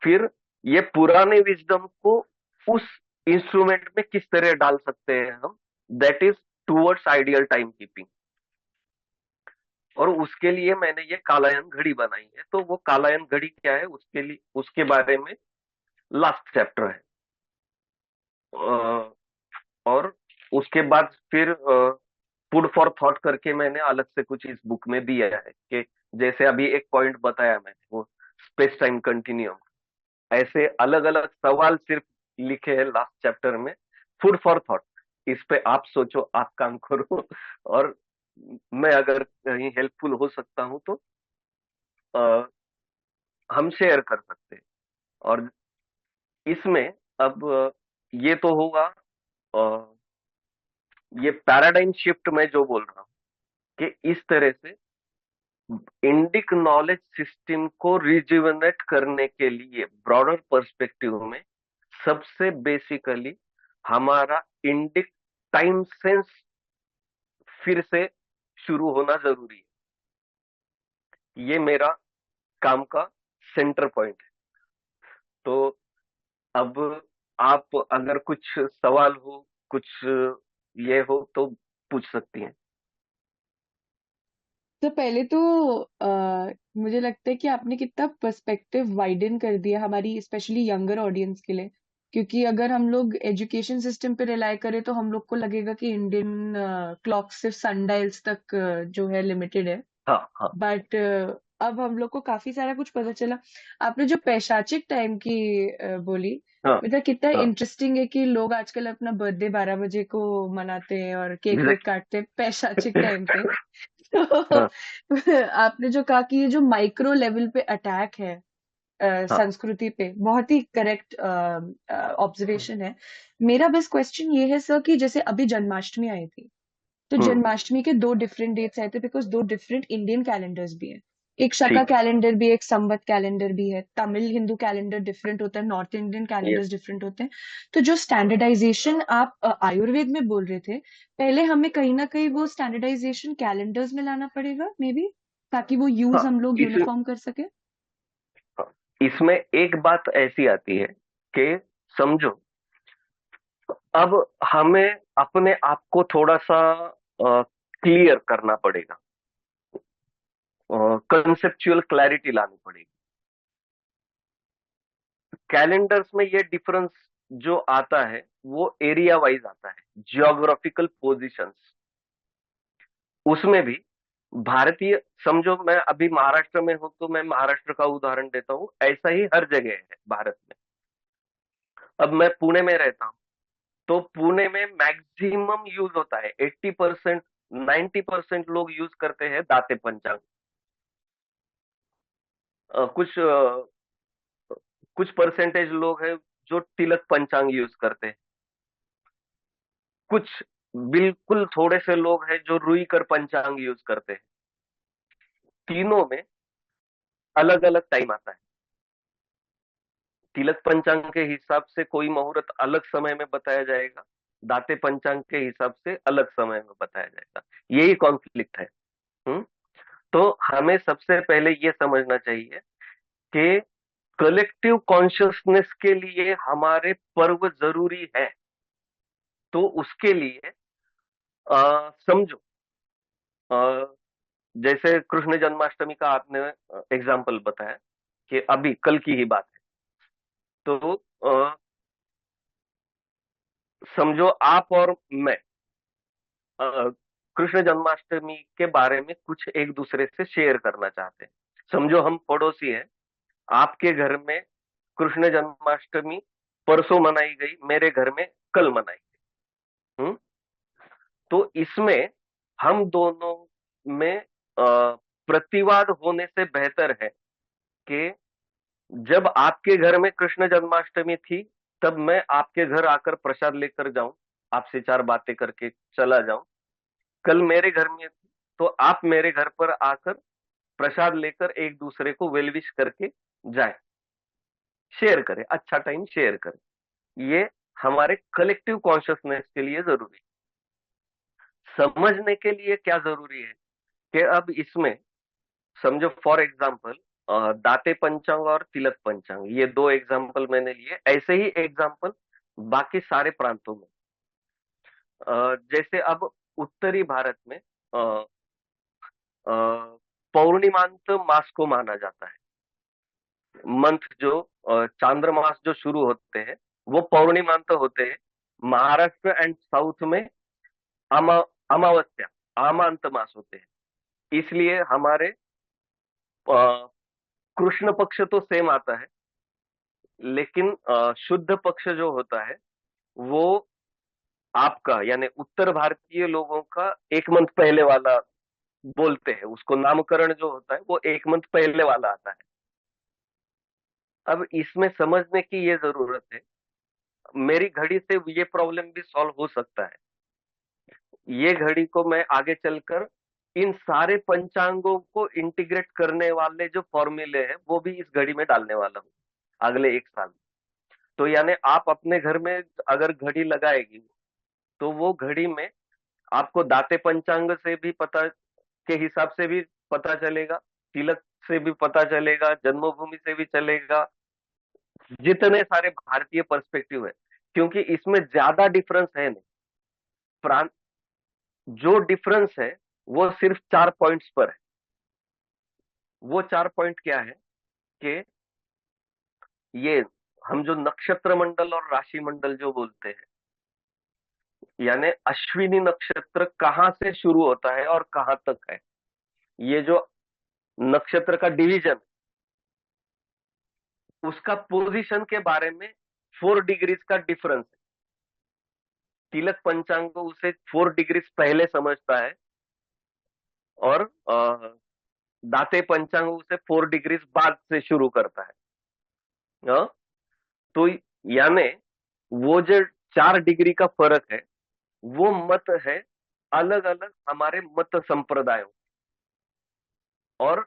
फिर ये पुराने विजडम को उस इंस्ट्रूमेंट में किस तरह डाल सकते हैं हम, that is towards ideal time keeping. और उसके लिए मैंने ये कालायन घड़ी बनाई है। तो वो कालायन घड़ी क्या है, उसके लिए, उसके बारे में लास्ट चैप्टर है। अ, और उसके बाद फिर फूड फॉर थॉट करके मैंने अलग से कुछ इस बुक में दिया है कि जैसे अभी एक पॉइंट बताया मैंने, वो स्पेस टाइम कंटिन्यूम, ऐसे अलग अलग सवाल सिर्फ लिखे हैं लास्ट चैप्टर में। फूड फॉर थॉट, इस पे आप सोचो, आप काम करो। और मैं अगर कहीं हेल्पफुल हो सकता हूं तो अ, हम शेयर कर सकते हैं। और इसमें अब ये तो होगा, अ, ये पैराडाइम शिफ्ट मैं जो बोल रहा हूँ कि इस तरह से इंडिक नॉलेज सिस्टम को रिजुवेनेट करने के लिए ब्रॉडर पर्सपेक्टिव में सबसे बेसिकली हमारा इंडिक टाइम सेंस फिर से शुरू होना जरूरी है। ये मेरा काम का सेंटर पॉइंट है। तो अब आप अगर कुछ सवाल हो, कुछ ये हो तो पूछ सकती हैं। तो पहले तो मुझे लगता है कि आपने कितना पर्सपेक्टिव वाइडन कर दिया हमारी स्पेशली यंगर ऑडियंस के लिए। क्योंकि अगर हम लोग एजुकेशन सिस्टम पे रिलाई करें तो हम लोग को लगेगा कि इंडियन क्लॉक सिर्फ सनडायल्स तक जो है लिमिटेड है। हाँ हाँ बट अब हम लोग को काफी सारा कुछ पता चला। आपने जो पैशाचिक टाइम की बोली, हाँ मतलब कितना हाँ, इंटरेस्टिंग है कि लोग आजकल अपना बर्थडे 12 बजे को मनाते हैं और केक वेक एग्जैक्ट। काटते हैं पैशाचिक टाइम पे। तो हाँ आपने जो कहा कि ये जो माइक्रो लेवल पे अटैक है हाँ संस्कृति पे, बहुत ही करेक्ट ऑब्जर्वेशन है। मेरा बस क्वेश्चन ये है सर कि जैसे अभी जन्माष्टमी आई थी, तो हम्म, जन्माष्टमी के दो डिफरेंट डेट्स आए थे बिकॉज दो डिफरेंट इंडियन कैलेंडर्स भी हैं। एक शका ठीक है। कैलेंडर भी है, एक संवत कैलेंडर भी है। तमिल हिंदू कैलेंडर डिफरेंट होता है, north Indian yes. Calendars different होते हैं। तो जो स्टैंडर्डाइजेशन आप आयुर्वेद में बोल रहे थे, पहले हमें कहीं ना कहीं वो स्टैंडर्डाइजेशन कैलेंडर्स में लाना पड़ेगा मे बी, ताकि वो यूज हाँ, हम लोग इस यूनिफॉर्म कर सके। इसमें एक बात ऐसी आती है कि समझो, अब हमें अपने आप को थोड़ा सा क्लियर करना पड़ेगा, कंसेप्चुअल क्लैरिटी लानी पड़ेगी। कैलेंडर्स में ये डिफरेंस जो आता है वो एरिया वाइज आता है, जियोग्राफिकल पोजीशंस। उसमें भी भारतीय, समझो मैं अभी महाराष्ट्र में हूं तो मैं महाराष्ट्र का उदाहरण देता हूं, ऐसा ही हर जगह है भारत में। अब मैं पुणे में रहता हूं, तो पुणे में मैक्सिमम यूज होता है, 80%, 90% लोग यूज करते हैं दाते पंचांग। कुछ परसेंटेज लोग हैं जो तिलक पंचांग यूज करते हैं। कुछ बिल्कुल थोड़े से लोग हैं जो रुई कर पंचांग यूज करते हैं। तीनों में अलग अलग टाइम आता है। तिलक पंचांग के हिसाब से कोई मुहूर्त अलग समय में बताया जाएगा, दाते पंचांग के हिसाब से अलग समय में बताया जाएगा। यही कॉन्फ्लिक्ट है। हम्म? तो हमें सबसे पहले ये समझना चाहिए कि कलेक्टिव कॉन्शियसनेस के लिए हमारे पर्व जरूरी है। तो उसके लिए समझो, अ, जैसे कृष्ण जन्माष्टमी का आपने एग्जाम्पल बताया कि अभी कल की ही बात है। तो समझो आप और मैं अ, कृष्ण जन्माष्टमी के बारे में कुछ एक दूसरे से शेयर करना चाहते हैं। समझो हम पड़ोसी हैं, आपके घर में कृष्ण जन्माष्टमी परसों मनाई गई, मेरे घर में कल मनाई गई। तो इसमें हम दोनों में प्रतिवाद होने से बेहतर है कि जब आपके घर में कृष्ण जन्माष्टमी थी, तब मैं आपके घर आकर प्रसाद लेकर जाऊं, आपसे चार बातें करके चला जाऊं। कल मेरे घर में थी, तो आप मेरे घर पर आकर प्रसाद लेकर एक दूसरे को वेल विश करके जाए, शेयर करें, अच्छा टाइम शेयर करें। ये हमारे कलेक्टिव कॉन्शियसनेस के लिए जरूरी है। समझने के लिए क्या जरूरी है कि अब इसमें समझो फॉर एग्जाम्पल दाते पंचांग और तिलक पंचांग, ये दो एग्जाम्पल मैंने लिए, ऐसे ही एग्जाम्पल बाकी सारे प्रांतों में। जैसे अब उत्तरी भारत में अ, पौर्णिमांत मास को माना जाता है। मंथ जो चांद्रमास जो शुरू होते हैं वो पौर्णिमांत होते हैं। महाराष्ट्र एंड साउथ में अमा अमावस्या आमांत मास होते हैं। इसलिए हमारे कृष्ण पक्ष तो सेम आता है, लेकिन शुद्ध पक्ष जो होता है वो आपका यानी उत्तर भारतीय लोगों का एक मंथ पहले वाला बोलते हैं, उसको नामकरण जो होता है वो एक मंथ पहले वाला आता है। अब इसमें समझने की ये जरूरत है, मेरी घड़ी से ये प्रॉब्लम भी सॉल्व हो सकता है। ये घड़ी को मैं आगे चलकर इन सारे पंचांगों को इंटीग्रेट करने वाले जो फॉर्मूले हैं वो भी इस घड़ी में डालने वाला हूँ अगले एक साल में। तो यानी आप अपने घर में अगर घड़ी लगाएगी तो वो घड़ी में आपको दाते पंचांग से भी पता के हिसाब से भी पता चलेगा, तिलक से भी पता चलेगा, जन्मभूमि से भी चलेगा, जितने सारे भारतीय पर्सपेक्टिव है, क्योंकि इसमें ज्यादा डिफरेंस है नहीं। प्रांत जो डिफरेंस है वो सिर्फ 4 पॉइंट्स पर है। वो 4 पॉइंट क्या है कि ये हम जो नक्षत्र मंडल और राशि मंडल जो बोलते हैं, यानी अश्विनी नक्षत्र कहाँ से शुरू होता है और कहाँ तक है, ये जो नक्षत्र का डिवीजन, उसका पोजीशन के बारे में 4 डिग्रीज का डिफरेंस है। तिलक पंचांग को उसे 4 डिग्रीज पहले समझता है और दाते पंचांग उसे 4 डिग्रीज बाद से शुरू करता है। हाँ? तो यानी वो जो 4 डिग्री का फर्क है वो मत है अलग अलग हमारे मत संप्रदायों, और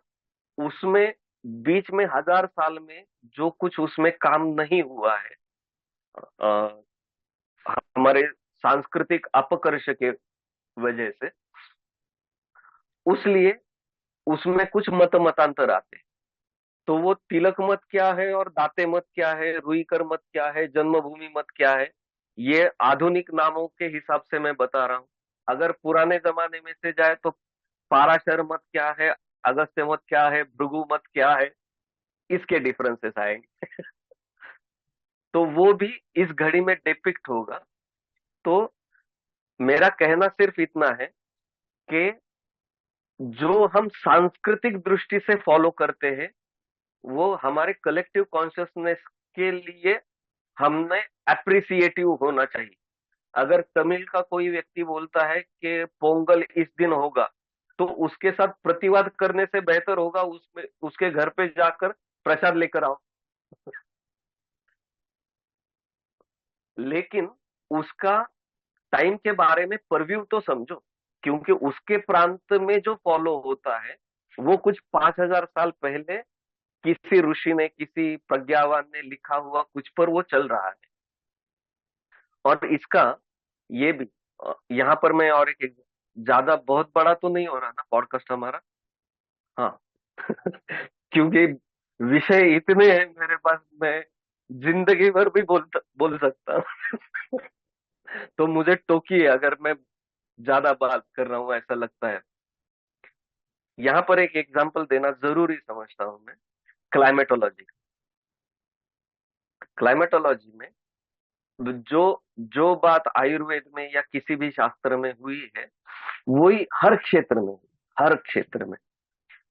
उसमें बीच में 1000 साल में जो कुछ उसमें काम नहीं हुआ है हमारे सांस्कृतिक अपकर्ष के वजह से, उसलिए उसमें कुछ मत मतांतर आते हैं। तो वो तिलक मत क्या है और दाते मत क्या है, रुईकर मत क्या है, जन्मभूमि मत क्या है, ये आधुनिक नामों के हिसाब से मैं बता रहा हूँ। अगर पुराने जमाने में से जाए तो पाराशर मत क्या है, अगस्त्य मत क्या है, भृगु मत क्या है, इसके डिफरेंसेस आएंगे। तो वो भी इस घड़ी में डिपिक्ट होगा। तो मेरा कहना सिर्फ इतना है कि जो हम सांस्कृतिक दृष्टि से फॉलो करते हैं वो हमारे कलेक्टिव कॉन्शियसनेस के लिए हमने अप्रिसिएटिव होना चाहिए। अगर तमिल का कोई व्यक्ति बोलता है कि पोंगल इस दिन होगा, तो उसके साथ प्रतिवाद करने से बेहतर होगा उसमें उसके घर पे जाकर प्रसाद लेकर आओ। लेकिन उसका टाइम के बारे में परव्यू तो समझो, क्योंकि उसके प्रांत में जो फॉलो होता है वो कुछ 5000 साल पहले किसी ऋषि ने, किसी प्रज्ञावान ने लिखा हुआ कुछ पर वो चल रहा है। और इसका ये भी यहाँ पर मैं और एक ज्यादा बहुत बड़ा तो नहीं हो रहा ना पॉडकास्ट हमारा। हाँ। क्योंकि विषय इतने हैं मेरे पास, मैं जिंदगी भर भी बोल सकता हूँ। तो मुझे टोकिए अगर मैं ज्यादा बात कर रहा हूँ ऐसा लगता है। यहाँ पर एक एग्जांपल देना जरूरी समझता हूँ मैं, क्लाइमेटोलॉजी। क्लाइमेटोलॉजी में जो जो बात आयुर्वेद में या किसी भी शास्त्र में हुई है वही हर क्षेत्र में, हर क्षेत्र में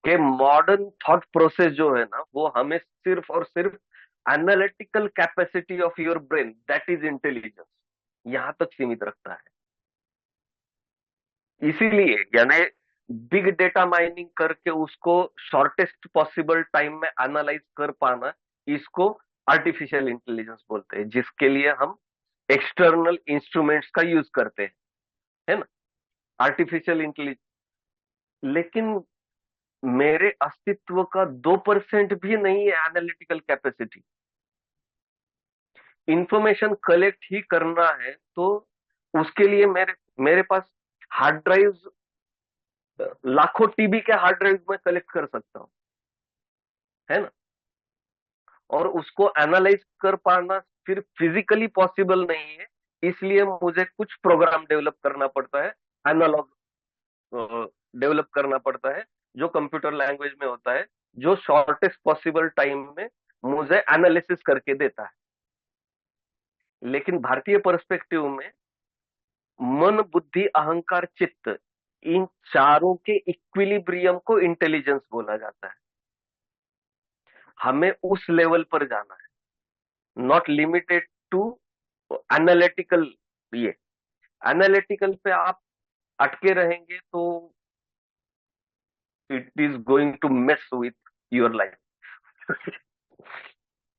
के मॉडर्न थॉट प्रोसेस जो है ना वो हमें सिर्फ और सिर्फ analytical capacity of your brain, that is intelligence, यहां तक सीमित रखता है। इसीलिए यानी बिग डेटा माइनिंग करके उसको शॉर्टेस्ट पॉसिबल टाइम में एनालाइज कर पाना, इसको आर्टिफिशियल इंटेलिजेंस बोलते हैं, जिसके लिए हम एक्सटर्नल इंस्ट्रूमेंट्स का यूज करते हैं, है ना, आर्टिफिशियल इंटेलिजेंस। लेकिन मेरे अस्तित्व का 2% भी नहीं है एनालिटिकल कैपेसिटी। इंफॉर्मेशन कलेक्ट ही करना है तो उसके लिए मेरे मेरे पास हार्ड ड्राइव्स लाखों टीबी के हार्ड ड्राइव में कलेक्ट कर सकता हूं, है ना। और उसको एनालाइज कर पाना फिर फिजिकली पॉसिबल नहीं है, इसलिए मुझे कुछ प्रोग्राम डेवलप करना पड़ता है, एनालॉग डेवलप करना पड़ता है, जो कंप्यूटर लैंग्वेज में होता है, जो शॉर्टेस्ट पॉसिबल टाइम में मुझे एनालिसिस करके देता है। लेकिन भारतीय पर्सपेक्टिव में मन, बुद्धि, अहंकार, चित्त, इन चारों के इक्विलिब्रियम को इंटेलिजेंस बोला जाता है। हमें उस लेवल पर जाना है, नॉट लिमिटेड टू एनालिटिकल। ये एनालिटिकल पे आप अटके रहेंगे तो it is going to mess with your life.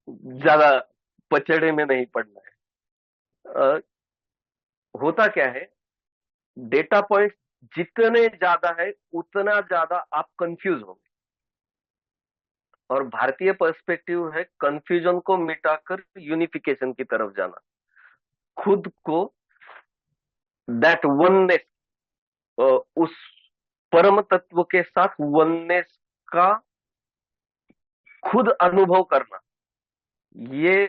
ज्यादा पचड़े में नहीं पड़ना है। होता क्या है, डेटा पॉइंट्स जितने ज्यादा है उतना ज्यादा आप कंफ्यूज होंगे। और भारतीय पर्सपेक्टिव है कंफ्यूजन को मिटाकर यूनिफिकेशन की तरफ जाना, खुद को दैट वननेस, उस परम तत्व के साथ वननेस का खुद अनुभव करना, ये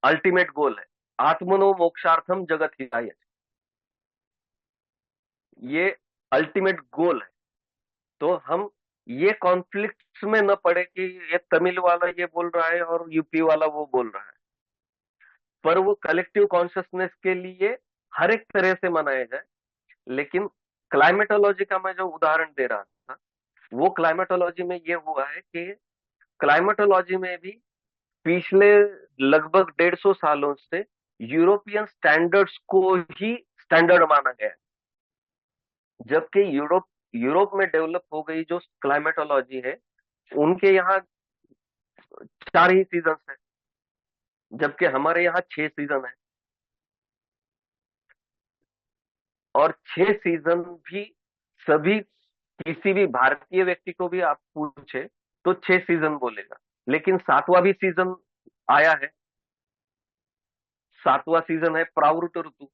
अल्टीमेट गोल है। आत्मनो मोक्षार्थम जगत हिताय, ये अल्टीमेट गोल है। तो हम ये कॉन्फ्लिक्ट्स में न पड़े कि ये तमिल वाला ये बोल रहा है और यूपी वाला वो बोल रहा है, पर वो कलेक्टिव कॉन्शियसनेस के लिए हर एक तरह से मनाया जाए। लेकिन क्लाइमेटोलॉजी का मैं जो उदाहरण दे रहा था, वो क्लाइमेटोलॉजी में ये हुआ है कि क्लाइमेटोलॉजी में भी पिछले लगभग 150 सालों से यूरोपियन स्टैंडर्ड्स को ही स्टैंडर्ड माना गया है। जबकि यूरोप यूरोप में डेवलप हो गई जो क्लाइमेटोलॉजी है, उनके यहाँ 4 ही सीजन है, जबकि हमारे यहाँ 6 सीजन है। और 6 सीजन भी सभी, किसी भी भारतीय व्यक्ति को भी आप पूछे तो 6 सीजन बोलेगा। लेकिन 7वां भी सीजन आया है, 7वां सीजन है प्रावृत ऋतु।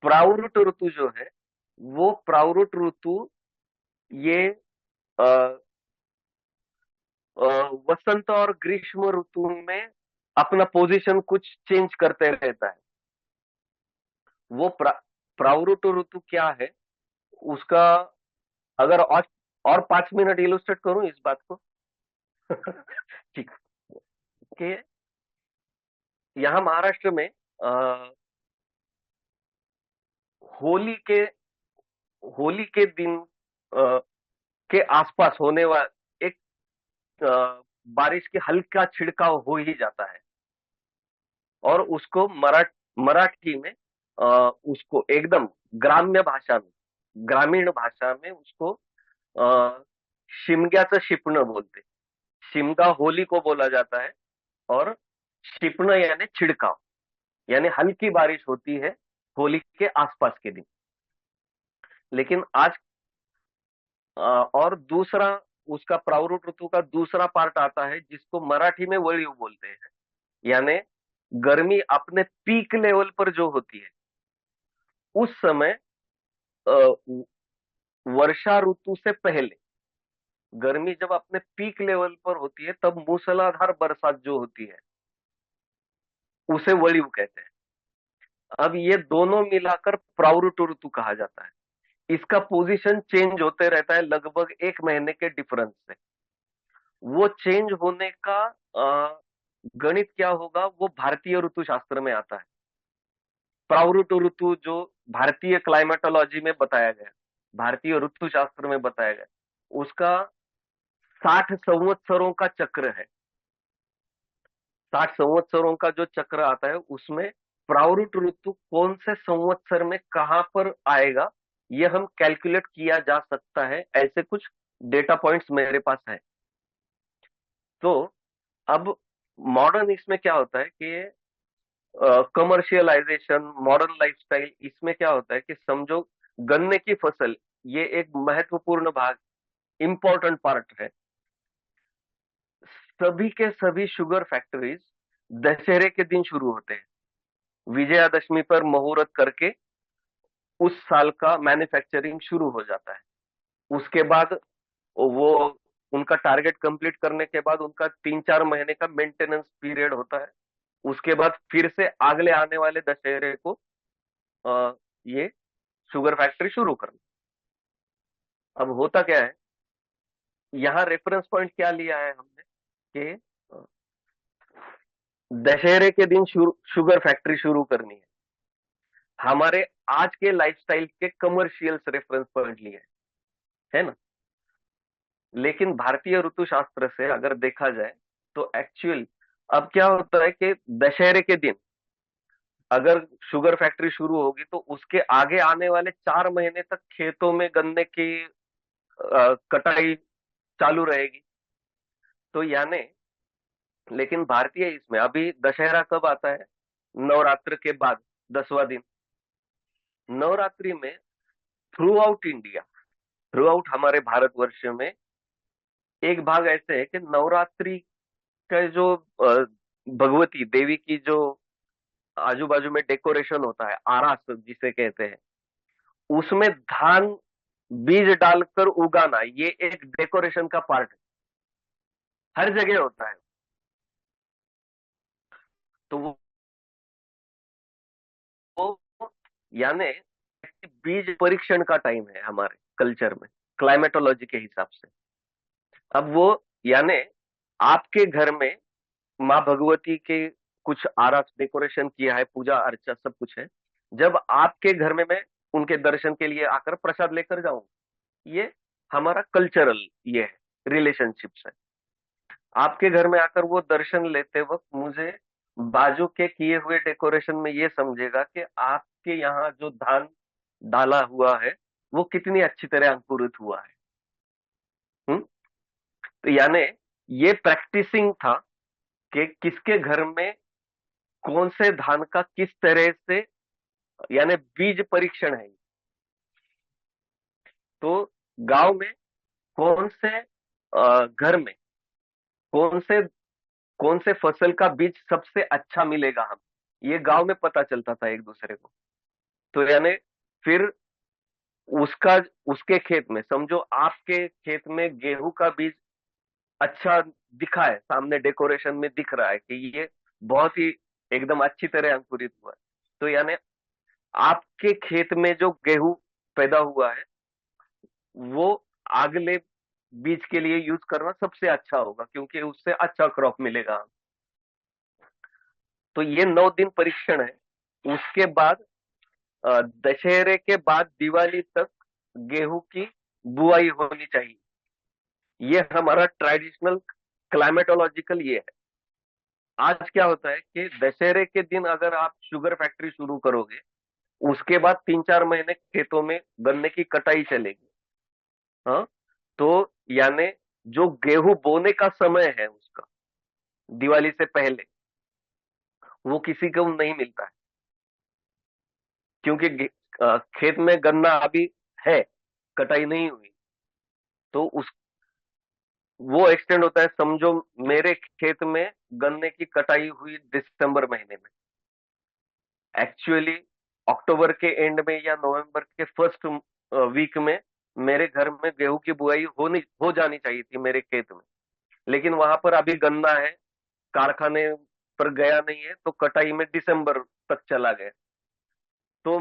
प्रावृत ऋतु जो है, वो प्रावृत ऋतु ये अ, वसंत और ग्रीष्म ऋतु में अपना पोजीशन कुछ चेंज करते रहता है। वो प्रावृत ऋतु क्या है उसका, अगर और 5 मिनट इलुस्ट्रेट करूं इस बात को। ठीक, कि यहाँ महाराष्ट्र में होली के होली के दिन के आसपास होने वाला एक बारिश के हल्का छिड़काव हो ही जाता है। और उसको मराठी में उसको एकदम ग्राम्य भाषा में, ग्रामीण भाषा में उसको शिमग्याचं शिपणं बोलते। शिमगा होली को बोला जाता है, और शिपणं यानी छिड़काव, यानी हल्की बारिश होती है होली के आसपास के दिन। लेकिन आज और दूसरा, उसका प्रावरुट ऋतु का दूसरा पार्ट आता है जिसको मराठी में वळीव बोलते हैं। यानी गर्मी अपने पीक लेवल पर जो होती है उस समय, वर्षा ऋतु से पहले गर्मी जब अपने पीक लेवल पर होती है तब मूसलाधार बरसात जो होती है उसे वळीव कहते हैं। अब ये दोनों मिलाकर प्रावरुट ऋतु कहा जाता है। इसका पोजीशन चेंज होते रहता है लगभग 1 महीने के डिफरेंस से। वो चेंज होने का गणित क्या होगा वो भारतीय ऋतुशास्त्र में आता है। प्रावरुट ऋतु जो भारतीय क्लाइमेटोलॉजी में बताया गया, भारतीय ऋतुशास्त्र में बताया गया, उसका 60 संवत्सरों का चक्र है। 60 संवत्सरों का जो चक्र आता है उसमें प्रावरुट ऋतु कौन से संवत्सर में कहां पर आएगा ये हम कैलकुलेट किया जा सकता है। ऐसे कुछ डेटा पॉइंट्स मेरे पास है। तो अब मॉडर्न इसमें क्या होता है कि कमर्शियलाइजेशन, मॉडर्न लाइफस्टाइल, इसमें क्या होता है कि समझो गन्ने की फसल, ये एक महत्वपूर्ण भाग, इंपॉर्टेंट पार्ट है। सभी के सभी शुगर फैक्ट्रीज दशहरे के दिन शुरू होते हैं, विजयादशमी पर मुहूर्त करके उस साल का मैन्युफैक्चरिंग शुरू हो जाता है। उसके बाद वो उनका टारगेट कंप्लीट करने के बाद उनका 3-4 महीने का मेंटेनेंस पीरियड होता है। उसके बाद फिर से अगले आने वाले दशहरे को ये शुगर फैक्ट्री शुरू करना। अब होता क्या है, यहाँ रेफरेंस पॉइंट क्या लिया है हमने कि दशहरे के दिन शुगर फैक्ट्री शुरू करनी है। हमारे आज के लाइफस्टाइल के कमर्शियल रेफरेंस पॉइंट लिए है ना। लेकिन भारतीय ऋतुशास्त्र से अगर देखा जाए तो एक्चुअल अब क्या होता है कि दशहरे के दिन अगर शुगर फैक्ट्री शुरू होगी तो उसके आगे आने वाले 4 महीने तक खेतों में गन्ने की कटाई चालू रहेगी। तो यानी लेकिन भारतीय इसमें अभी दशहरा कब आता है, नवरात्र के बाद 10वां दिन। नवरात्रि में through out India, through out हमारे भारतवर्ष में एक भाग ऐसे है कि नवरात्रि का जो भगवती देवी की जो आजू बाजू में डेकोरेशन होता है, आरास जिसे कहते हैं, उसमें धान बीज डालकर उगाना ये एक डेकोरेशन का पार्ट है, हर जगह होता है। तो वो यानी बीज परीक्षण का टाइम है हमारे कल्चर में, क्लाइमेटोलॉजी के हिसाब से। अब वो यानी आपके घर में माँ भगवती के कुछ आरास डेकोरेशन किया है, पूजा अर्चा सब कुछ है, जब आपके घर में मैं उनके दर्शन के लिए आकर प्रसाद लेकर जाऊं, ये हमारा कल्चरल ये है, रिलेशनशिप्स है। आपके घर में आकर वो दर्शन लेते वक्त मुझे बाजू के किए हुए डेकोरेशन में ये समझेगा कि आपके यहाँ जो धान डाला हुआ है वो कितनी अच्छी तरह अंकुरित हुआ है। तो यानी ये प्रैक्टिसिंग था कि किसके घर में कौन से धान का किस तरह से, यानी बीज परीक्षण है। तो गांव में कौन से घर में कौन से फसल का बीज सबसे अच्छा मिलेगा, हम ये गांव में पता चलता था एक दूसरे को। तो यानी फिर उसका उसके खेत में समझो आपके खेत में गेहूं का बीज अच्छा दिखा है, सामने डेकोरेशन में दिख रहा है कि ये बहुत ही एकदम अच्छी तरह अंकुरित हुआ है, तो यानी आपके खेत में जो गेहूं पैदा हुआ है वो अगले बीज के लिए यूज करना सबसे अच्छा होगा, क्योंकि उससे अच्छा क्रॉप मिलेगा। तो ये 9 दिन परीक्षण है। उसके बाद दशहरे के बाद दिवाली तक गेहूं की बुआई होनी चाहिए। ये हमारा ट्रेडिशनल क्लाइमेटोलॉजिकल ये है। आज क्या होता है कि दशहरे के दिन अगर आप शुगर फैक्ट्री शुरू करोगे, उसके बाद 3-4 महीने खेतों में गन्ने की कटाई चलेगी। हाँ, तो यानी जो गेहूं बोने का समय है उसका दिवाली से पहले वो किसी को नहीं मिलता है, क्योंकि खेत में गन्ना अभी है, कटाई नहीं हुई। तो उस वो एक्सटेंड होता है, समझो मेरे खेत में गन्ने की कटाई हुई दिसंबर महीने में, एक्चुअली अक्टूबर के एंड में या नवंबर के फर्स्ट वीक में मेरे घर में गेहूं की बुआई हो जानी चाहिए थी मेरे खेत में। लेकिन वहां पर अभी गन्ना है, कारखाने पर गया नहीं है, तो कटाई में दिसंबर तक चला गया। तो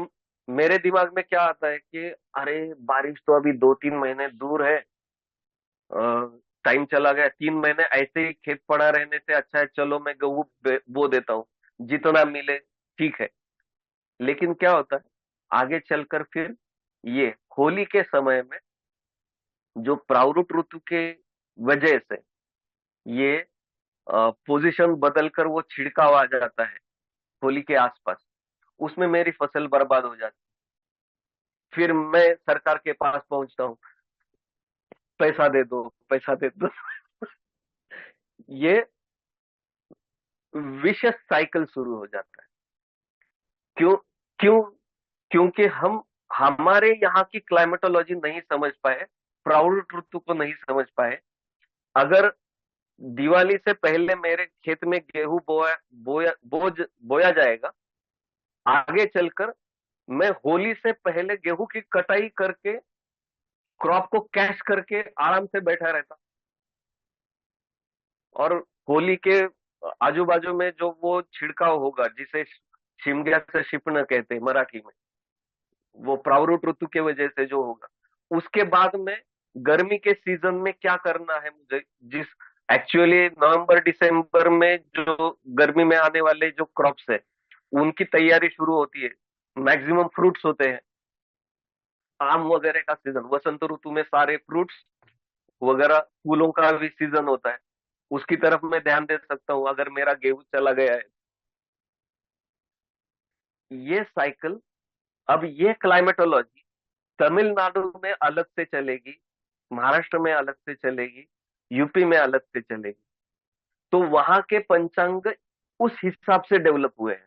मेरे दिमाग में क्या आता है कि अरे बारिश तो अभी 2-3 महीने दूर है, टाइम चला गया, 3 महीने ऐसे ही खेत पड़ा रहने से अच्छा है चलो मैं गेहूं बो देता हूँ, जितना मिले ठीक है। लेकिन क्या होता है आगे चलकर फिर ये होली के समय में जो प्रावरुट ऋतु के वजह से ये पोजीशन बदलकर वो छिड़काव आ जाता है होली के आसपास, उसमें मेरी फसल बर्बाद हो जाती। फिर मैं सरकार के पास पहुंचता हूँ, पैसा दे दो पैसा दे दो। ये विशेष साइकिल शुरू हो जाता है। क्यों क्यों क्योंकि हम हमारे यहाँ की क्लाइमेटोलॉजी नहीं समझ पाए, प्रावरुट ऋतु को नहीं समझ पाए। अगर दिवाली से पहले मेरे खेत में गेहूं बोया बोया बोज बोया जाएगा, आगे चलकर मैं होली से पहले गेहूं की कटाई करके क्रॉप को कैश करके आराम से बैठा रहता, और होली के आजू बाजू में जो वो छिड़काव होगा, जिसे शिमग्या से शिपन कहते हैं मराठी में, वो प्रावरुट ऋतु के वजह से जो होगा, उसके बाद में गर्मी के सीजन में क्या करना है मुझे, जिस एक्चुअली नवंबर दिसंबर में जो गर्मी में आने वाले जो क्रॉप्स है उनकी तैयारी शुरू होती है। मैक्सिमम फ्रूट्स होते हैं, आम वगैरह का सीजन, वसंत ऋतु में सारे फ्रूट्स वगैरह, फूलों का भी सीजन होता है, उसकी तरफ मैं ध्यान दे सकता हूँ अगर मेरा गेहूं चला गया है। ये साइकिल, अब ये क्लाइमेटोलॉजी तमिलनाडु में अलग से चलेगी, महाराष्ट्र में अलग से चलेगी, यूपी में अलग से चलेगी। तो वहां के पंचांग उस हिसाब से डेवलप हुए हैं,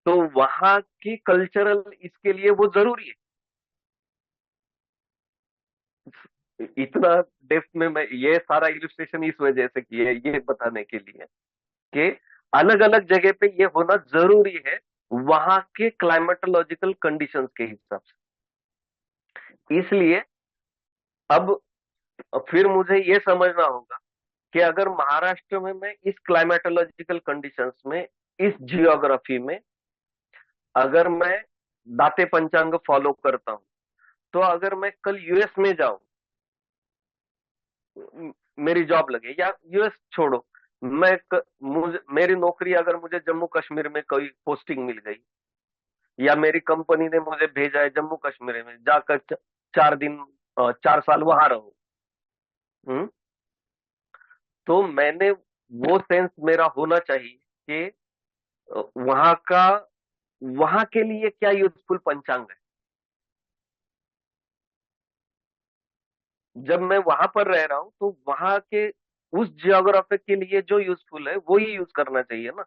तो वहां की कल्चरल इसके लिए वो जरूरी है। इतना डेप्थ में मैं ये सारा इलस्ट्रेशन इस वजह से किया है, ये बताने के लिए कि अलग अलग जगह पे ये होना जरूरी है, वहां के क्लाइमेटोलॉजिकल कंडीशंस के हिसाब से। इसलिए अब फिर मुझे ये समझना होगा कि अगर महाराष्ट्र में मैं इस क्लाइमेटोलॉजिकल कंडीशंस में, इस जियोग्राफी में, अगर मैं दाते पंचांग फॉलो करता हूं, तो अगर मैं कल यूएस में जाऊं, मेरी जॉब लगे, या यूएस छोड़ो, मुझे मेरी नौकरी अगर मुझे जम्मू कश्मीर में कोई पोस्टिंग मिल गई, या मेरी कंपनी ने मुझे भेजा है जम्मू कश्मीर में जाकर 4 दिन 4 साल वहां रहो, हम्म, तो मैंने वो सेंस मेरा होना चाहिए कि वहां का, वहां के लिए क्या यूजफुल पंचांग है। जब मैं वहां पर रह रहा हूं तो वहां के उस जियोग्राफी के लिए जो यूजफुल है वो ही यूज करना चाहिए ना।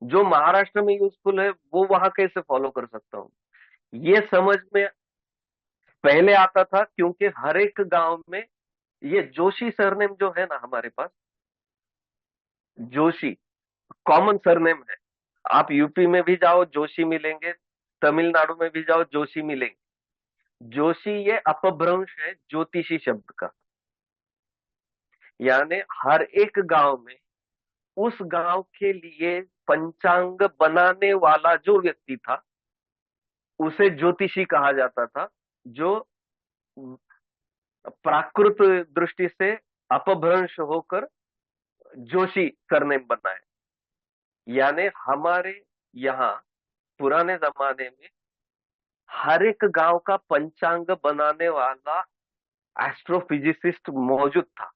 जो महाराष्ट्र में यूजफुल है वो वहां कैसे फॉलो कर सकता हूँ, ये समझ में पहले आता था, क्योंकि हर एक गांव में ये जोशी सरनेम जो है ना हमारे पास, जोशी कॉमन सरनेम है। आप यूपी में भी जाओ जोशी मिलेंगे, तमिलनाडु में भी जाओ जोशी मिलेंगे। जोशी ये अपभ्रंश है ज्योतिषी शब्द का, यानी हर एक गांव में उस गांव के लिए पंचांग बनाने वाला जो व्यक्ति था उसे ज्योतिषी कहा जाता था, जो प्राकृत दृष्टि से अपभ्रंश होकर जोशी सरनेम बना है। यानी हमारे यहाँ पुराने जमाने में हर एक गांव का पंचांग बनाने वाला एस्ट्रोफिजिसिस्ट मौजूद था।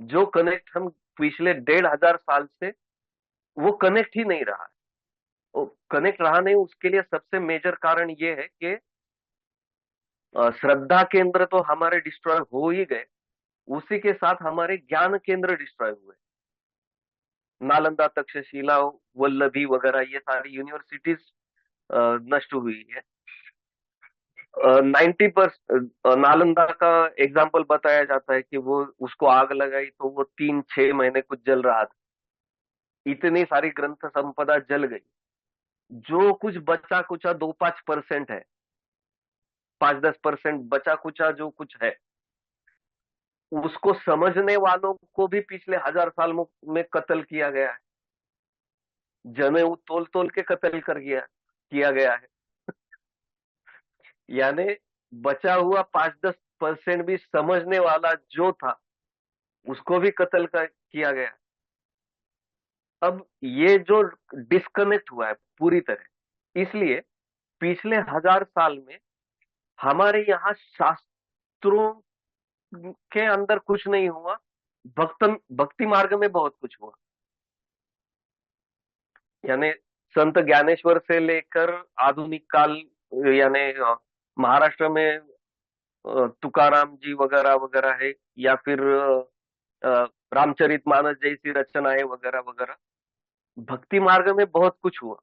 जो कनेक्ट हम पिछले 1500 से, वो कनेक्ट ही नहीं रहा है। वो कनेक्ट रहा नहीं, उसके लिए सबसे मेजर कारण ये है कि श्रद्धा केंद्र तो हमारे डिस्ट्रॉय हो ही गए, उसी के साथ हमारे ज्ञान केंद्र डिस्ट्रॉय हुए। नालंदा, तक्षशिला, वल्लभी वगैरह ये सारी यूनिवर्सिटीज नष्ट हुई है। 90% नालंदा का एग्जाम्पल बताया जाता है कि वो, उसको आग लगाई तो वो 3-6 महीने कुछ जल रहा था, इतनी सारी ग्रंथ संपदा जल गई। जो कुछ बचा कुचा 2-5% है, 5-10% बचा कुचा जो कुछ है, उसको समझने वालों को भी पिछले 1000 साल में कत्ल किया गया है। जनेऊ तोल तोल के कत्ल कर किया गया है। यानी बचा हुआ 5-10% भी समझने वाला जो था उसको भी कत्ल किया गया। अब ये जो डिस्कनेक्ट हुआ है पूरी तरह, इसलिए पिछले 1000 साल में हमारे यहाँ शास्त्रों के अंदर कुछ नहीं हुआ, भक्ति मार्ग में बहुत कुछ हुआ। यानी संत ज्ञानेश्वर से लेकर आधुनिक काल, यानी महाराष्ट्र में तुकाराम जी वगैरह वगैरह है, या फिर रामचरितमानस जैसी रचनाएं वगैरह वगैरह, भक्ति मार्ग में बहुत कुछ हुआ।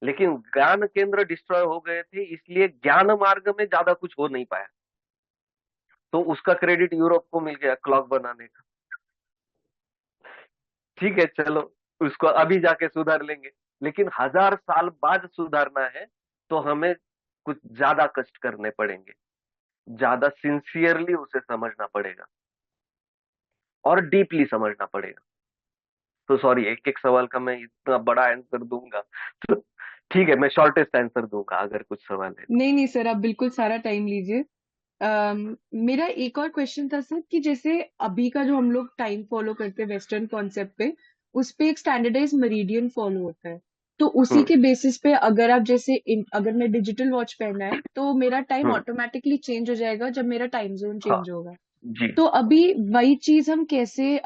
लेकिन ज्ञान केंद्र डिस्ट्रॉय हो गए थे, इसलिए ज्ञान मार्ग में ज्यादा कुछ हो नहीं पाया। तो उसका क्रेडिट यूरोप को मिल गया क्लॉक बनाने का। ठीक है, चलो उसको अभी जाके सुधार लेंगे। लेकिन 1000 साल बाद सुधारना है तो हमें कुछ ज्यादा कष्ट करने पड़ेंगे, ज्यादा सिंसियरली उसे समझना पड़ेगा और डीपली समझना पड़ेगा। तो सॉरी, एक एक सवाल का मैं इतना बड़ा आंसर दूंगा तो ठीक है, मैं शॉर्टेस्ट आंसर दूंगा अगर कुछ सवाल है तो। नहीं नहीं सर, आप बिल्कुल सारा टाइम लीजिए। मेरा एक और क्वेश्चन था सर कि जैसे अभी का जो हम लोग टाइम फॉलो करते हैं वेस्टर्न कॉन्सेप्ट पे, उस पे एक स्टैंडर्डाइज मेरिडियन फॉलो होता है। तो उसी हम्म। के बेसिस पे अगर आप जैसे अगर मैं डिजिटल वॉच पहना है तो मेरा टाइम हम्म। ऑटोमेटिकली चेंज हो जाएगा जब मेरा टाइम जोन हाँ चेंज होगा। जी। तो अभी वही चीज हम कैसे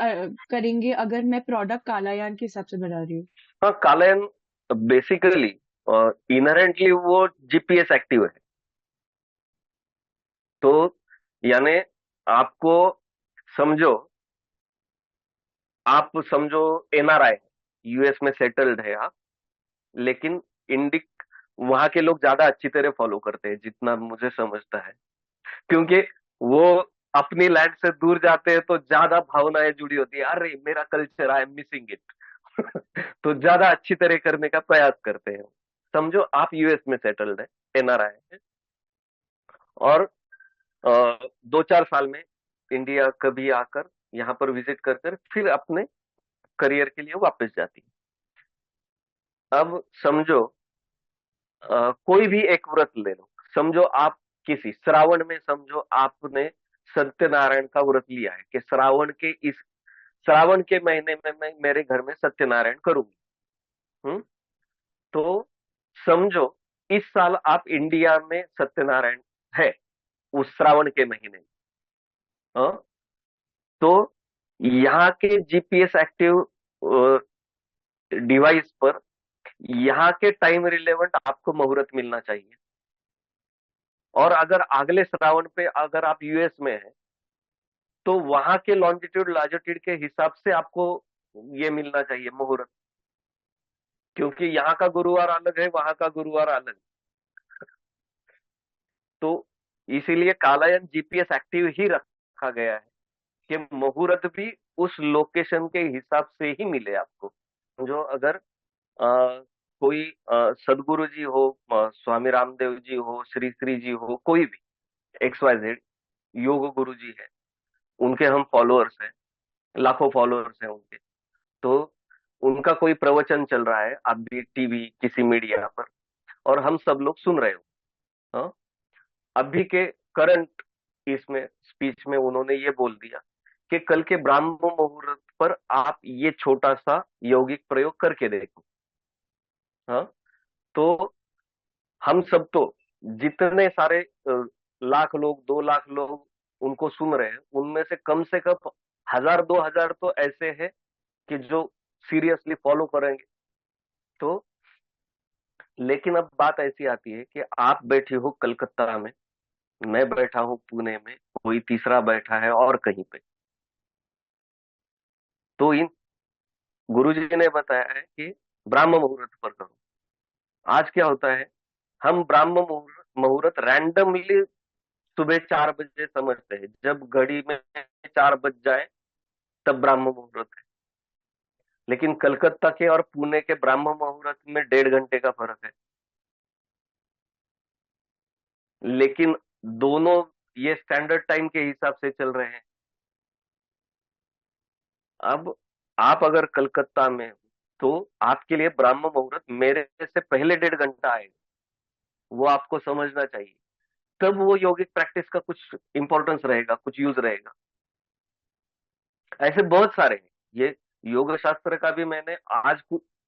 करेंगे अगर मैं प्रोडक्ट कालायान के हिसाब से बना रही हूँ? हाँ, कालायन बेसिकली इनहेरेंटली वो जीपीएस एक्टिव है। तो यानी आपको समझो, आप समझो एनआरआई, यूएस में सेटल्ड है आप, लेकिन इंडिक वहां के लोग ज्यादा अच्छी तरह फॉलो करते हैं जितना मुझे समझता है, क्योंकि वो अपनी लैंड से दूर जाते हैं तो ज्यादा भावनाएं जुड़ी होती है, अरे मेरा culture, I am missing it तो ज्यादा अच्छी तरह करने का प्रयास करते हैं। समझो आप यूएस में सेटल्ड है, एनआरआई है, और 2-4 साल में इंडिया कभी आकर यहाँ पर विजिट कर कर फिर अपने करियर के लिए वापस जाती है। अब समझो कोई भी एक व्रत ले लो, समझो आप किसी श्रावण में, समझो आपने सत्यनारायण का व्रत लिया है कि श्रावण के महीने में मैं मेरे घर में सत्यनारायण करूंगी। हम्म। तो समझो इस साल आप इंडिया में सत्यनारायण है उस श्रावण के महीने में। हाँ? तो यहाँ के जीपीएस एक्टिव डिवाइस पर यहाँ के टाइम रिलेवेंट आपको मुहूर्त मिलना चाहिए। और अगर अगले श्रावण पे अगर आप यूएस में हैं तो वहां के लॉन्जिट्यूड लैटिट्यूड के हिसाब से आपको ये मिलना चाहिए मुहूर्त, क्योंकि यहाँ का गुरुवार अलग है, वहां का गुरुवार अलग। तो इसीलिए कालायन जीपीएस एक्टिव ही रखा गया है कि मुहूर्त भी उस लोकेशन के हिसाब से ही मिले आपको। जो अगर कोई सदगुरु जी हो, स्वामी रामदेव जी हो, श्री श्री जी हो, कोई भी x Y Z yoga guru जी है, उनके हम फॉलोअर्स हैं, लाखों फॉलोअर्स हैं उनके। तो उनका कोई प्रवचन चल रहा है अभी टीवी किसी मीडिया पर, और हम सब लोग सुन रहे हो। हाँ? अभी के करंट इसमें स्पीच में उन्होंने ये बोल दिया कि कल के ब्राह्म मुहूर्त पर आप ये छोटा सा यौगिक प्रयोग करके देखो। हाँ? तो हम सब तो जितने सारे लाख लोग, 2 लाख लोग उनको सुन रहे हैं, उनमें से कम 1000-2000 तो ऐसे हैं कि जो सीरियसली फॉलो करेंगे। तो लेकिन अब बात ऐसी आती है कि आप बैठी हो कलकत्ता में, मैं बैठा हूं पुणे में, कोई तीसरा बैठा है और कहीं पे। तो इन गुरुजी ने बताया है कि ब्राह्म मुहूर्त पर करो। आज क्या होता है, हम ब्राह्म मुहूर्त मुहूर्त रैंडमली सुबह 4 बजे समझते हैं, जब घड़ी में 4 बज जाए तब ब्राह्म मुहूर्त है। लेकिन कलकत्ता के और पुणे के ब्राह्म मुहूर्त में 1.5 घंटे का फर्क है। लेकिन दोनों ये स्टैंडर्ड टाइम के हिसाब से चल रहे हैं। अब आप अगर कलकत्ता में हो तो आपके लिए ब्राह्म मुहूर्त मेरे से पहले 1.5 घंटा आएगा, वो आपको समझना चाहिए। तब वो यौगिक प्रैक्टिस का कुछ इंपॉर्टेंस रहेगा, कुछ यूज रहेगा। ऐसे बहुत सारे हैं। ये योग शास्त्र का भी मैंने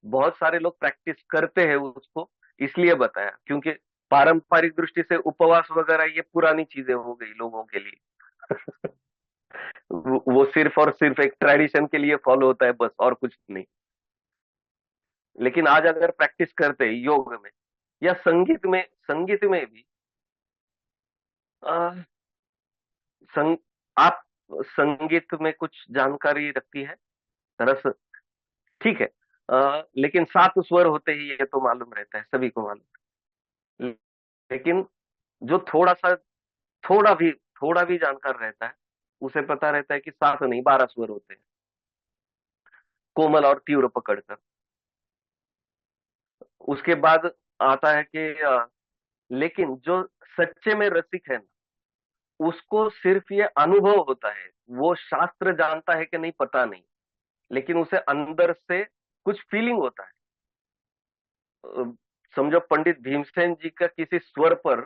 बहुत सारे लोग प्रैक्टिस करते हैं उसको इसलिए बताया, क्योंकि पारंपरिक दृष्टि से उपवास वगैरह ये पुरानी चीजें हो गई लोगों के लिए वो सिर्फ और सिर्फ एक ट्रेडिशन के लिए फॉलो होता है, बस और कुछ नहीं। लेकिन आज अगर प्रैक्टिस करते हैं योग में या संगीत में भी, आ, संग, आप संगीत में कुछ जानकारी रखती है रस, ठीक है। लेकिन 7 स्वर होते ही ये तो मालूम रहता है, सभी को मालूम है। लेकिन जो थोड़ा भी जानकार रहता है, उसे पता रहता है कि 7 नहीं 12 स्वर होते हैं, कोमल और तीव्र पकड़कर। उसके बाद आता है कि लेकिन जो सच्चे में रसिक है ना, उसको सिर्फ ये अनुभव होता है। वो शास्त्र जानता है कि नहीं पता नहीं, लेकिन उसे अंदर से कुछ फीलिंग होता है। समझो पंडित भीमसेन जी का किसी स्वर पर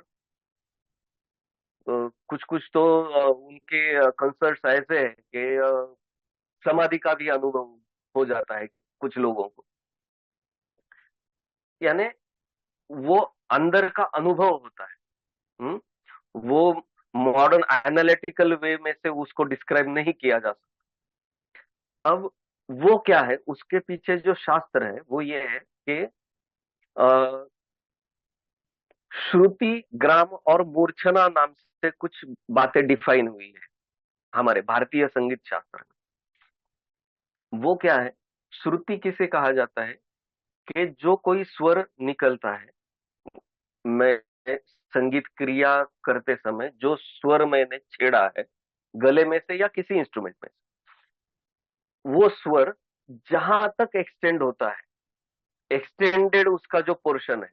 कुछ कुछ तो उनके कंसर्ट्स ऐसे हैं कि समाधि का भी अनुभव हो जाता है कुछ लोगों को। यानी वो अंदर का अनुभव होता है। हम्म? वो मॉडर्न एनालिटिकल वे में से उसको डिस्क्राइब नहीं किया जा सकता। अब वो क्या है, उसके पीछे जो शास्त्र है वो ये है कि अ, श्रुति, ग्राम और मूर्छना नाम से कुछ बातें डिफाइन हुई है हमारे भारतीय संगीत शास्त्र में। वो क्या है? श्रुति किसे कहा जाता है? कि जो कोई स्वर निकलता है, मैं संगीत क्रिया करते समय जो स्वर मैंने छेड़ा है गले में से या किसी इंस्ट्रूमेंट में से, वो स्वर जहां तक एक्सटेंड होता है, एक्सटेंडेड उसका जो पोर्शन है,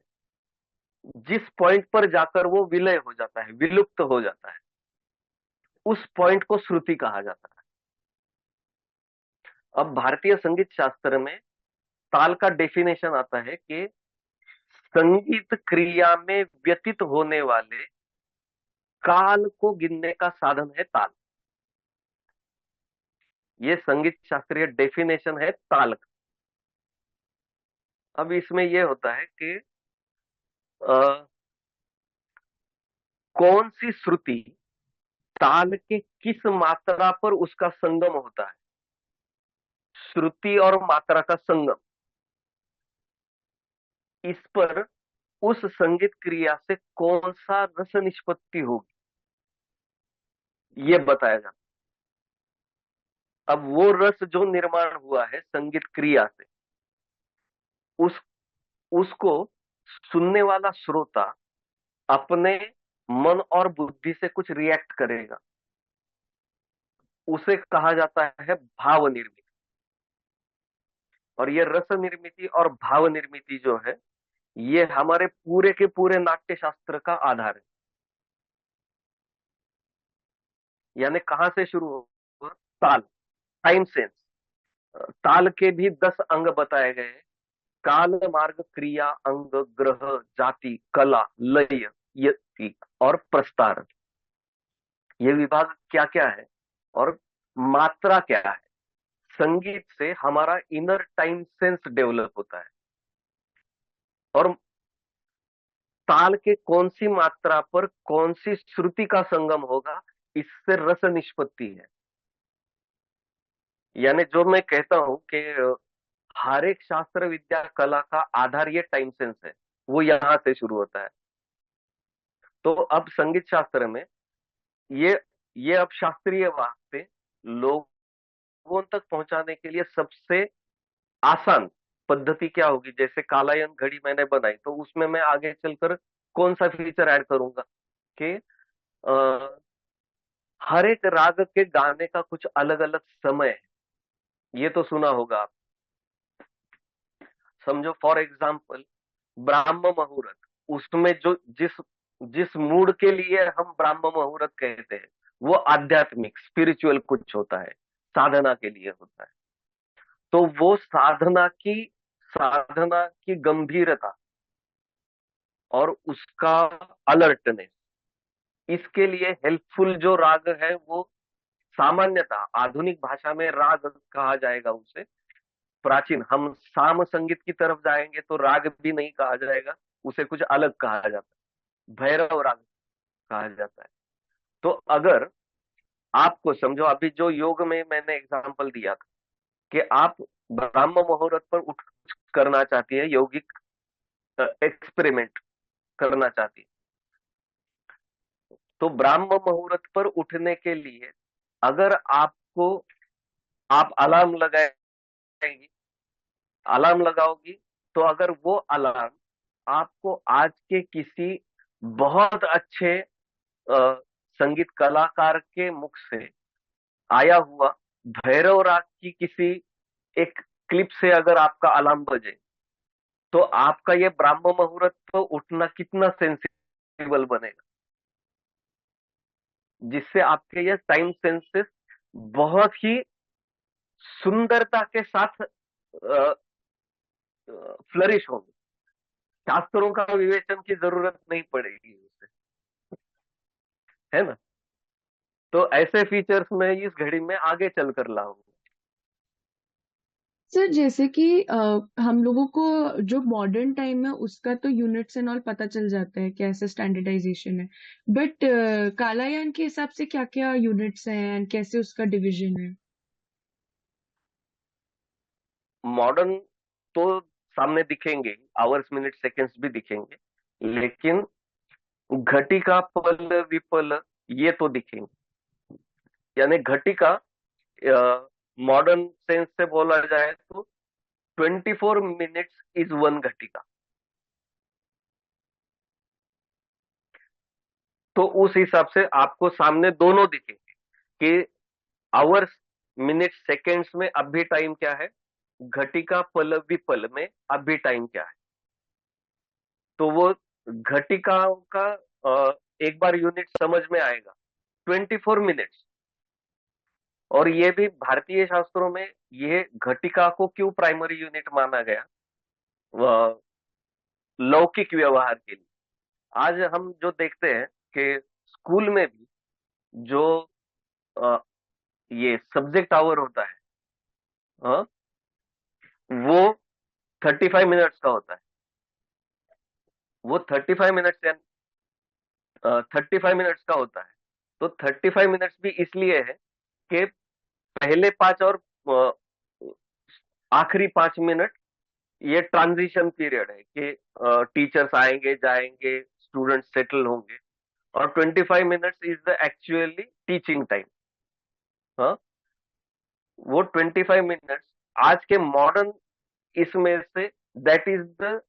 जिस पॉइंट पर जाकर वो विलय हो जाता है, विलुप्त हो जाता है, उस पॉइंट को श्रुति कहा जाता है। अब भारतीय संगीत शास्त्र में ताल का डेफिनेशन आता है कि संगीत क्रिया में व्यतीत होने वाले काल को गिनने का साधन है ताल। ये संगीत शास्त्रीय डेफिनेशन है ताल का। अब इसमें यह होता है कि अ, कौन सी श्रुति ताल के किस मात्रा पर उसका संगम होता है, श्रुति और मात्रा का संगम, इस पर उस संगीत क्रिया से कौन सा रस निष्पत्ति होगी, ये बताया जाता है। अब वो रस जो निर्माण हुआ है संगीत क्रिया से, उस उसको सुनने वाला श्रोता अपने मन और बुद्धि से कुछ रिएक्ट करेगा। उसे कहा जाता है भाव निर्मिति। और ये रस निर्मिति और भाव निर्मिति जो है, ये हमारे पूरे के पूरे नाट्य शास्त्र का आधार है। यानी कहां से शुरू होगा? ताल, टाइम सेंस। ताल के भी 10 अंग बताए गए हैं। काल, मार्ग, क्रिया, अंग, ग्रह, जाति, कला, लय, यति और प्रस्तार। ये विभाग क्या क्या है और मात्रा क्या है? संगीत से हमारा इनर टाइम सेंस डेवलप होता है, और ताल के कौन सी मात्रा पर कौन सी श्रुति का संगम होगा, इससे रस निष्पत्ति है। यानी जो मैं कहता हूं कि हर एक शास्त्र विद्या कला का आधार ये टाइम सेंस है, वो यहां से शुरू होता है। तो अब संगीत शास्त्र में ये ये अब शास्त्रीय वास्ते लोगों तक पहुंचाने के लिए सबसे आसान पद्धति क्या होगी? जैसे कालायन घड़ी मैंने बनाई, तो उसमें मैं आगे चलकर कौन सा फीचर ऐड करूंगा कि हर एक राग के गाने का कुछ अलग अलग समय है। ये तो सुना होगा आप। समझो फॉर एग्जाम्पल ब्राह्म मुहूर्त, उसमें जो जिस जिस मूड के लिए हम ब्राह्म मुहूर्त कहते हैं, वो आध्यात्मिक स्पिरिचुअल कुछ होता है, साधना के लिए होता है। तो वो साधना की गंभीरता और उसका अलर्टनेस, इसके लिए हेल्पफुल जो राग है वो सामान्यतः आधुनिक भाषा में राग कहा जाएगा उसे। प्राचीन हम साम संगीत की तरफ जाएंगे तो राग भी नहीं कहा जाएगा, उसे कुछ अलग कहा जाता है, भैरव राग कहा जाता है। तो अगर आपको समझो, अभी जो योग में मैंने एग्जांपल दिया था कि आप ब्रह्म मुहूर्त पर उठ करना चाहती है, यौगिक एक्सपेरिमेंट करना चाहती है, तो ब्रह्म मुहूर्त पर उठने के लिए अगर आपको आप अलार्म लगाएंगी, अलार्म लगाओगी, तो अगर वो अलार्म आपको आज के किसी बहुत अच्छे संगीत कलाकार के मुख से आया हुआ भैरव राग की किसी एक क्लिप से अगर आपका अलार्म बजे, तो आपका ये ब्राह्म मुहूर्त तो उठना कितना सेंसिबल बनेगा, जिससे आपके ये टाइम सेंसेस बहुत ही सुंदरता के साथ फ्लरिश होंगे। शास्त्रों का विवेचन की जरूरत नहीं पड़ेगी उसे, है ना। तो ऐसे फीचर्स मैं इस घड़ी में आगे चलकर लाऊंगा। सर जैसे कि हम लोगों को जो मॉडर्न टाइम है उसका तो यूनिट्स एंड ऑल पता चल जाता है कैसे स्टैंडर्डाइजेशन है, बट कालायान के हिसाब से क्या क्या यूनिट्स हैं एंड कैसे उसका डिवीजन है? मॉडर्न तो सामने दिखेंगे, आवर्स मिनट सेकेंड्स भी दिखेंगे, लेकिन घटिका पल विपल ये तो दिखेंगे। यानी घटिका मॉडर्न सेंस से बोला जाए तो 24 मिनट्स इज वन घटिका। तो उस हिसाब से आपको सामने दोनों दिखेंगे कि आवर्स मिनट सेकेंड्स में अभी टाइम क्या है, घटिका पल विपल में अभी टाइम क्या है। तो वो घटिकाओं का एक बार यूनिट समझ में आएगा, 24 मिनट्स। और ये भी भारतीय शास्त्रों में ये घटिका को क्यों प्राइमरी यूनिट माना गया, लौकिक व्यवहार के लिए। आज हम जो देखते हैं कि स्कूल में भी जो अ, ये सब्जेक्ट आवर होता है, हाँ, वो 35 मिनट्स का होता है। वो 35 मिनट्स का होता है। तो 35 मिनट्स भी इसलिए है कि पहले 5 और अ, आखिरी 5 मिनट ये ट्रांजिशन पीरियड है कि टीचर्स आएंगे जाएंगे, स्टूडेंट सेटल होंगे। और 25 minutes is the actually teaching time. हाँ, वो 25 मिनट्स आज के मॉडर्न इसमें say that is the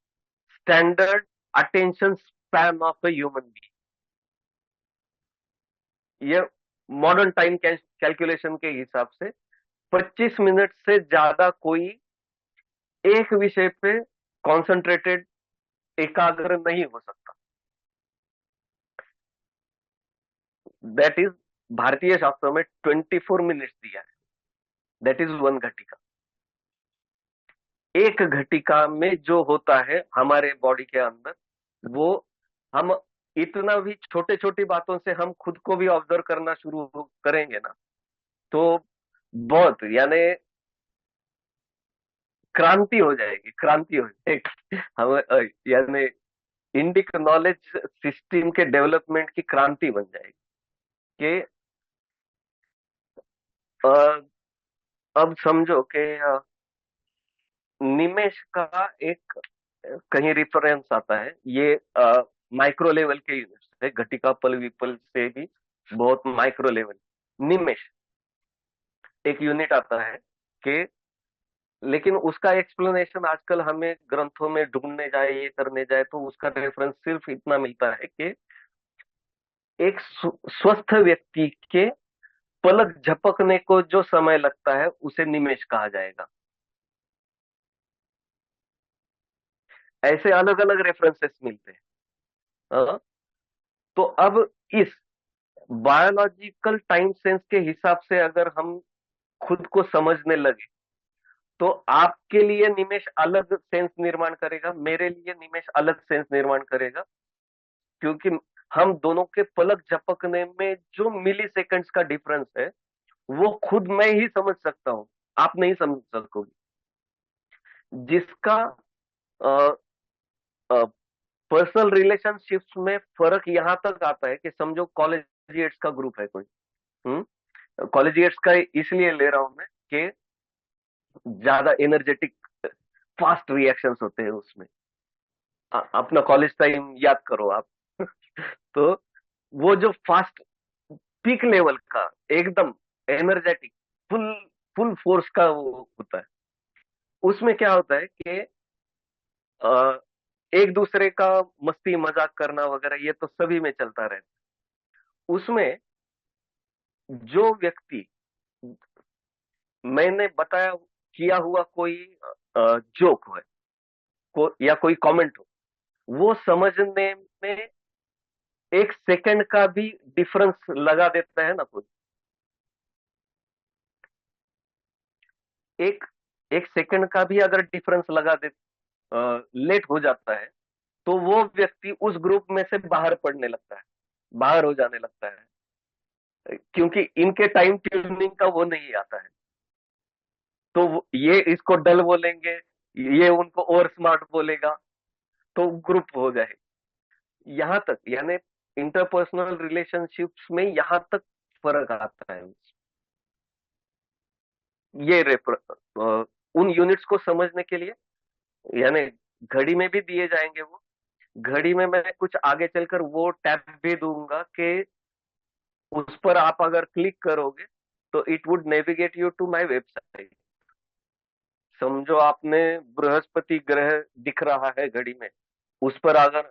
standard attention span of a human being. ये मॉडर्न टाइम कैलकुलेशन के हिसाब से 25 मिनट से ज्यादा कोई एक विषय पे कॉन्सेंट्रेटेड एकाग्र नहीं हो सकता। दैट इज भारतीय शास्त्रों में 24 मिनट्स दिया है, दैट इज वन घटिका। एक घटिका में जो होता है हमारे बॉडी के अंदर, वो हम इतना भी छोटे छोटी बातों से हम खुद को भी ऑब्जर्व करना शुरू करेंगे ना, तो बहुत यानी क्रांति हो जाएगी, क्रांति हो जाएगी। हम यानी इंडिक नॉलेज सिस्टम के डेवलपमेंट की क्रांति बन जाएगी कि अ, अब समझो कि निमेश का एक कहीं रेफरेंस आता है, ये माइक्रो लेवल के यूनिट्स है, घटिका पल विपल से भी बहुत माइक्रो लेवल। निमेश एक यूनिट आता है कि, लेकिन उसका एक्सप्लेनेशन आजकल हमें ग्रंथों में ढूंढने जाए, ये करने जाए तो उसका रेफरेंस सिर्फ इतना मिलता है कि एक स्वस्थ व्यक्ति के पलक झपकने को जो समय लगता है उसे निमेश कहा जाएगा। ऐसे अलग अलग रेफरेंसेस मिलते हैं। हाँ? तो अब इस बायोलॉजिकल टाइम सेंस के हिसाब से अगर हम खुद को समझने लगे, तो आपके लिए निमेश अलग सेंस निर्माण करेगा, मेरे लिए निमेश अलग सेंस निर्माण करेगा। क्योंकि हम दोनों के पलक झपकने में जो मिली सेकंड्स का डिफरेंस है, वो खुद मैं ही समझ सकता हूं, आप नहीं समझ सकोगे। जिसका पर्सनल रिलेशनशिप्स में फर्क यहां तक आता है कि समझो कॉलेजिएट्स का ग्रुप है कोई। कॉलेजिएट्स का इसलिए ले रहा हूं मैं कि ज्यादा एनर्जेटिक फास्ट रिएक्शंस होते हैं उसमें। अपना कॉलेज टाइम याद करो आप। तो वो जो फास्ट पीक लेवल का एकदम एनर्जेटिक फुल फुल फोर्स का वो होता है, उसमें क्या होता है कि अ, एक दूसरे का मस्ती मजाक करना वगैरह ये तो सभी में चलता रहता है। उसमें जो व्यक्ति, मैंने बताया किया हुआ कोई जोक है, या कोई कमेंट हो, वो समझने में 1 सेकंड का भी डिफरेंस लगा देता है ना कोई, एक 1 सेकंड का भी अगर डिफरेंस लगा दे, लेट हो जाता है, तो वो व्यक्ति उस ग्रुप में से बाहर पड़ने लगता है, बाहर हो जाने लगता है, क्योंकि इनके टाइम ट्यूनिंग का वो नहीं आता है। तो ये इसको डल बोलेंगे, ये उनको ओवर स्मार्ट बोलेगा, तो ग्रुप हो जाए। यहां तक यानी इंटरपर्सनल रिलेशनशिप्स में यहां तक फर्क आता है। ये उन यूनिट्स को समझने के लिए, यानी घड़ी में भी दिए जाएंगे वो, घड़ी में मैं कुछ आगे चलकर वो टैब भी दूंगा कि उस पर आप अगर क्लिक करोगे तो it would navigate you to my website. समझो आपने बृहस्पति ग्रह दिख रहा है घड़ी में, उस पर अगर,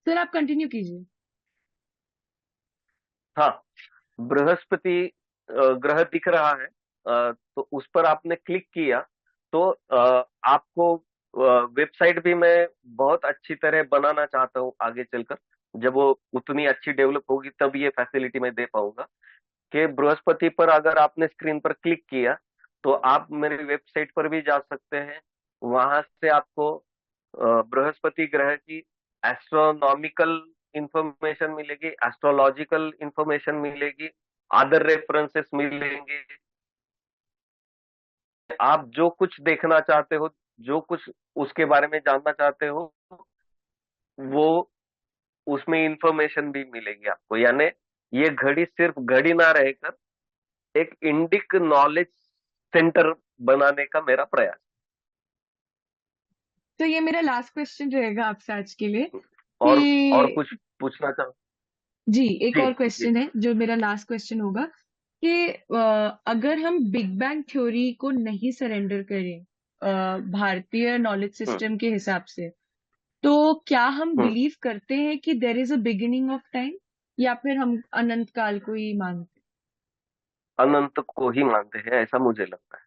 सर आप कंटिन्यू कीजिए। हाँ, बृहस्पति ग्रह दिख रहा है, तो उस पर आपने क्लिक किया तो आपको वेबसाइट भी मैं बहुत अच्छी तरह बनाना चाहता हूँ आगे चलकर। जब वो उतनी अच्छी डेवलप होगी तब ये फैसिलिटी मैं दे पाऊंगा कि बृहस्पति पर अगर आपने स्क्रीन पर क्लिक किया तो आप मेरी वेबसाइट पर भी जा सकते हैं। वहां से आपको बृहस्पति ग्रह की एस्ट्रोनॉमिकल इंफॉर्मेशन मिलेगी, एस्ट्रोलॉजिकल इंफॉर्मेशन मिलेगी, अदर रेफरेंसेस मिलेंगे। आप जो कुछ देखना चाहते हो, जो कुछ उसके बारे में जानना चाहते हो, वो उसमें इंफॉर्मेशन भी मिलेगी आपको। यानी ये घड़ी सिर्फ घड़ी ना रहकर एक इंडिक नॉलेज सेंटर बनाने का मेरा प्रयास। तो ये मेरा लास्ट क्वेश्चन रहेगा आपसे आज के लिए और कि कुछ पूछना चाहो? जी, एक जी और जी। क्वेश्चन है जो मेरा लास्ट क्वेश्चन होगा कि अगर हम बिग बैंग थ्योरी को नहीं सरेंडर करें भारतीय नॉलेज हम्म सिस्टम के हिसाब से, तो क्या हम हम्म बिलीव करते हैं कि there is a beginning of time, या फिर हम अनंत काल को ही मानते अनंत को ही मानते हैं ऐसा मुझे लगता है,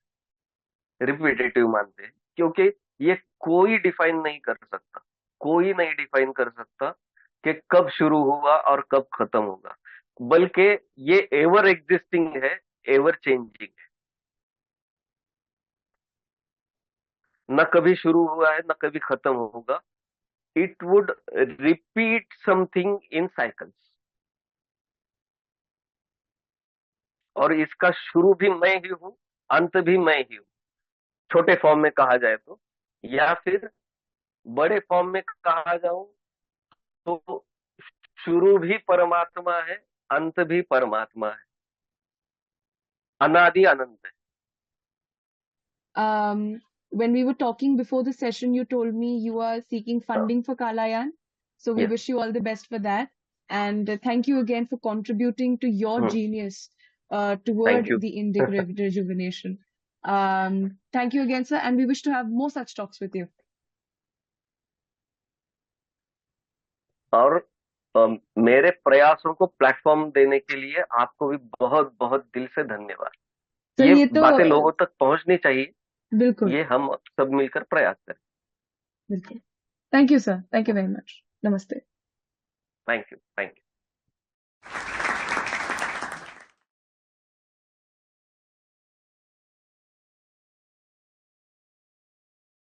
रिपीटेटिव मानते हैं, क्योंकि ये कोई डिफाइन नहीं कर सकता, कोई नहीं डिफाइन कर सकता कि कब शुरू हुआ और कब खत्म होगा, बल्कि ये एवर एग्जिस्टिंग है, एवर चेंजिंग है। न कभी शुरू हुआ है, न कभी खत्म होगा। It would repeat something in cycles, और इसका शुरू भी मैं ही हूं, अंत भी मैं ही हूं, छोटे फॉर्म में कहा जाए तो। या फिर बड़े फॉर्म में कहा जाऊं तो शुरू भी परमात्मा है, अंत भी परमात्मा है, अनादि अनंत है। हैं? When we were talking before the session, you told me you are seeking funding for Kalayan. So we yes. wish you all the best for that. And thanक you again for contributing to your genius thank toward you. the Indic rejuvenation. Thank you again, sir, and we wish to have more such talks with you. और मेरे प्रयासों को platform देने के लिए आपको भी बहुत बहुत दिल से धन्यवाद। सर ये ये तो बातें लोगों तक पहुंचनी चाहिए, बिल्कुल ये हम सब मिलकर प्रयास करें। बिल्कुल। Thank you sir, thank you very much. नमस्ते। Thank you, thank you.